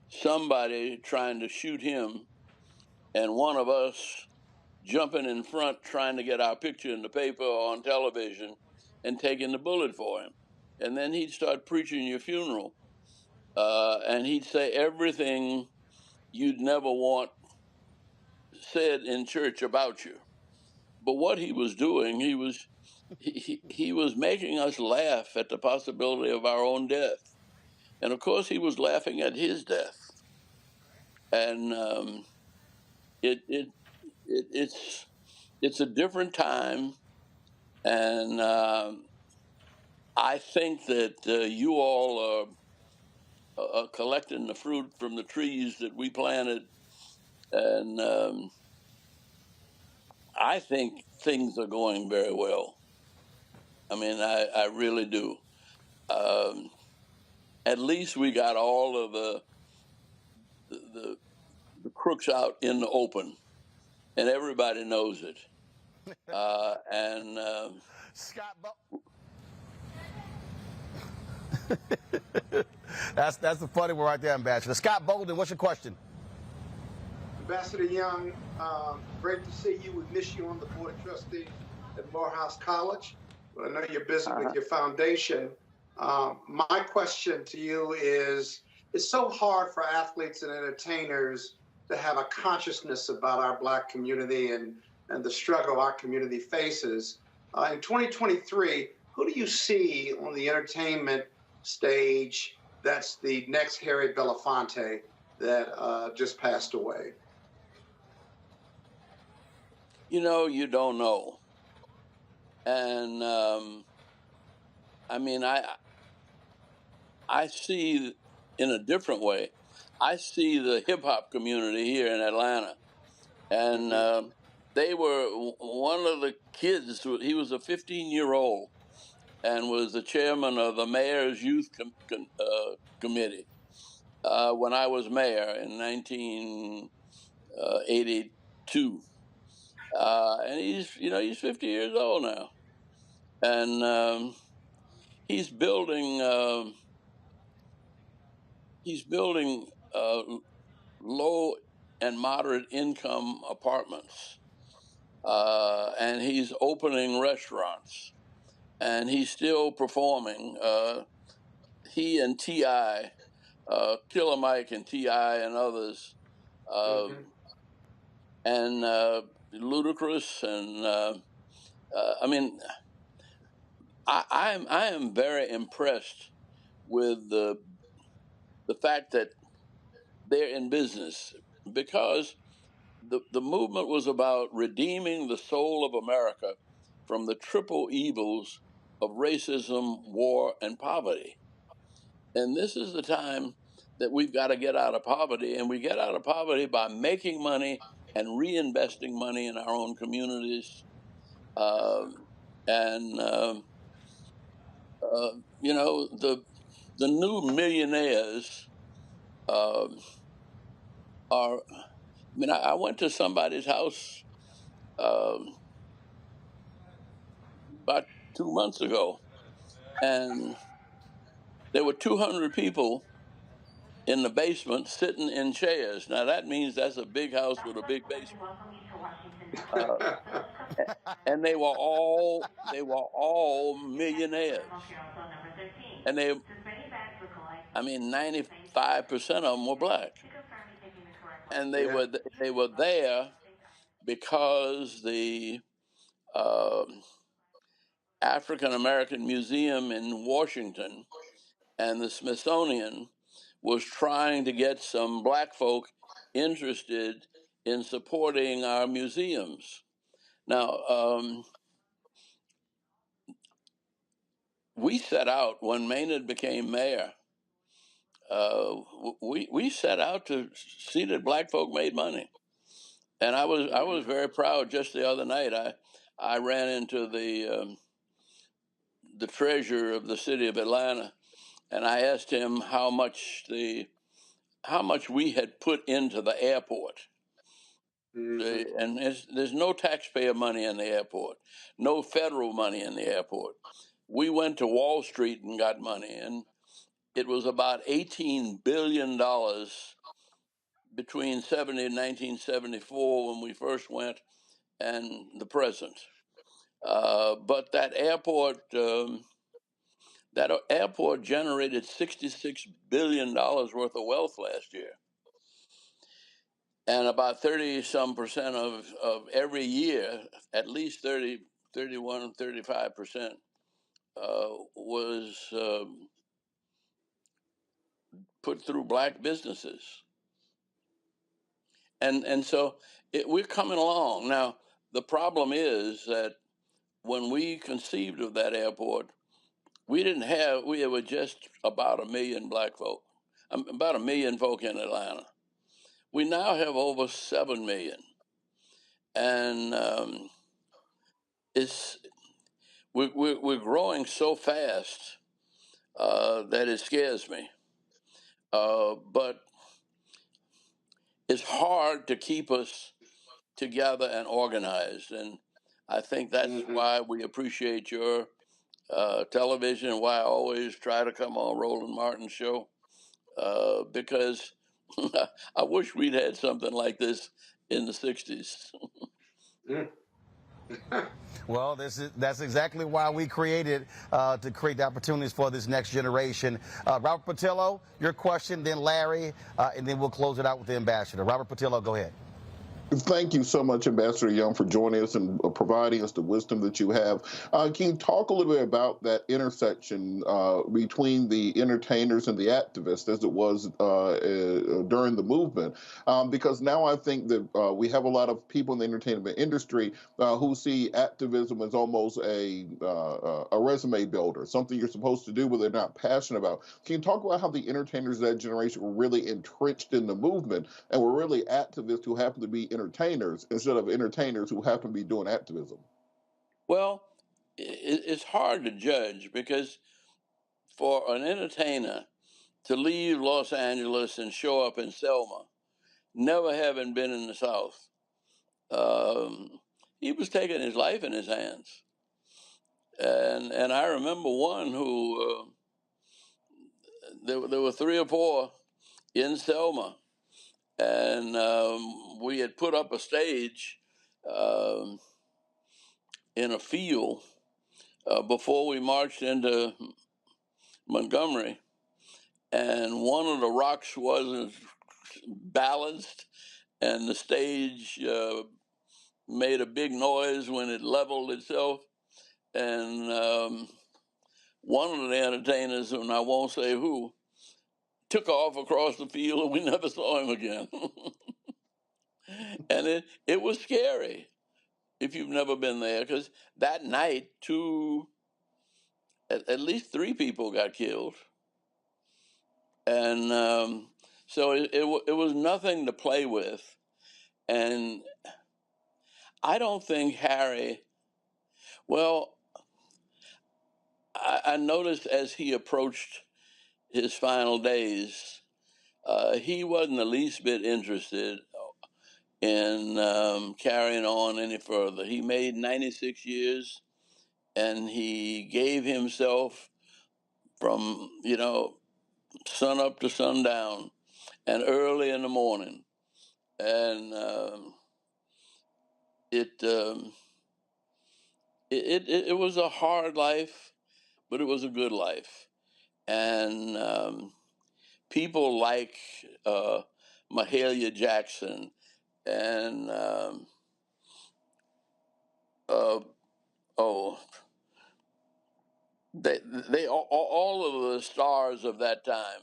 Speaker 9: somebody trying to shoot him and one of us jumping in front trying to get our picture in the paper or on television and taking the bullet for him. And then he'd start preaching your funeral. And he'd say everything you'd never want said in church about you. But what he was doing, he was making us laugh at the possibility of our own death. And of course, he was laughing at his death. And it's a different time. And I think that you all are collecting the fruit from the trees that we planted. And I think things are going very well. I really do. At least we got all of the crooks out in the open, and everybody knows it.
Speaker 1: Scott that's the funny one right there, Ambassador. Scott Bolden, what's your question?
Speaker 18: Ambassador Young, great to see you. We miss you on the Board of Trustees at Morehouse College. But I know you're busy with your foundation. My question to you is, it's so hard for athletes and entertainers to have a consciousness about our Black community and the struggle our community faces. In 2023, who do you see on the entertainment stage that's the next Harry Belafonte that just passed away?
Speaker 9: You don't know. And I see in a different way. I see the hip hop community here in Atlanta, and they were one of the kids. He was a 15-year-old and was the chairman of the mayor's youth committee when I was mayor in 1982. And he's 50 years old now, and he's building low and moderate income apartments, and he's opening restaurants, and he's still performing. He and T.I., Killer Mike and T.I. and others, and Ludacris, and I am very impressed with the fact that they're in business, because the movement was about redeeming the soul of America from the triple evils of racism, war, and poverty. And this is the time that we've got to get out of poverty, and we get out of poverty by making money and reinvesting money in our own communities. The new millionaires are. I went to somebody's house about 2 months ago, and there were 200 people in the basement sitting in chairs. Now that means that's a big house with a big basement. And they were all millionaires. And 95% of them were black. And they were there because the African American Museum in Washington and the Smithsonian was trying to get some black folk interested in supporting our museums. Now, we set out when Maynard became mayor. We set out to see that black folk made money, and I was very proud. Just the other night, I ran into the treasurer of the city of Atlanta, and I asked him how much we had put into the airport. And there's no taxpayer money in the airport, no federal money in the airport. We went to Wall Street and got money, and it was about $18 billion between 70 and 1974 when we first went, and the present. But that airport generated $66 billion worth of wealth last year. And about 30-some% of every year, at least 30, 31, 35% was put through black businesses. And so we're coming along. Now, the problem is that when we conceived of that airport, we were just about 1 million black folk, about 1 million folk in Atlanta. We now have over 7 million. And we're growing so fast that it scares me. But it's hard to keep us together and organized. And I think that's why we appreciate your television, why I always try to come on Roland Martin's show, because I wish we'd had something like this in the 60s.
Speaker 1: Well, that's exactly why we created to create the opportunities for this next generation. Robert Patillo, your question, then Larry, and then we'll close it out with the ambassador. Robert Patillo, go ahead.
Speaker 6: Thank you so much, Ambassador Young, for joining us and providing us the wisdom that you have. Can you talk a little bit about that intersection between the entertainers and the activists as it was during the movement? Because now I think that we have a lot of people in the entertainment industry who see activism as almost a resume builder, something you're supposed to do but they're not passionate about. Can you talk about how the entertainers of that generation were really entrenched in the movement and were really activists who happen to be entertainers instead of entertainers who happen to be doing activism?
Speaker 9: Well, it's hard to judge because for an entertainer to leave Los Angeles and show up in Selma, never having been in the South, he was taking his life in his hands. And I remember one who, there were 3 or 4 in Selma, and we had put up a stage in a field before we marched into Montgomery, and one of the rocks wasn't balanced, and the stage made a big noise when it leveled itself. And one of the entertainers, and I won't say who, took off across the field, and we never saw him again. And it was scary if you've never been there, because that night, at least 3 people got killed. And so it was nothing to play with. And I don't think Harry, well, I noticed as he approached his final days, he wasn't the least bit interested in carrying on any further. He made 96 years, and he gave himself from, sun up to sundown and early in the morning. And it was a hard life, but it was a good life. And people like Mahalia Jackson and oh, they all of the stars of that time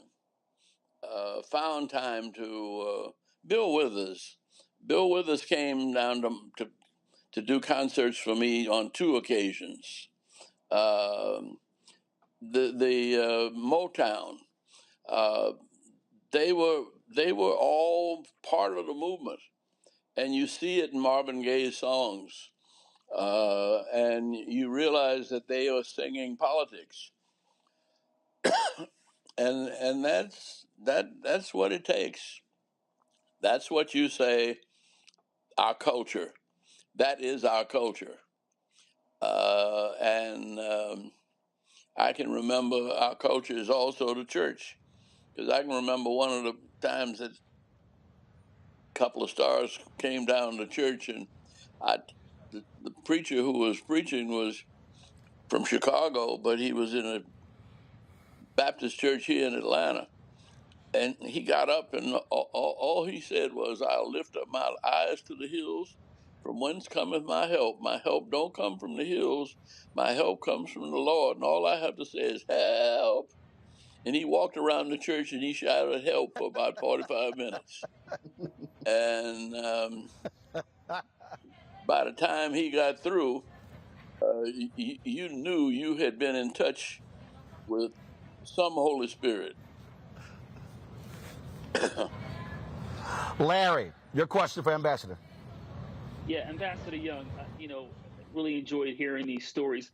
Speaker 9: found time to Bill Withers. Bill Withers came down to do concerts for me on 2 occasions. The Motown, they were all part of the movement, and you see it in Marvin Gaye's songs, and you realize that they are singing politics, and that's what it takes. That's what you say. Our culture. That is our culture, and I can remember our culture is also the church, because I can remember one of the times that a couple of stars came down to church, and the preacher who was preaching was from Chicago, but he was in a Baptist church here in Atlanta. And he got up, and all he said was, "I'll lift up my eyes to the hills, from whence cometh my help. My help don't come from the hills. My help comes from the Lord. And all I have to say is, help." And he walked around the church, and he shouted help for about 45 minutes. And by the time he got through, you knew you had been in touch with some Holy Spirit.
Speaker 1: Larry, your question for Ambassador.
Speaker 20: Yeah, Ambassador Young, really enjoyed hearing these stories.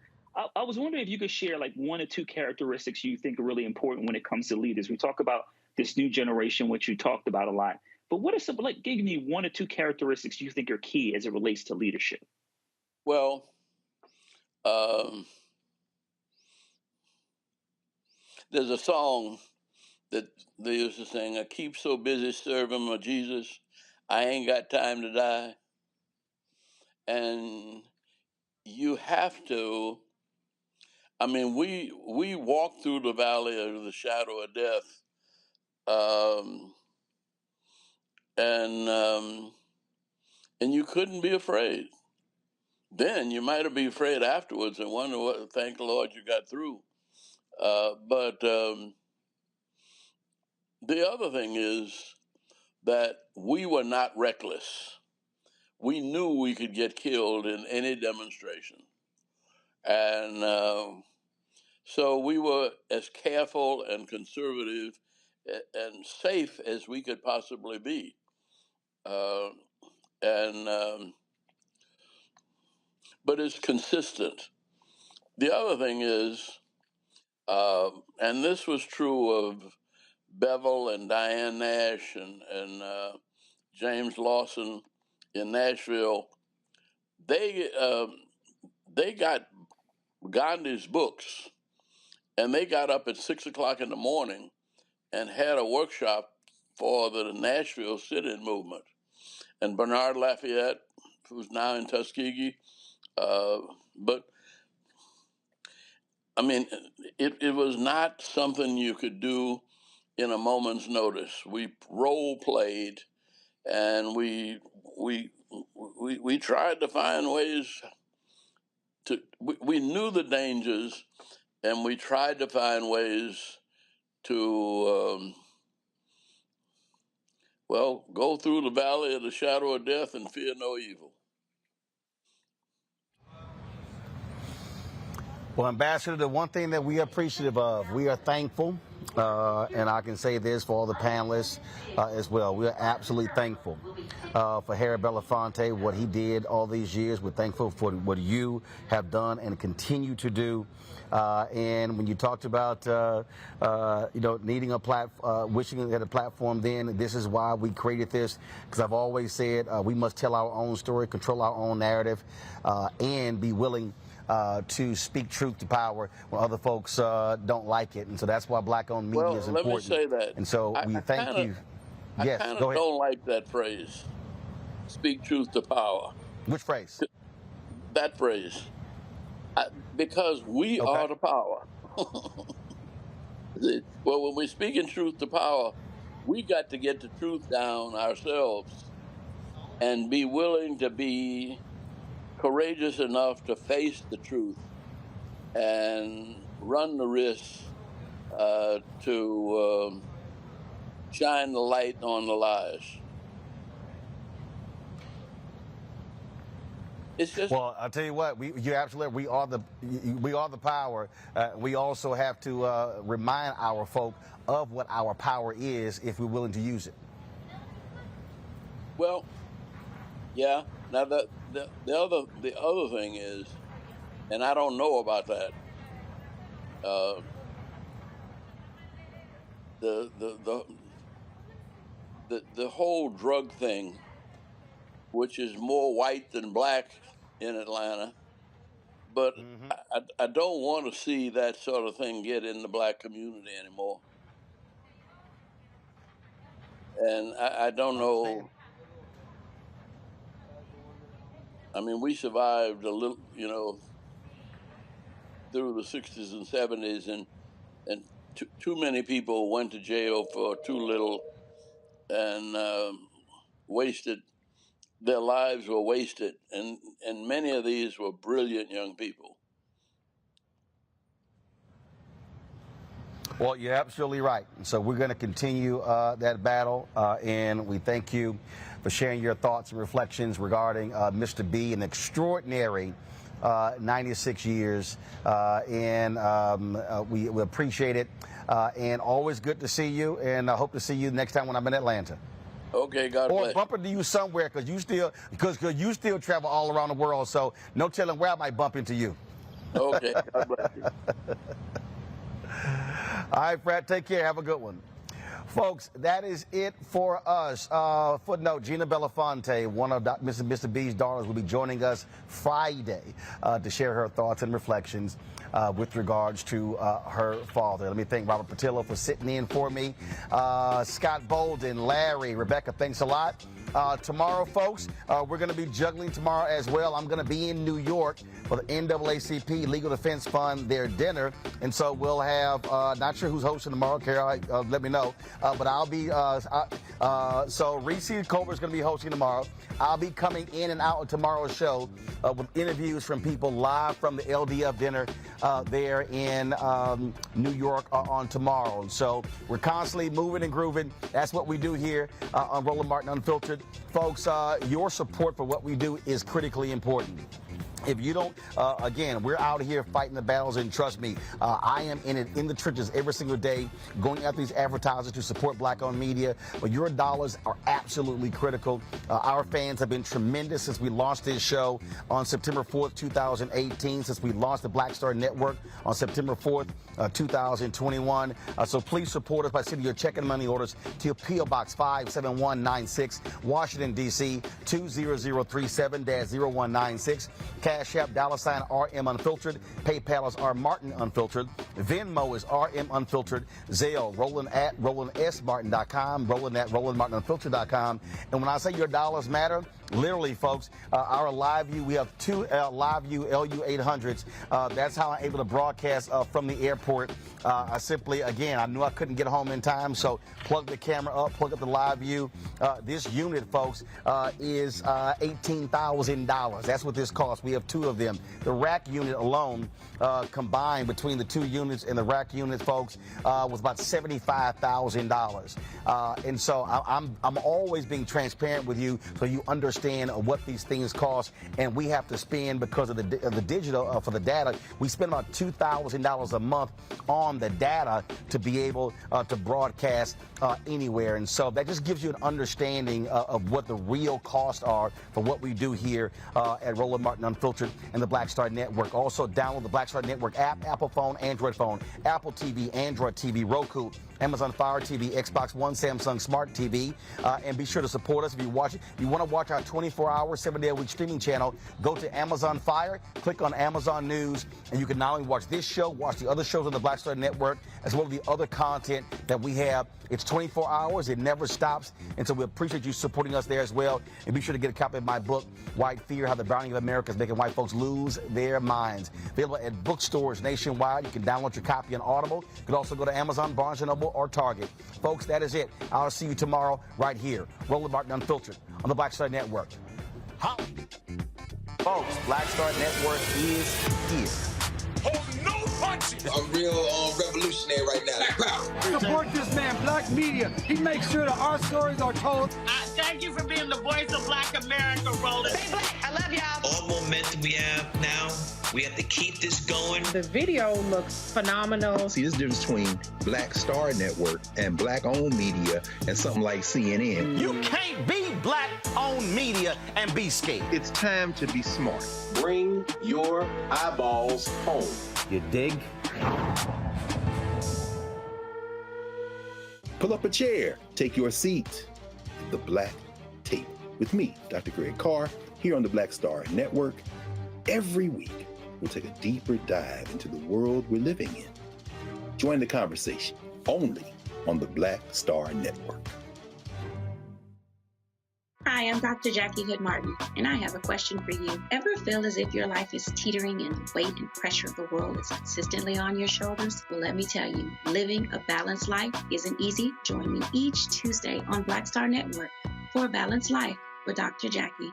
Speaker 20: I was wondering if you could share like 1 or 2 characteristics you think are really important when it comes to leaders. We talk about this new generation, which you talked about a lot. But what are some, like, give me 1 or 2 characteristics you think are key as it relates to leadership?
Speaker 9: Well, there's a song that they used to sing, "I keep so busy serving my Jesus, I ain't got time to die." And you have to, I mean, we walk through the valley of the shadow of death, and you couldn't be afraid. Then you might have been afraid afterwards and wonder what, thank the Lord you got through. But the other thing is that we were not reckless. We knew we could get killed in any demonstration. And so we were as careful and conservative and safe as we could possibly be. But it's consistent. The other thing is, and this was true of Bevel and Diane Nash and James Lawson in Nashville, they got Gandhi's books, and they got up at 6 o'clock in the morning and had a workshop for the Nashville sit-in movement. And Bernard Lafayette, who's now in Tuskegee, but I mean, it was not something you could do in a moment's notice. We role played, and we tried to find ways to. We knew the dangers, and we tried to find ways to go through the valley of the shadow of death and fear no evil.
Speaker 1: Well, Ambassador, the one thing that we are appreciative of, we are thankful, and I can say this for all the panelists as well. We are absolutely thankful for Harry Belafonte, what he did all these years. We're thankful for what you have done and continue to do. And when you talked about, needing a platform, wishing you had a platform then, this is why we created this, because I've always said we must tell our own story, control our own narrative, and be willing to speak truth to power when other folks don't like it. And so that's why black-owned media is important.
Speaker 9: Let me say that.
Speaker 1: And so we thank you.
Speaker 9: Yes, I kind of don't like that phrase, speak truth to power.
Speaker 1: Which phrase?
Speaker 9: That phrase. Because we are the power. Well, when we speak in truth to power, we got to get the truth down ourselves and be willing to be courageous enough to face the truth and run the risk to shine the light on the lies. It's just,
Speaker 1: well, I'll tell you what, you're absolutely, we are the power. We also have to remind our folk of what our power is if we're willing to use it.
Speaker 9: Well, yeah. Now the other thing is, and I don't know about that. The whole drug thing, which is more white than black in Atlanta, but I don't want to see that sort of thing get in the black community anymore. And I don't know. I mean, we survived a little, through the 60s and 70s, and too many people went to jail for too little, and wasted. Their lives were wasted, and many of these were brilliant young people.
Speaker 1: Well, you're absolutely right. So we're going to continue that battle, and we thank you for sharing your thoughts and reflections regarding Mr. B, an extraordinary 96 years, and we appreciate it, and always good to see you, and I hope to see you next time when I'm in Atlanta.
Speaker 9: Okay, God bless.
Speaker 1: Or bump into you somewhere, because you still travel all around the world, so no telling where I might bump into you.
Speaker 9: Okay, God bless you.
Speaker 1: All right, Brad, take care. Have a good one. Folks, that is it for us. Footnote, Gina Belafonte, one of Mr. B's daughters, will be joining us Friday to share her thoughts and reflections with regards to her father. Let me thank Robert Patillo for sitting in for me. Scott Bolden, Larry, Rebecca, thanks a lot. Tomorrow, folks, we're going to be juggling tomorrow as well. I'm going to be in New York for the NAACP Legal Defense Fund, their dinner. And so we'll have, not sure who's hosting tomorrow, Carol, let me know. But I'll be, so Reese Colbert is going to be hosting tomorrow. I'll be coming in and out of tomorrow's show with interviews from people live from the LDF dinner there in New York on tomorrow. And so we're constantly moving and grooving. That's what we do here on Roland Martin Unfiltered. Folks, your support for what we do is critically important. If you don't, again, we're out here fighting the battles, and trust me, I am in the trenches every single day, going after these advertisers to support black-owned media. But your dollars are absolutely critical. Our fans have been tremendous since we launched this show on September 4th, 2018, since we launched the Black Star Network on September 4th, 2021. So please support us by sending your check and money orders to your P.O. Box 57196, Washington, D.C., 20037-0196. Cash App, $RM Unfiltered. PayPal is R Martin Unfiltered. Venmo is RM Unfiltered. Zelle, Roland at RolandSMartin.com. Roland at RolandMartinUnfiltered.com. And when I say your dollars matter, literally, folks, our live view, we have two live view LU-800s. That's how I'm able to broadcast from the airport. I simply, again, I knew I couldn't get home in time, so plug the camera up, plug up the live view. This unit, folks, is $18,000. That's what this costs. We have two of them. The rack unit alone, combined between the two units and the rack unit, folks, was about $75,000. And so I'm always being transparent with you so you understand what these things cost, and we have to spend, because of the digital for the data, we spend about $2,000 a month on the data to be able to broadcast anywhere. And so that just gives you an understanding of what the real costs are for what we do here at Roland Martin Unfiltered. Unfiltered, and the Black Star Network. Also, download the Black Star Network app, Apple phone, Android phone, Apple TV, Android TV, Roku, Amazon Fire TV, Xbox One, Samsung Smart TV, and be sure to support us. If you want to watch our 24-hour, 7-day-a-week streaming channel, go to Amazon Fire, click on Amazon News, and you can not only watch this show, watch the other shows on the Black Star Network, as well as the other content that we have. It's 24 hours. It never stops. And so we appreciate you supporting us there as well. And be sure to get a copy of my book, White Fear, How the Browning of America is Making White Folks Lose Their Minds. Available at bookstores nationwide. You can download your copy on Audible. You can also go to Amazon, Barnes & Noble, or Target. Folks, that is it. I'll see you tomorrow right here. Roland Martin Unfiltered on the Black Star Network. How? Folks, Black Star Network is here.
Speaker 5: Hold no punches. I'm real revolutionary right now.
Speaker 16: Support this man, Black Media. He makes sure that our stories are told.
Speaker 23: Thank you for being the voice of Black America, Roland. Stay black. I love y'all.
Speaker 24: All momentum we have now, we have to keep this going.
Speaker 25: The video looks phenomenal.
Speaker 26: See, there's a difference between Black Star Network and Black-owned media and something like CNN.
Speaker 1: You can't be Black-owned media and be scared.
Speaker 26: It's time to be smart.
Speaker 27: Bring your eyeballs home.
Speaker 26: You dig? Pull up a chair. Take your seat. The Black Tape with me, Dr. Greg Carr, here on the Black Star Network. Every week, we'll take a deeper dive into the world we're living in. Join the conversation only on the Black Star Network.
Speaker 15: Hi, I'm Dr. Jackie Hood Martin, and I have a question for you. Ever feel as if your life is teetering and the weight and pressure of the world is consistently on your shoulders? Well, let me tell you, living a balanced life isn't easy. Join me each Tuesday on Black Star Network for A Balanced Life with Dr. Jackie.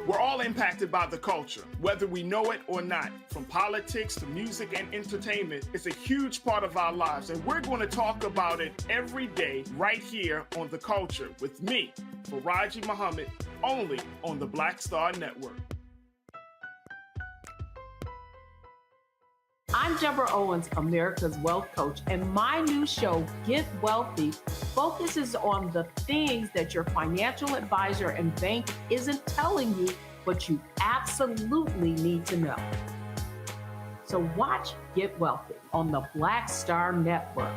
Speaker 4: We're all impacted by the culture, whether we know it or not. From politics to music and entertainment, it's a huge part of our lives, and we're going to talk about it every day right here on The Culture with me, Faraji Muhammad, only on the Black Star Network.
Speaker 12: I'm Deborah Owens, America's Wealth Coach, and my new show, Get Wealthy, focuses on the things that your financial advisor and bank isn't telling you, but you absolutely need to know. So watch Get Wealthy on the Black Star Network.